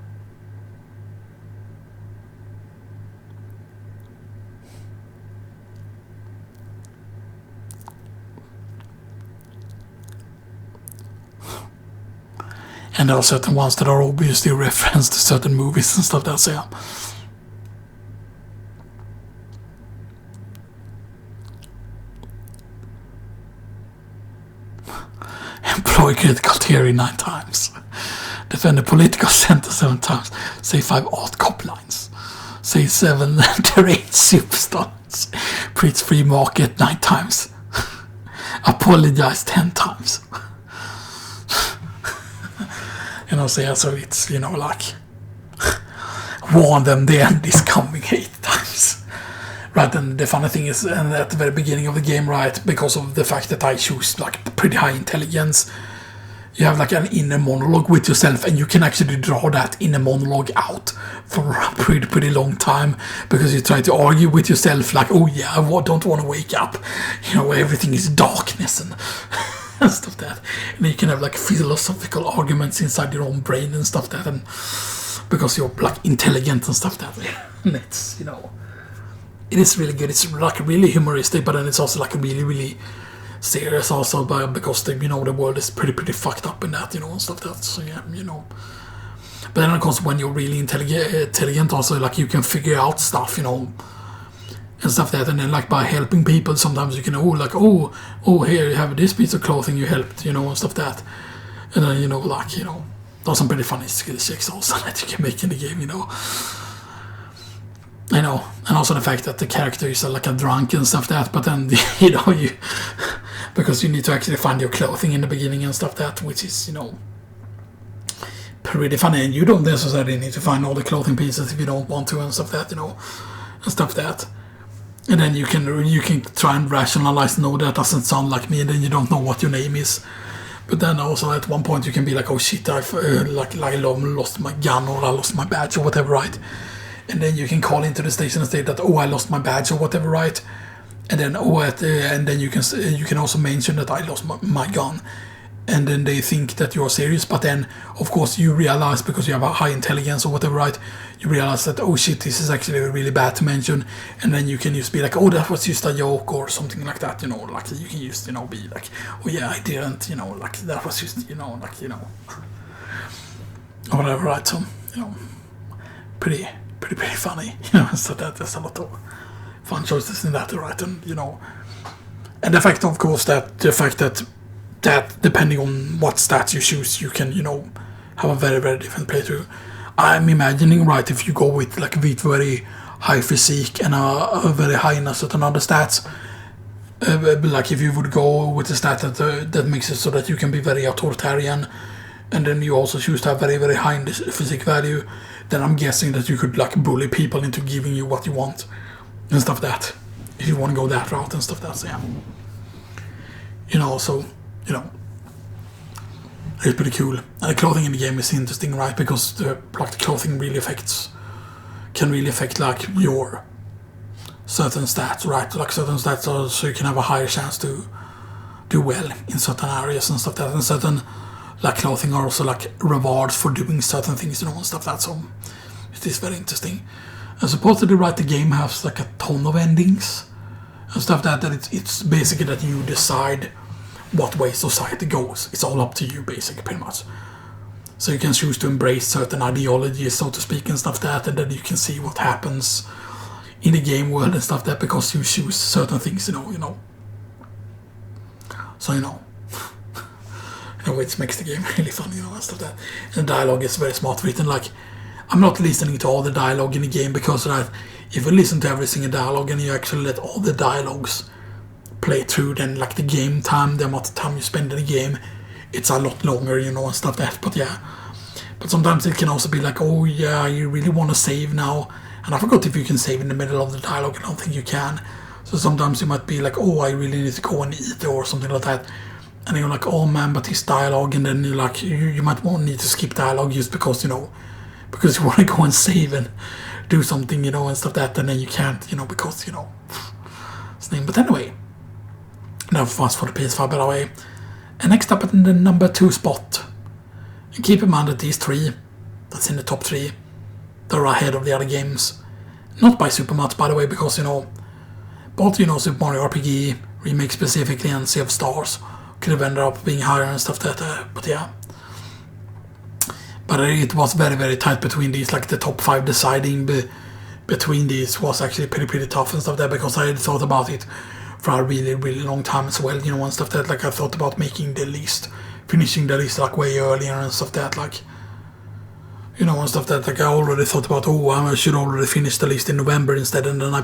S1: And there are certain ones that are obviously referenced to certain movies and stuff like that, so yeah. Employ critical theory 9 times. Defend a political center 7 times. Say 5 art cop lines. Say 7 terrain superstars. Preach free market 9 times. Apologize 10 times. So yeah, so it's, like, warn them the end is coming 8 times. Right, and the funny thing is, and at the very beginning of the game, right, because of the fact that I choose, like, pretty high intelligence, you have, like, an inner monologue with yourself, and you can actually draw that inner monologue out for a pretty long time, because you try to argue with yourself, like, oh yeah, I don't want to wake up, everything is darkness, and... and stuff that, and you can have like philosophical arguments inside your own brain and stuff that, and because you're like intelligent and stuff that, and it's it is really good. It's like really humoristic, but then it's also like really, really serious also, because the the world is pretty fucked up in that, and stuff that. So yeah, But then of course when you're really intelligent also, like you can figure out stuff, and stuff like that, and then like by helping people, sometimes you can here you have this piece of clothing you helped, and stuff like that, and then there's some pretty funny skill checks also that you can make in the game, and also the fact that the character is like a drunk and stuff like that, but then you because you need to actually find your clothing in the beginning and stuff like that, which is pretty funny, and you don't necessarily need to find all the clothing pieces if you don't want to and stuff like that, and stuff like that. And then you can try and rationalize, no, that doesn't sound like me, and then you don't know what your name is. But then also at one point you can be like, oh shit, I've lost my gun, or I lost my badge, or whatever, right? And then you can call into the station and say that, oh, I lost my badge, or whatever, right? And then and then you can also mention that I lost my gun. And then they think that you're serious, but then of course you realize, because you have a high intelligence or whatever, right? You realize that, oh shit, this is actually really bad to mention, and then you can just be like, oh, that was just a joke or something like that, like you can just be like, oh yeah, I didn't, like that was just or whatever, right? So pretty funny, so there's a lot of fun choices in that, right? And and the fact, of course, that depending on what stats you choose, you can have a very, very different playthrough. I'm imagining, right, if you go with like very high physique and a very high in a certain other stats, like if you would go with a stat that makes it so that you can be very authoritarian, and then you also choose to have very, very high in this physique value, then I'm guessing that you could like bully people into giving you what you want and stuff like that, if you want to go that route and stuff like that. So yeah, so It's pretty cool. And the clothing in the game is interesting, right? Because the clothing can really affect like your certain stats, right? Like certain stats, so you can have a higher chance to do well in certain areas and stuff like that. And certain like clothing are also like rewards for doing certain things, and stuff like that. So it is very interesting. And supposedly, right, the game has like a ton of endings and stuff like that. That it's basically that you decide what way society goes. It's all up to you, basically, pretty much. So you can choose to embrace certain ideologies, so to speak, and stuff like that, and then you can see what happens in the game world and stuff like that because you choose certain things, you know. So which makes the game really fun, and stuff like that. And the dialogue is very smart written. Like, I'm not listening to all the dialogue in the game because if you listen to every single dialogue and you actually let all the dialogues play through, then like the game time, the amount of time you spend in the game, it's a lot longer, and stuff like that. But yeah, but sometimes it can also be like, oh yeah, you really want to save now, and I forgot if you can save in the middle of the dialogue. I don't think you can. So sometimes you might be like, oh, I really need to go and eat or something like that, and you're like, oh man, but this dialogue, and then you're like, you might need to skip dialogue just because because you want to go and save and do something, and stuff like that, and then you can't, because but anyway. That was for the PS5, by the way. And next up in the number 2 spot. And keep in mind that these 3, that's in the top 3, they're ahead of the other games. Not by super much, by the way, because, both, Super Mario RPG Remake specifically and Sea of Stars could have ended up being higher and stuff like that, but yeah. But it was very, very tight between these, like the top 5 deciding between these was actually pretty tough and stuff like that, because I had thought about it for a really, really long time as well, and stuff that, like, I thought about making the list, finishing the list, like, way earlier and stuff that, like, and stuff that, like, I already thought about, I should already finish the list in November instead, and then I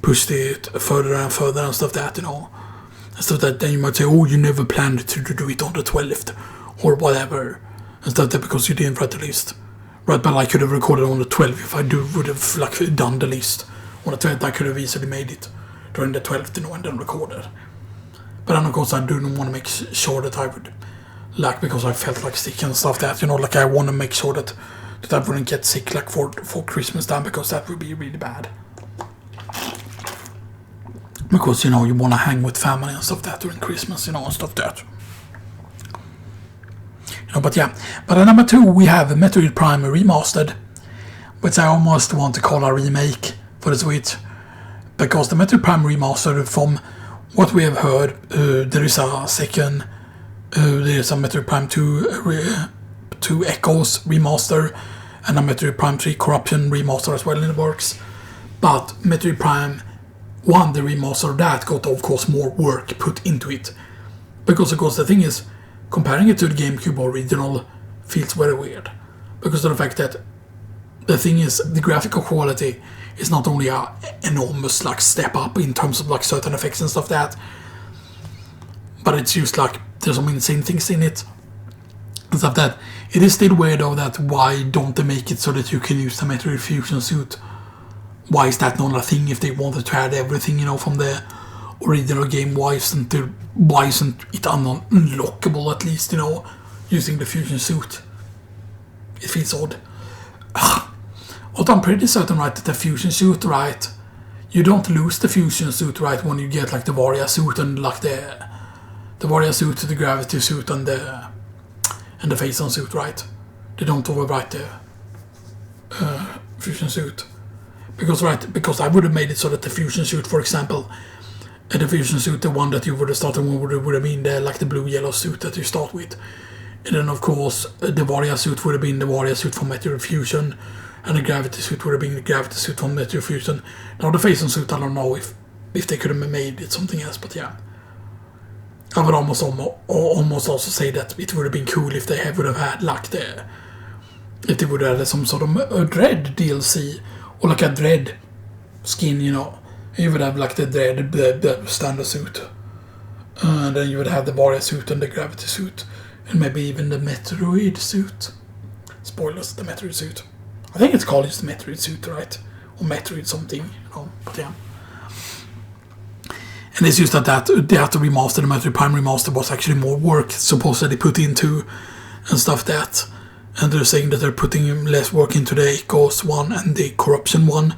S1: pushed it further and further and stuff that, and stuff that, then you might say, you never planned to do it on the 12th, or whatever, and stuff that, because you didn't write the list, right? But I could have recorded on the 12th if I would have, like, done the list on the 12th. I could have easily made it during the 12th, and then recorded. But then, of course, I do want to make sure that I would, like, because I felt like sick and stuff that, like, I want to make sure that I wouldn't get sick, like, for Christmas time, because that would be really bad. Because, you want to hang with family and stuff that during Christmas, and stuff that. But yeah. But at number 2, we have Metroid Prime Remastered, which I almost want to call a remake for the Switch. Because the Metroid Prime Remastered, from what we have heard, there is a second, there is a Metroid Prime 2 Echoes Remaster, and a Metroid Prime 3 Corruption Remaster as well in the works. But Metroid Prime 1, the remaster, that got, of course, more work put into it. Because, of course, the thing is, comparing it to the GameCube original feels very weird. Because of the fact that the thing is, the graphical quality is not only a enormous, like, step up in terms of, like, certain effects and stuff that, but it's just like there's some insane things in it and stuff that. It is still weird though that why don't they make it so that you can use the Metroid Fusion suit? Why is that not a thing if they wanted to add everything, from the original game? Why isn't it unlockable at least, using the Fusion suit? It feels odd. Although I'm pretty certain, right, that the Fusion suit, right, you don't lose the Fusion suit, right, when you get, like, the Varia suit and, like, the Varia suit, the Gravity suit, and the Phazon suit, right? They don't overwrite the Fusion suit. Because I would have made it so that the Fusion suit, for example, the Fusion suit, the one that you would have started with, would have been the blue-yellow suit that you start with. And then, of course, the Varia suit would have been the Varia suit from Metroid Fusion, and the Gravity suit would have been the Gravity suit from Metroid Fusion. Now, the Phazon suit, I don't know if they could have made it something else, but yeah. I would almost also say that it would have been cool if they would have had, like, if they would have had some sort of a Dread DLC, or like a Dread skin, You would have, like, the Dread, the standard suit. And then you would have the Varia suit and the Gravity suit. And maybe even the Metroid suit. Spoilers, the Metroid suit. I think it's called just the Metroid suit, right? Or Metroid something, but yeah. And it's just that they had to remaster. The Metroid Prime remaster was actually more work supposedly put into and stuff that. And they're saying that they're putting less work into the Echoes one and the Corruption one.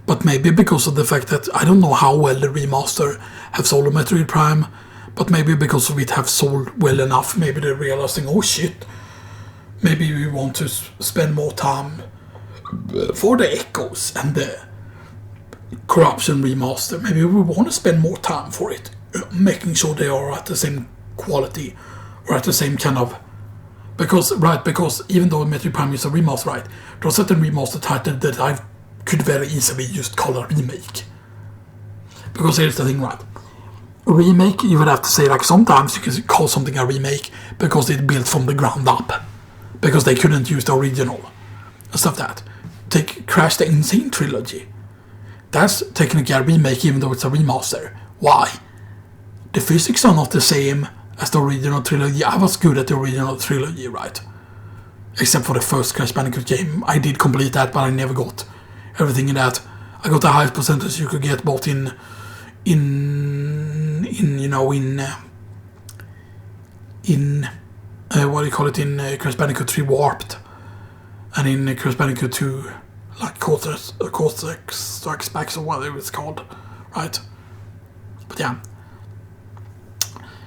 S1: But maybe because of the fact that I don't know how well the remaster have sold Metroid Prime, but maybe because of it have sold well enough, maybe they're realizing, oh shit, maybe we want to spend more time for the Echoes and the Corruption remaster. Maybe we want to spend more time for it, making sure they are at the same quality or at the same kind of. Because even though Metroid Prime is a remaster, right, there are certain remaster titles that I could very easily just call a remake. Because here's the thing, right? A remake, you would have to say, like, sometimes you can call something a remake because it's built from the ground up. Because they couldn't use the original. And stuff that. Take Crash the Insane Trilogy. That's technically a remake even though it's a remaster. Why? The physics are not the same as the original trilogy. I was good at the original trilogy, right? Except for the first Crash Bandicoot game. I did complete that, but I never got everything in that. I got the highest percentage you could get both in what do you call it, in Crash Bandicoot 3 Warped, and in Crash Bandicoot 2, like Cortex Strikes Back or whatever it's called, right? But yeah,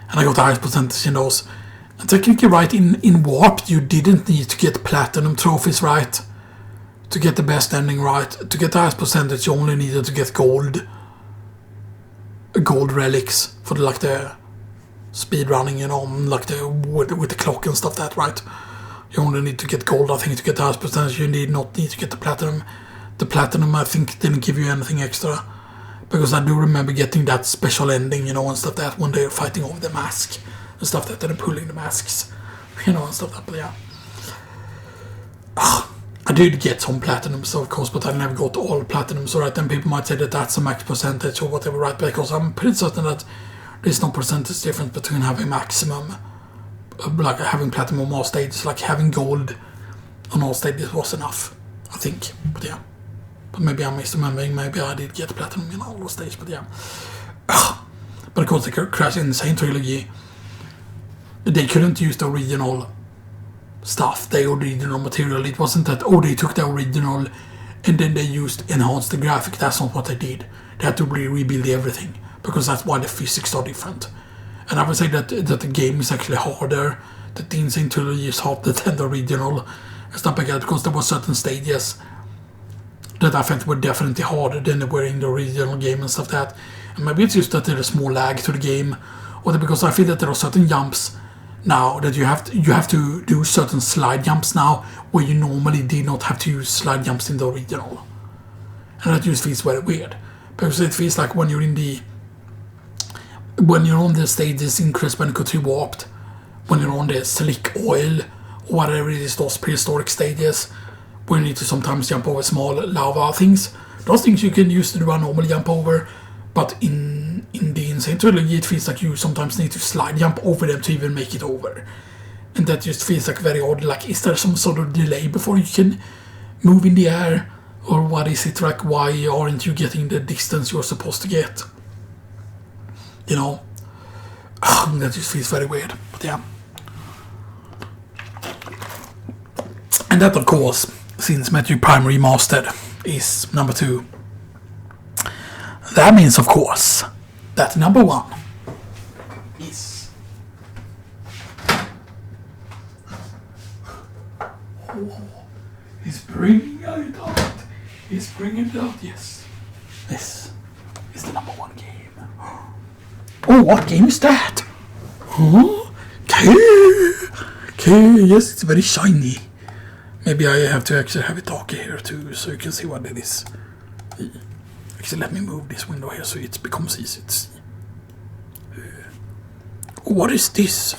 S1: and I got the highest percentage in those. And technically, right, in Warped you didn't need to get platinum trophies, right? To get the best ending, right? To get the highest percentage, you only needed to get gold relics for the speed running, like with the clock and stuff that, right? You only need to get gold, I think, to get the highest percentage. You did not need to get the platinum. The platinum, I think, didn't give you anything extra, because I do remember getting that special ending, and stuff that when they're fighting over the mask and stuff that they're pulling the masks, and stuff that. But yeah. I did get some platinums, of course, but I never got all platinums, right? Then people might say that that's a max percentage or whatever, right? Because I'm pretty certain that there's no percentage difference between having maximum, like having platinum on all stages, like having gold on all stages was enough, I think. But yeah. But maybe I'm misremembering, maybe I did get platinum in all those stages, but yeah. But of course, the Crash Insane Trilogy, they couldn't use the original stuff, the original material. It wasn't that, they took the original and then they enhanced the graphic. That's not what they did. They had to rebuild everything, because that's why the physics are different. And I would say that the game is actually harder, that the Insane Trilogy is harder than the original and stuff like that, because there were certain stages that I felt were definitely harder than they were in the original game and stuff that. And maybe it's just that there's more lag to the game, or because I feel that there are certain jumps now that you have to do certain slide jumps now where you normally did not have to use slide jumps in the original, and that just feels very weird, because it feels like when you're on the stages in Crash Bandicoot 3 Warped, when you're on the slick oil or whatever it is, those prehistoric stages where you need to sometimes jump over small lava things. Those things you can use to do a normal jump over, but in the Insane Trilogy it feels like you sometimes need to slide jump over them to even make it over. And that just feels like very odd. Like, is there some sort of delay before you can move in the air? Or what is it, like, why aren't you getting the distance you're supposed to get? That just feels very weird, but yeah. And that, of course, since Metroid Prime Remastered is number 2, that means, of course, that number 1 is... He's bringing it out. He's bringing it out, yes. This is the number 1 game. Oh, what game is that? Huh? Okay, yes, it's very shiny. Maybe I have to actually have it darker here too, so you can see what it is. Actually, let me move this window here so it becomes easy to see. What is this?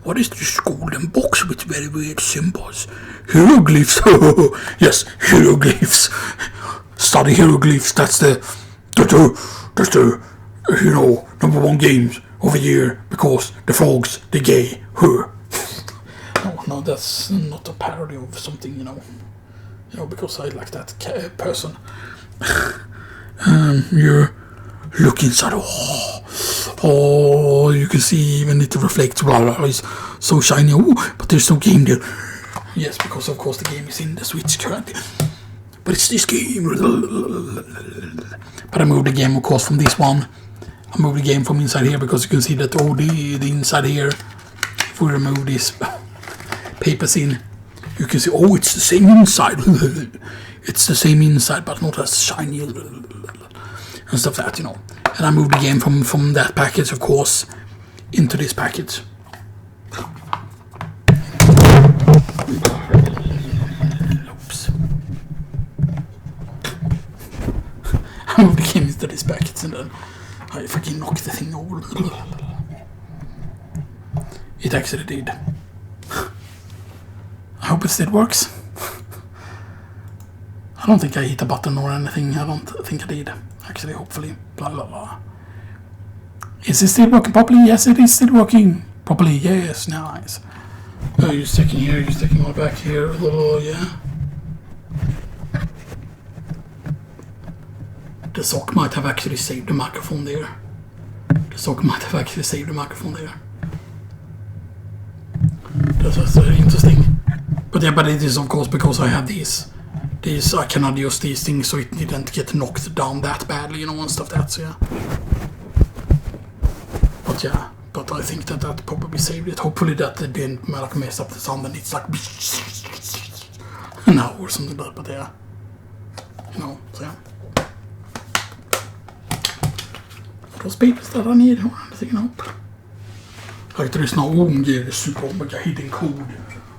S1: What is this golden box with very weird symbols? Hieroglyphs! Yes, hieroglyphs! Study hieroglyphs, that's the number 1 games of the year, because the frogs, they're gay. No, that's not a parody of something, because I like that person. look inside. Oh, you can see even it reflects. Blah, blah, blah. It's so shiny. Oh, but there's no game there. Yes, because of course the game is in the Switch currently. But it's this game. But I moved the game, of course, from this one. I moved the game from inside here because you can see that the inside here. If we remove these papers in, you can see, oh, it's the same inside. It's the same inside, but not as shiny and stuff like that, you know. And I moved the game from that package, of course, into this package. Oops. I moved the game into this package and then I fucking knocked the thing over. It actually did. I hope it still works. I don't think I hit a button or anything. I don't think I did. Actually, hopefully. Blah, blah, blah. Is it still working properly? Yes, it is still working properly. Yes, nice. Oh, you're sticking here. You're sticking all back here. Yeah. The sock might have actually saved the microphone there. That's very interesting. But yeah, but it is of course because I have these I cannot use these things so it didn't get knocked down that badly, you know, and stuff like that, so yeah. But yeah, but I think that probably saved it. Hopefully that they didn't like mess up the sound and it's like now or something like that, but yeah. You know, so yeah. Those papers that I need or anything, you know. Like there is no OMG, super omega hidden code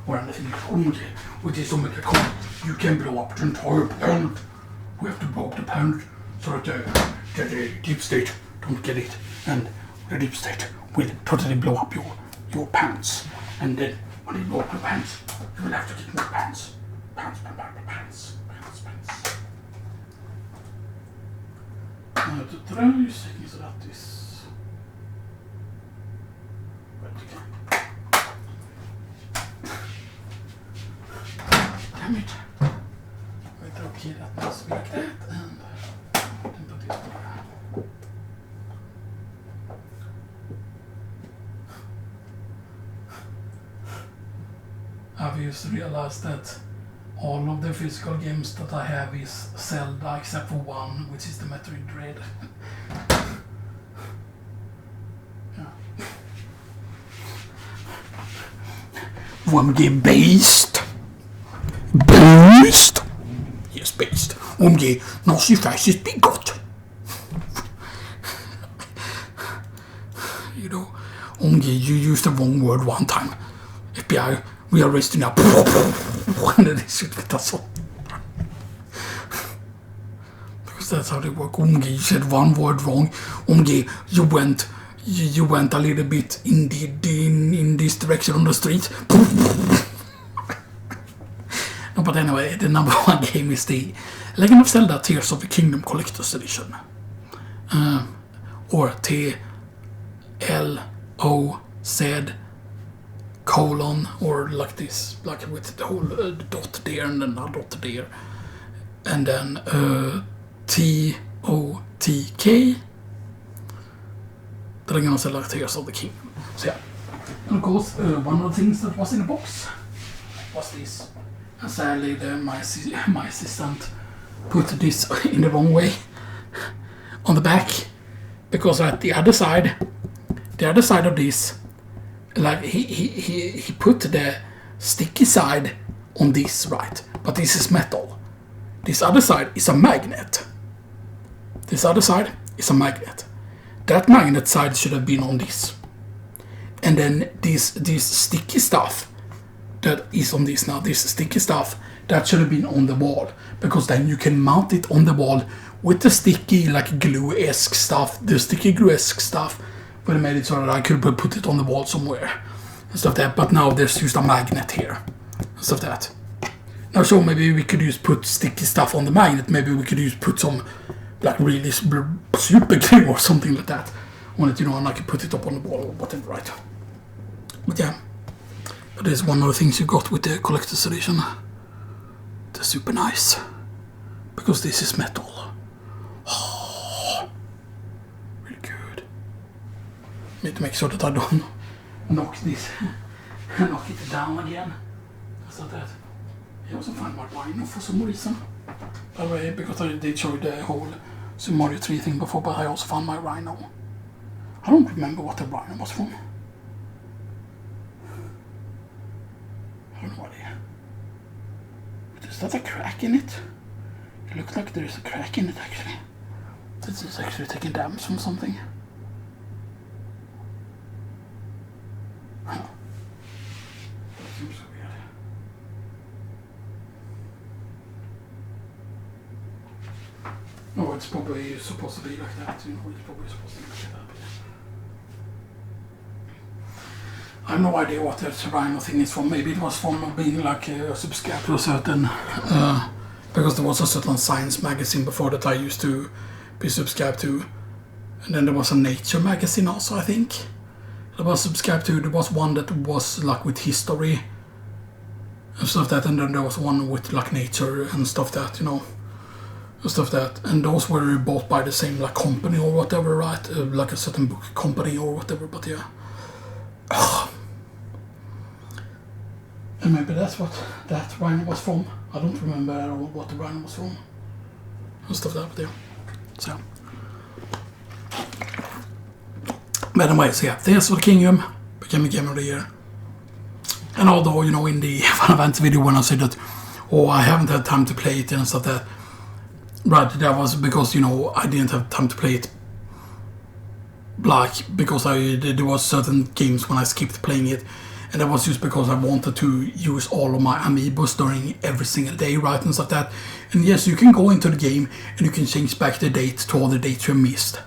S1: or anything. OMG, with this omega code, you can blow up the entire planet. We have to blow up the planet so that the deep state don't get it, and the deep state will totally blow up your pants. And then when they blow up your pants, you will have to get more pants. Pants. Det där är ju säkert så att det damn it. Wait, okay, that must be like that, and then put this there. I've just realized that all of the physical games that I have is Zelda except for one, which is the Metroid Dread. Yeah. One game based. Yes, based. OMG, Nazi fascist bigot. You know, OMG, you used the wrong word one time. FBI, we are arresting now. And then it should get us all. Because that's how they work. OMG, you said one word wrong. OMG, you went a little bit in this direction on the street. No, but anyway, the number one game is the Legend of Zelda Tears of the Kingdom Collector's Edition. Or TLOZ colon, or like this, like with the whole dot there and then a dot there. And then TOTK. The Legend of Zelda Tears of the Kingdom. So yeah. And of course, one of the things that was in the box was this. And sadly, my assistant put this in the wrong way on the back, because at the other side of this, like he put the sticky side on this, right? But this is metal. This other side is a magnet. That magnet side should have been on this, and then this sticky stuff that is on this now, this sticky stuff, that should have been on the wall, because then you can mount it on the wall with the sticky, like glue-esque stuff, the sticky glue-esque stuff, but I made it so that I could put it on the wall somewhere and stuff like that. But now there's just a magnet here and stuff like that. Now, so maybe we could just put sticky stuff on the magnet. Maybe we could just put some like really super glue or something like that on it, you know, and I could put it up on the wall or whatever, right? But yeah. But there's one of the things you got with the collector's edition. They're super nice. Because this is metal. Oh. need to make sure that I don't knock it down again. So that I also find my rhino for some reason. By the way, because I did show you the whole Super Mario 3 thing before, but I also found my rhino. I don't remember what the rhino was from. I have no idea. But is that a crack in it? It looks like there is a crack in it actually. This is actually taking damage from something. Huh. That seems so weird. No, it's probably supposed to be like that. You know, it's probably supposed to be like that. I have no idea what that rhino thing is from. Maybe it was from being like subscribed to a certain, because there was a certain science magazine before that I used to be subscribed to, and then there was a nature magazine also. I think I was subscribed to. There was one that was like with history and stuff that, and then there was one with like nature and stuff that, you know, and stuff that, and those were bought by the same like company or whatever, right? Like a certain book company or whatever. But yeah. And maybe that's what that rhino was from. I don't remember at all what the rhino was from. And stuff like that, but yeah. So. But anyway, so yeah, Tears of the Kingdom became a game of the year. And although, you know, in the Final Fantasy video when I said that, oh, I haven't had time to play it and stuff that, right, that was because, you know, I didn't have time to play it. Like, because there was certain games when I skipped playing it. And that was just because I wanted to use all of my amiibos during every single day, right, and stuff like that. And yes, you can go into the game and you can change back the date to all the dates you missed.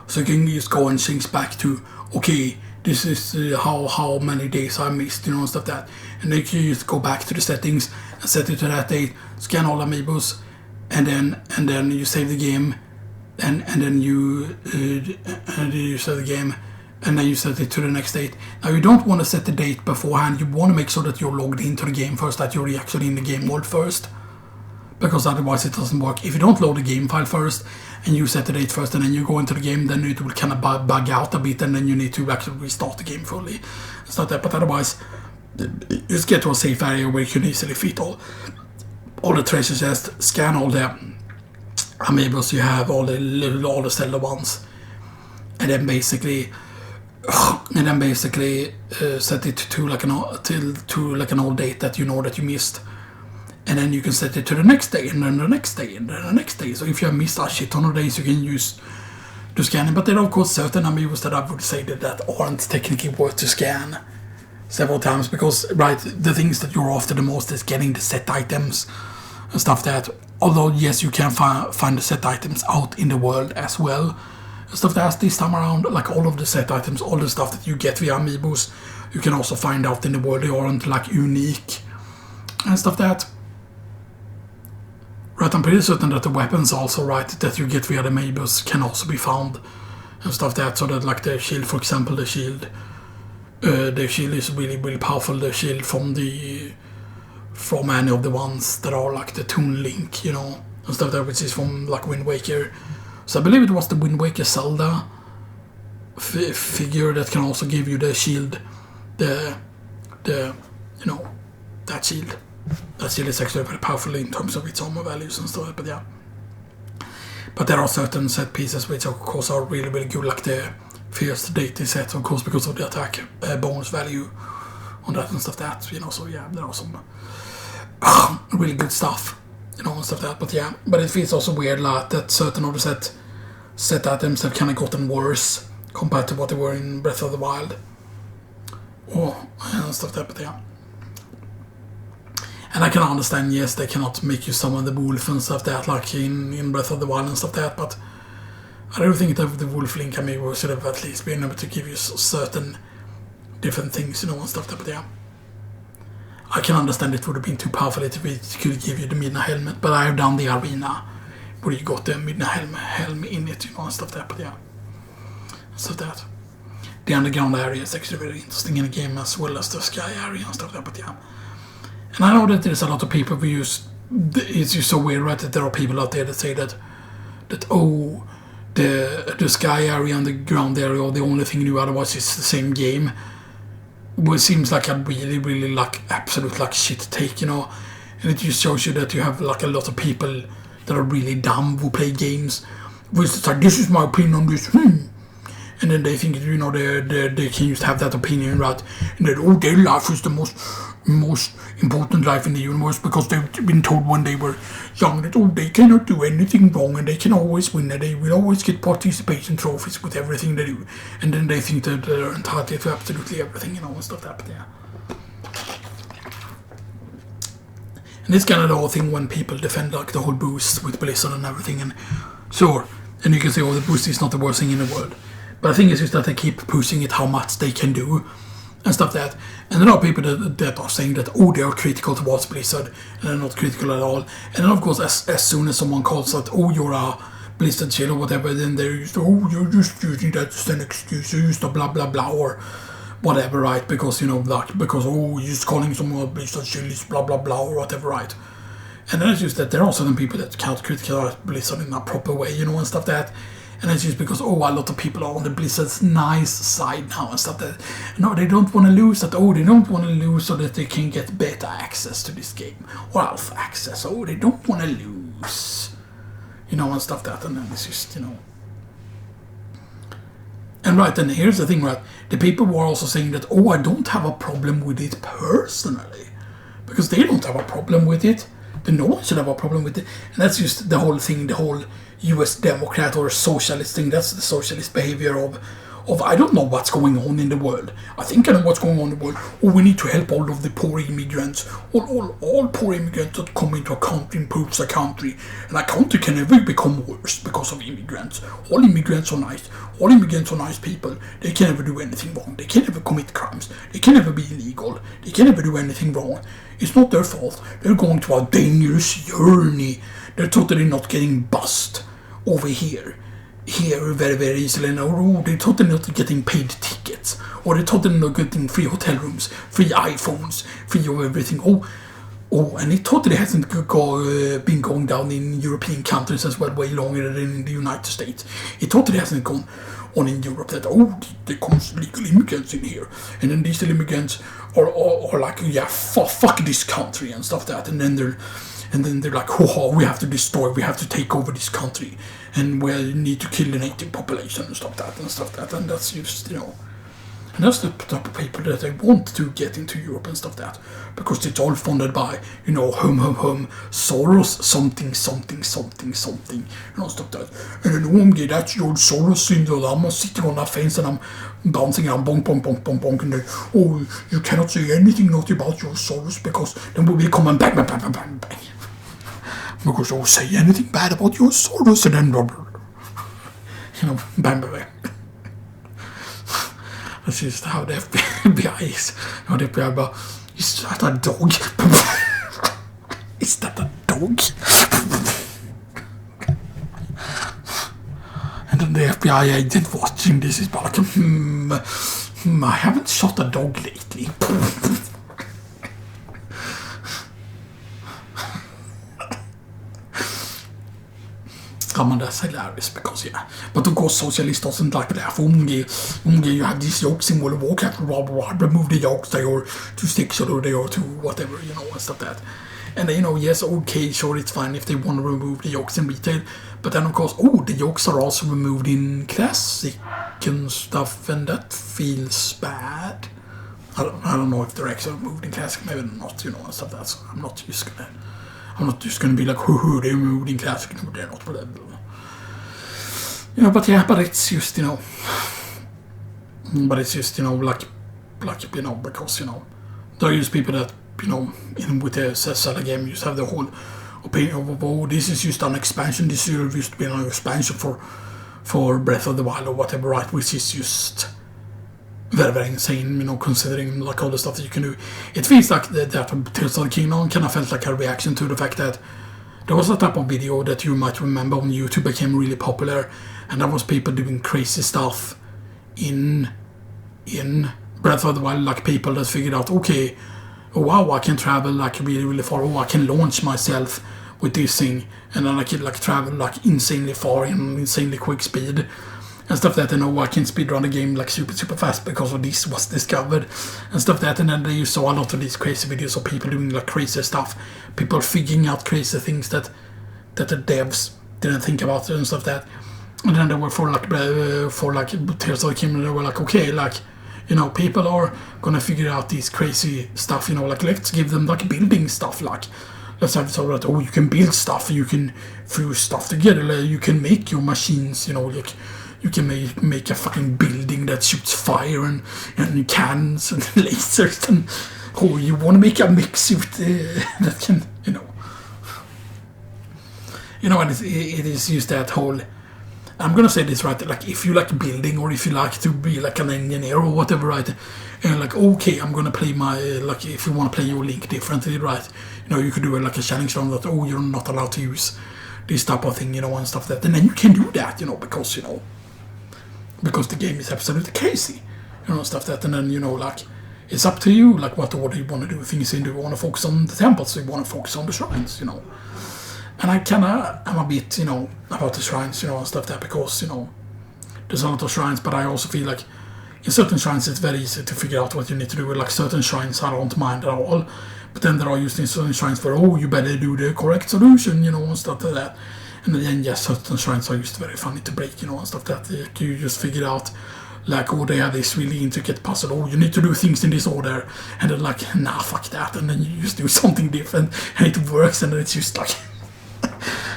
S1: So you can just go and change back to, okay, this is how many days I missed, you know, and stuff like that. And then you can just go back to the settings and set it to that date, scan all amiibos, and then you save the game, and then you save the game. And then you set it to the next date. Now you don't want to set the date beforehand. You want to make sure that you're logged into the game first, that you're actually in the game world first. Because otherwise it doesn't work. If you don't load the game file first, and you set the date first, and then you go into the game, then it will kind of bug out a bit, and then you need to actually restart the game fully. It's not that, but otherwise, just get to a safe area where you can easily fit all the treasure chests, scan all the amiibos you have, all the Zelda ones, and then basically set it to like an old date that you know that you missed, and then you can set it to the next day, and then the next day, and then the next day. So if you have missed a shit ton of days, you can use to scan it. But there are of course certain amiibos that I would say that aren't technically worth to scan several times, because right, the things that you're after the most is getting the set items and stuff that. Although yes, you can find the set items out in the world as well. Stuff that's this time around, like all of the set items, all the stuff that you get via amiibos, you can also find out in the world. They aren't like unique and stuff that. Right, I'm pretty certain that the weapons also, right, that you get via the amiibos can also be found and stuff that. So that like the shield, for example, the shield is really, really powerful. The shield from any of the ones that are like the Toon Link, you know, and stuff that, which is from like Wind Waker. So I believe it was the Wind Waker Zelda figure that can also give you the shield, you know, that shield. That shield is actually very powerful in terms of its armor values and stuff, but yeah. But there are certain set pieces which of course are really, really good, like the first deity set, of course, because of the attack bonus value on that and stuff that, you know, so yeah, there are some really good stuff. You know, and stuff like that, but yeah, but it feels also weird like that certain of the set items have kind of gotten worse compared to what they were in Breath of the Wild, and stuff like that, but yeah. And I can understand, yes, they cannot make you summon the wolf and stuff like that, like in Breath of the Wild and stuff like that, but I don't think that the Wolf Link amiibo should have at least been able to give you certain different things, you know, and stuff like that, but yeah. I can understand it would have been too powerful if it could give you the Midnight Helmet, but I have done the arena where you got the Midnight helmet in it, you know, and stuff like that, but yeah. Stuff like that. The underground area is actually very interesting in the game, as well as the sky area and stuff like that, but yeah. And I know that there's a lot of people who it's just so weird, right, that there are people out there that say that oh, the sky area and the ground area are the only thing new. Otherwise, it's the same game. Well, it seems like a really like absolute like shit take, and it just shows you that you have like a lot of people that are really dumb who play games. It's like, this is my opinion on this, and then they think they can just have that opinion, right? And that their life is the most important life in the universe because they've been told when they were young that they cannot do anything wrong and they can always win and they will always get participation trophies with everything they do, and then they think that they're entitled to absolutely everything, and stuff like that. Yeah. And it's kind of the whole thing when people defend like the whole boost with Blizzard and everything, and sure, and you can say, the boost is not the worst thing in the world. But the thing is just that they keep pushing it how much they can do and stuff like that. And there are people that are saying that, they are critical towards Blizzard and they're not critical at all. And then of course, as soon as someone calls that, you're a Blizzard chill or whatever, then they're just, you're just using that as an excuse, you're just a blah blah blah or whatever, right? Because, because, you're just calling someone a Blizzard chill is blah blah blah or whatever, right? And then it's just that there are certain people that can't criticize Blizzard in a proper way, and stuff like that. And it's just because, a lot of people are on the Blizzard's nice side now and stuff that, no, they don't want to lose that, they don't want to lose so that they can get better access to this game. Or alpha access, they don't want to lose. And stuff that, and then it's just, And right, and here's the thing, right, the people were also saying that, I don't have a problem with it personally. Because they don't have a problem with it. Then no one should have a problem with it. And that's just the whole thing, the whole US Democrat or socialist thing. That's the socialist behavior of I don't know what's going on in the world. I think I know what's going on in the world. We need to help all of the poor immigrants. All poor immigrants that come into a country improves a country. And a country can never become worse because of immigrants. All immigrants are nice. All immigrants are nice people. They can never do anything wrong. They can never commit crimes. They can never be illegal. They can never do anything wrong. It's not their fault. They're going to a dangerous journey. They're totally not getting bussed over here very, very easily. And they're totally not getting paid tickets. Or they're totally not getting free hotel rooms, free iPhones, free of everything. And it totally hasn't been going down in European countries as well, way longer than in the United States. It totally hasn't gone on in Europe that, there comes legal immigrants in here. And then these immigrants are like, fuck this country and stuff like that. And then they're like, we have to destroy, we have to take over this country. And we need to kill the native population and stuff like that. And that's just, And that's the type of people that they want to get into Europe and stuff like that. Because it's all funded by, Soros, something. Stuff like that. And then, that's George Soros syndrome. I'm sitting on that fence and I'm bouncing around, bonk. And then, you cannot say anything naughty about George Soros because then we'll be coming bang. Because say anything bad about George Soros and then, bang. That's just how the FBI is. How the FBI about, is that a dog? Is that a dog? And then the FBI agent watching this is like, I haven't shot a dog lately. That's hilarious because but of course socialists doesn't like that. You have these jokes in World of Warcraft, remove the jokes, they are too sexual or they are too whatever, and stuff like that. And then, yes, okay, sure, it's fine if they want to remove the jokes in retail, but then of course, the jokes are also removed in classic and stuff, and that feels bad. I don't know if they're actually removed in classic, maybe not, and stuff like that. So I'm not just gonna be like, they're removed in classic, no, they're not, whatever. But it's just, like, because, there are just people that, in with the Zelda game, just have the whole opinion of, this is just an expansion, this used to be an expansion for Breath of the Wild or whatever, right, which is just very, very insane, considering, like, all the stuff that you can do. It feels like that Tears of the Kingdom kind of felt like a reaction to the fact that there was a type of video that you might remember on YouTube became really popular, and that was people doing crazy stuff in Breath of the Wild, like people that figured out, okay, wow, I can travel like really, really far, I can launch myself with this thing, and then I could like travel like insanely far in insanely quick speed and stuff that, I can speedrun the game like super fast because of this was discovered and stuff that. And then you saw a lot of these crazy videos of people doing like crazy stuff, people figuring out crazy things that the devs didn't think about and stuff that. And then they were for like Tears of the Kingdom, they were like, okay, like, people are gonna figure out these crazy stuff, like let's give them like building stuff, like let's have it so that you can build stuff, you can fuse stuff together, like, you can make your machines, like you can make a fucking building that shoots fire and cannons and lasers, and you want to make a mech suit that can, and it is just that whole. I'm gonna say this right, like if you like building or if you like to be like an engineer or whatever, right, and like okay, I'm gonna play my like if you want to play your Link differently, right, you could do like a challenge on that, you're not allowed to use this type of thing, and stuff that, and then you can do that, because the game is absolutely crazy, stuff that, and then like it's up to you, like what do you want to do, things in, do you want to focus on the temples, do you want to focus on the shrines, And I'm a bit, about the shrines, and stuff that, because, there's a lot of shrines, but I also feel like in certain shrines it's very easy to figure out what you need to do. Like certain shrines I don't mind at all, but then there are usually certain shrines where, you better do the correct solution, and stuff like that. And then, yes, certain shrines are just very funny to break, and stuff like that. You just figure out, like, they have this really intricate puzzle, you need to do things in this order, and then like, nah, fuck that, and then you just do something different, and it works, and then it's just like...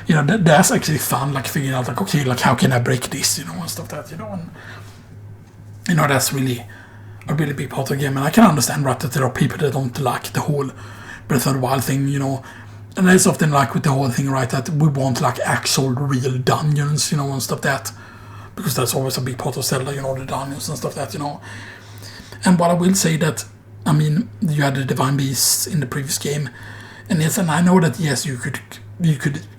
S1: that's actually fun, like figuring out like, okay, like how can I break this, and stuff like that, and that's really a really big part of the game. And I can understand, right, that there are people that don't like the whole Breath of the Wild thing, and that's often like with the whole thing, right, that we want like actual real dungeons, and stuff like that, because that's always a big part of Zelda, the dungeons and stuff like that, And what I will say that, I mean, you had the Divine Beasts in the previous game, and yes, and I know that yes, you could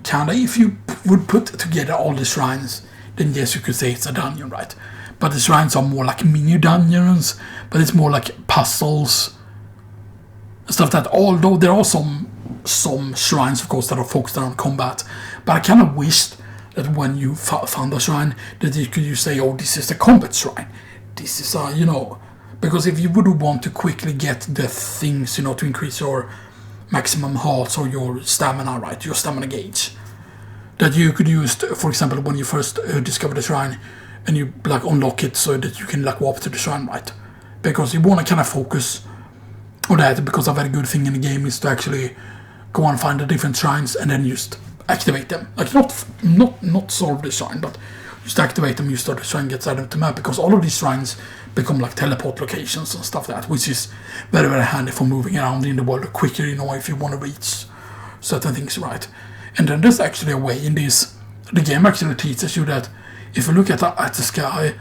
S1: kinda, if you would put together all the shrines, then yes, you could say it's a dungeon, right? But the shrines are more like mini dungeons, but it's more like puzzles, stuff that, although there are some shrines, of course, that are focused on combat, but I kind of wished that when you found a shrine, that you could say, this is the combat shrine, this is because if you would want to quickly get the things, to increase your maximum health or your stamina, right, your stamina gauge, that you could use, for example, when you first discover the shrine, and you like unlock it so that you can like walk to the shrine, right, because you want to kind of focus on that, because a very good thing in the game is to actually go and find the different shrines and then just activate them, like not solve the shrine, but just activate them, you start the shrine, gets added to the map, because all of these shrines become like teleport locations and stuff like that, which is very, very handy for moving around in the world quicker, if you want to reach certain things, right? And then there's actually a way in this, the game actually teaches you that if you look at the sky,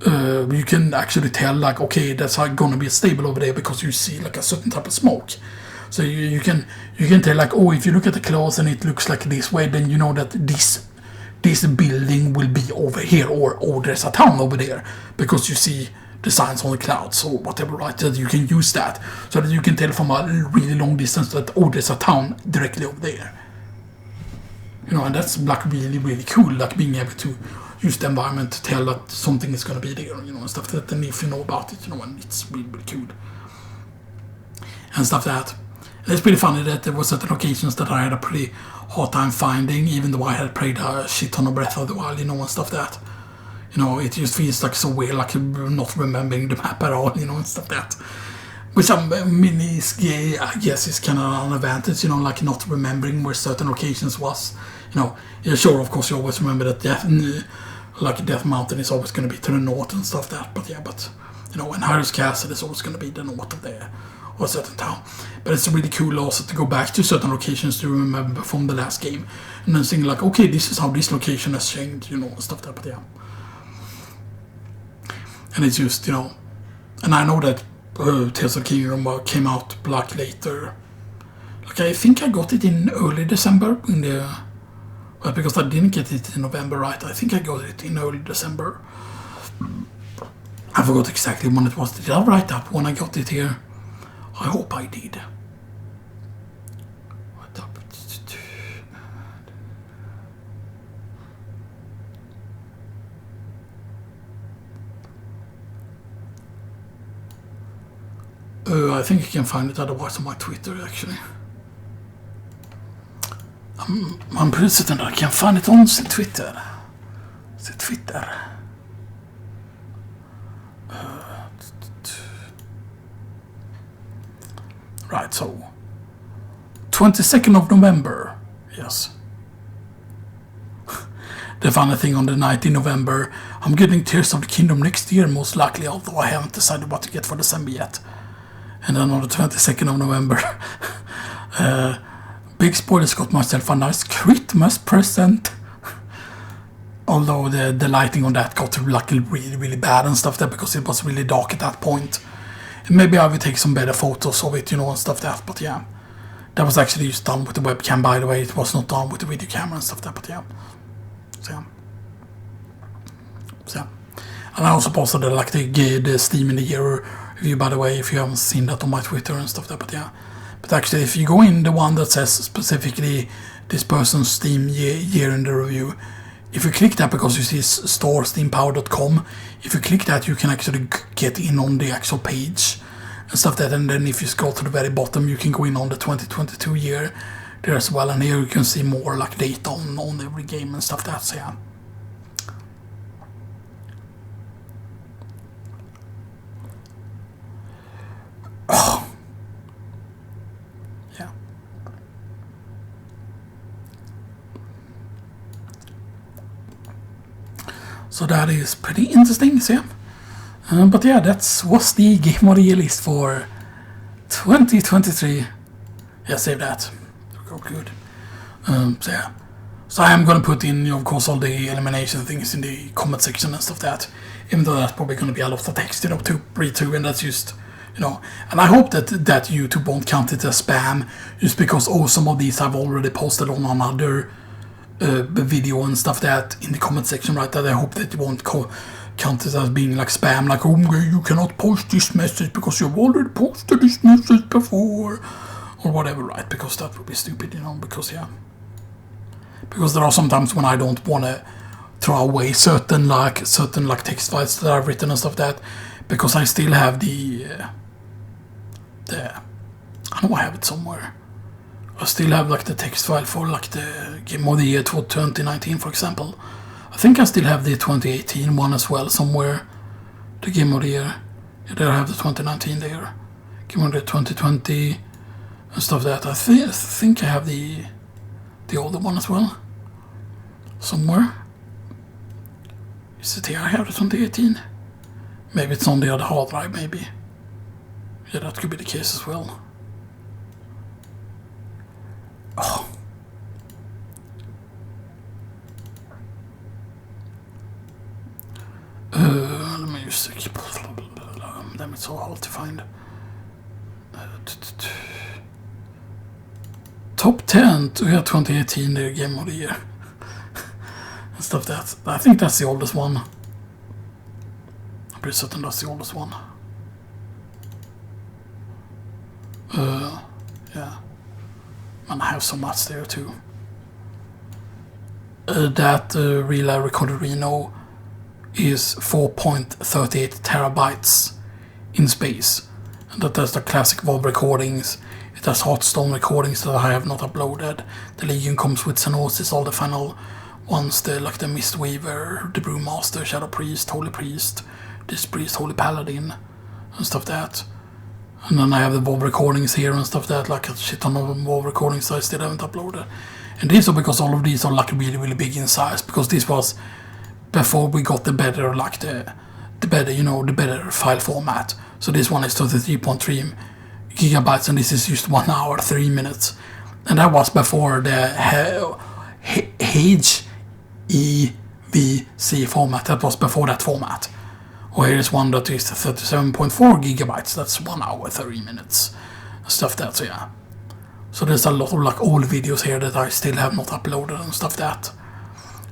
S1: you can actually tell like, okay, that's gonna be stable over there, because you see like a certain type of smoke. So you can tell like, if you look at the clouds and it looks like this way, then you know that this building will be over here, or there's a town over there, because you see the signs on the clouds or whatever, right? That you can use that, so that you can tell from a really long distance that, there's a town directly over there. And that's like really, really cool, like being able to use the environment to tell that something is going to be there, and stuff like that, and if you know about it, and it's really, really cool. And stuff like that. And it's pretty funny that there were certain occasions that I had a pretty hard time finding, even though I had played a shit ton of Breath of the Wild, and stuff like that. It just feels like so weird, like not remembering the map at all, and stuff like that. Which I mean, I guess is kind of an advantage, like not remembering where certain occasions was. Sure, of course, you always remember that Death Mountain is always going to be to the north and stuff like that. But and Hyrule Castle is always going to be the north of there, or a certain town. But it's really cool also to go back to certain locations to remember from the last game, and then think like, okay, this is how this location has changed, and stuff like that. But yeah, and it's just and I know that Tears of the Kingdom came out like later. Like I think I got it in early December because I didn't get it in November, right? I think I got it in early December. I forgot exactly when it was. Did I write up when I got it here? I hope I did. I think you can find it otherwise on my Twitter, actually. I'm pretty certain I can find it on Twitter. Twitter. Right, so 22nd of November. Yes. The funny thing on the 19th November, I'm getting Tears of the Kingdom next year, most likely, although I haven't decided what to get for December yet. And then on the 22nd of November, big spoilers, got myself a nice Christmas present. Although the lighting on that got like really, really bad and stuff there, because it was really dark at that point. And maybe I will take some better photos of it, you know, and stuff there, but yeah. That was actually just done with the webcam, by the way. It was not done with the video camera and stuff there, but yeah. So yeah. And I also posted like the Steam in the Year review, by the way, if you haven't seen that on my Twitter and stuff there, but yeah. But actually, if you go in the one that says specifically this person's Steam year in the review, if you click that, because you see store steampower.com, if you click that, you can actually get in on the actual page and stuff that. And then if you scroll to the very bottom, you can go in on the 2022 year there as well. And here you can see more like data on every game and stuff that. So yeah. Oh. Yeah. So that is pretty interesting, so yeah. But yeah, that was the Game of the Year list for 2023. Yeah, save that. Oh, good. So yeah. So I am gonna put in, of course, all the elimination things in the comment section and stuff that. Even though that's probably gonna be a lot of text, you know, to read through, and that's just, you know. And I hope that YouTube won't count it as spam, just because some of these I've already posted on another video and stuff that in the comment section, right? That I hope that it won't count it as being like spam, like, oh, you cannot post this message because you've already posted this message before, or whatever, right? Because that would be stupid, you know. Because yeah, because there are sometimes when I don't want to throw away certain text files that I've written and stuff that, because I still have I know I have it somewhere. I still have like the text file for like the Game of the Year 2019, for example. I think I still have the 2018 one as well somewhere. The Game of the Year. Yeah, there I have the 2019 there. Game of the Year 2020 and stuff that. I think I have the older one as well. Somewhere. Is it here I have the 2018? Maybe it's on the other hard drive, maybe. Yeah, that could be the case as well. Oh. Let me just keep. Damn, it's so hard to find. Top 10 to 2018, the Game of the Year. And stuff that. I think that's the oldest one. I'm pretty certain that's the oldest one. Yeah. And I have so much there too. That Real I Recorded Reno is 4.38 terabytes in space. And that has the classic WoW recordings. It has Hearthstone recordings that I have not uploaded. The Legion comes with Xenosis, all the final ones, the Mistweaver, the Brewmaster, Shadow Priest, Holy Priest, this Priest, Holy Paladin, and stuff that. And then I have the WoW recordings here and stuff that, like a shit ton of WoW recordings I still haven't uploaded. And these are because all of these are like really, really big in size, because this was before we got the better, like the better, you know, the better file format. So this one is 33.3 gigabytes, and this is just 1 hour, 3 minutes. And that was before the HEVC format. That was before that format. Or here is one that is 37.4 gigabytes. That's 1 hour, 30 minutes. Stuff that, so yeah. So there's a lot of like old videos here that I still have not uploaded and stuff that.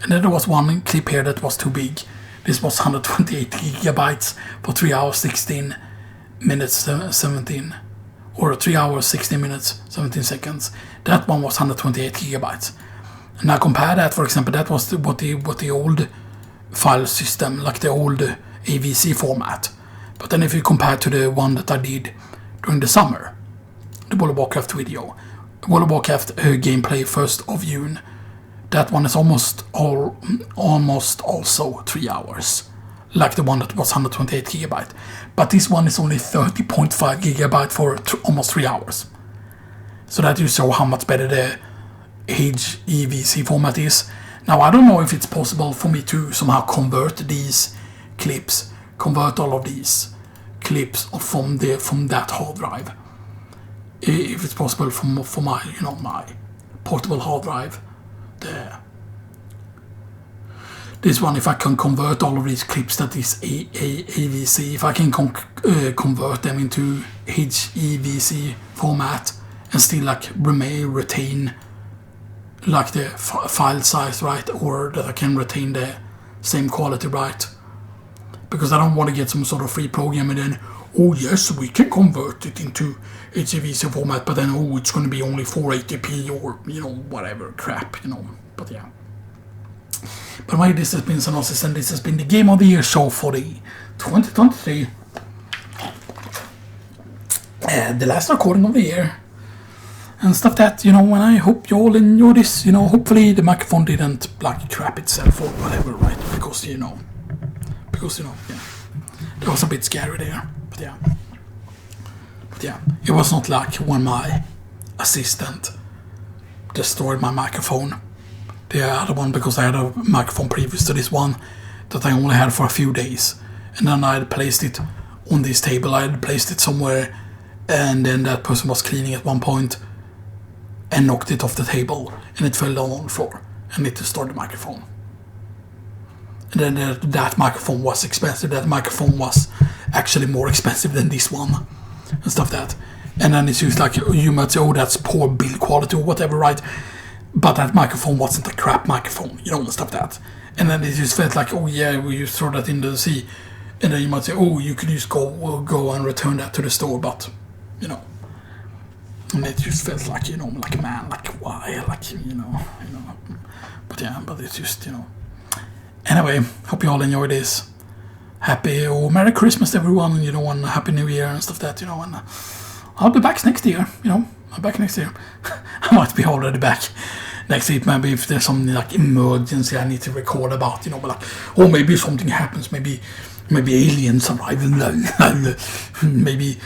S1: And then there was one clip here that was too big. This was 128 gigabytes for 3 hours, 16 minutes, 17. Or 3 hours, 16 minutes, 17 seconds. That one was 128 gigabytes. And now compare that, for example, that was what the old file system, like the old AVC format. But then if you compare to the one that I did during the summer. The World of Warcraft video. World of Warcraft gameplay 1st of June. That one is almost also 3 hours. Like the one that was 128 gigabyte. But this one is only 30.5 gigabyte for almost 3 hours. So that you show how much better the HEVC format is. Now I don't know if it's possible for me to somehow convert these clips, convert all of these clips from that hard drive. If it's possible for my, my portable hard drive there. This one, if I can convert all of these clips that is AVC, if I can convert them into HEVC format and still like retain like the file size, right, or that I can retain the same quality, right? Because I don't want to get some sort of free program and then, oh yes, we can convert it into HEVC format, but then, oh, it's going to be only 480p or, whatever crap, but yeah. But anyway, this has been Sanosis, and this has been the Game of the Year show for the 2023. The last recording of the year. And stuff that, and I hope you all enjoy this, hopefully the microphone didn't, like, crap itself or whatever, right? Because, yeah. That was a bit scary there, but yeah. It was not like when my assistant destroyed my microphone. The other one, because I had a microphone previous to this one that I only had for a few days. And then I had placed it on this table, I had placed it somewhere, and then that person was cleaning at one point and knocked it off the table, and it fell down on the floor, and it destroyed the microphone. And then that microphone was expensive. That microphone was actually more expensive than this one, and stuff that. And then it's just like, you might say, oh, that's poor build quality or whatever, right? But that microphone wasn't a crap microphone, and stuff that. And then it just felt like, oh yeah, we just throw that into the sea. And then you might say, oh, you could just go and return that to the store, but, and it just felt like, like, man, like, why, like, but yeah, but it's just, Anyway, hope you all enjoy this. Happy or Merry Christmas, everyone, and Happy New Year and stuff that, and I'll be back next year, I'm back next year. I might be already back next year, maybe if there's some, like, emergency I need to record about, but like, or maybe something happens, maybe aliens arrive, and maybe,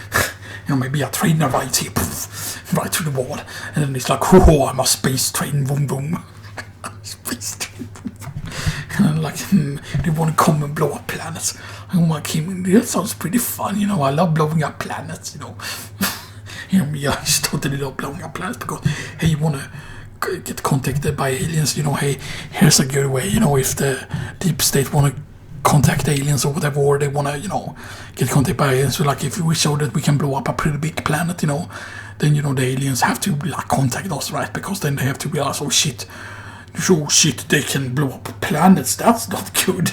S1: maybe a train arrives here, poof, right through the wall, and then it's like, oh, I'm a space train, boom, boom. Space train, boom, boom. And like, they want to come and blow up planets. Oh my god, that sounds pretty fun, I love blowing up planets, me, I just totally love blowing up planets because, hey, you want to get contacted by aliens, hey, here's a good way, if the deep state want to contact aliens or whatever, or they want to, get contacted by aliens. So like, if we show that we can blow up a pretty big planet, then, the aliens have to, like, contact us, right? Because then they have to realize, oh shit, they can blow up planets, that's not good,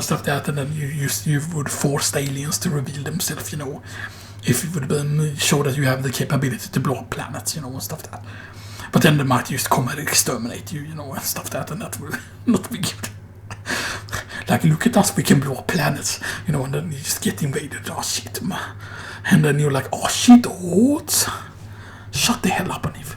S1: stuff that, and then you would force the aliens to reveal themselves, if you would show that you have the capability to blow up planets, and stuff that. But then they might just come and exterminate you, and stuff that, and that will not be good. Like, look at us, we can blow up planets, and then you just get invaded, oh shit, man. And then you're like, oh shit, what? Shut the hell up, Aniv.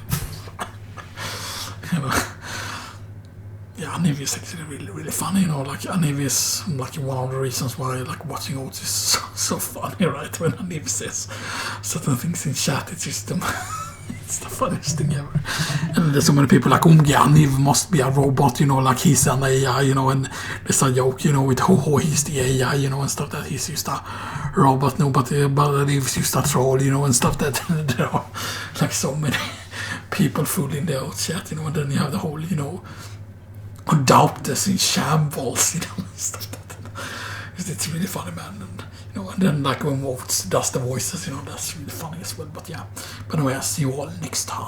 S1: Yeah, Aniv is actually really, really funny, like, Aniv is, like, one of the reasons why I like watching Oats is so funny, right? When Aniv says certain things in chat, it's just, it's the funniest thing ever. And there's so many people like, oh yeah, Aniv must be a robot, like he's an AI, and there's a joke, with he's the AI, and stuff that he's just a robot, no, but Aniv's just a troll, and stuff that. There are, like, so many people fooling the Oats chat, and then you have the whole, Adopters in shambles, stuff like that. It's really funny, man, and then, like, when Waltz does the voices, that's really funny as well. But yeah, but anyway, I'll see you all next time.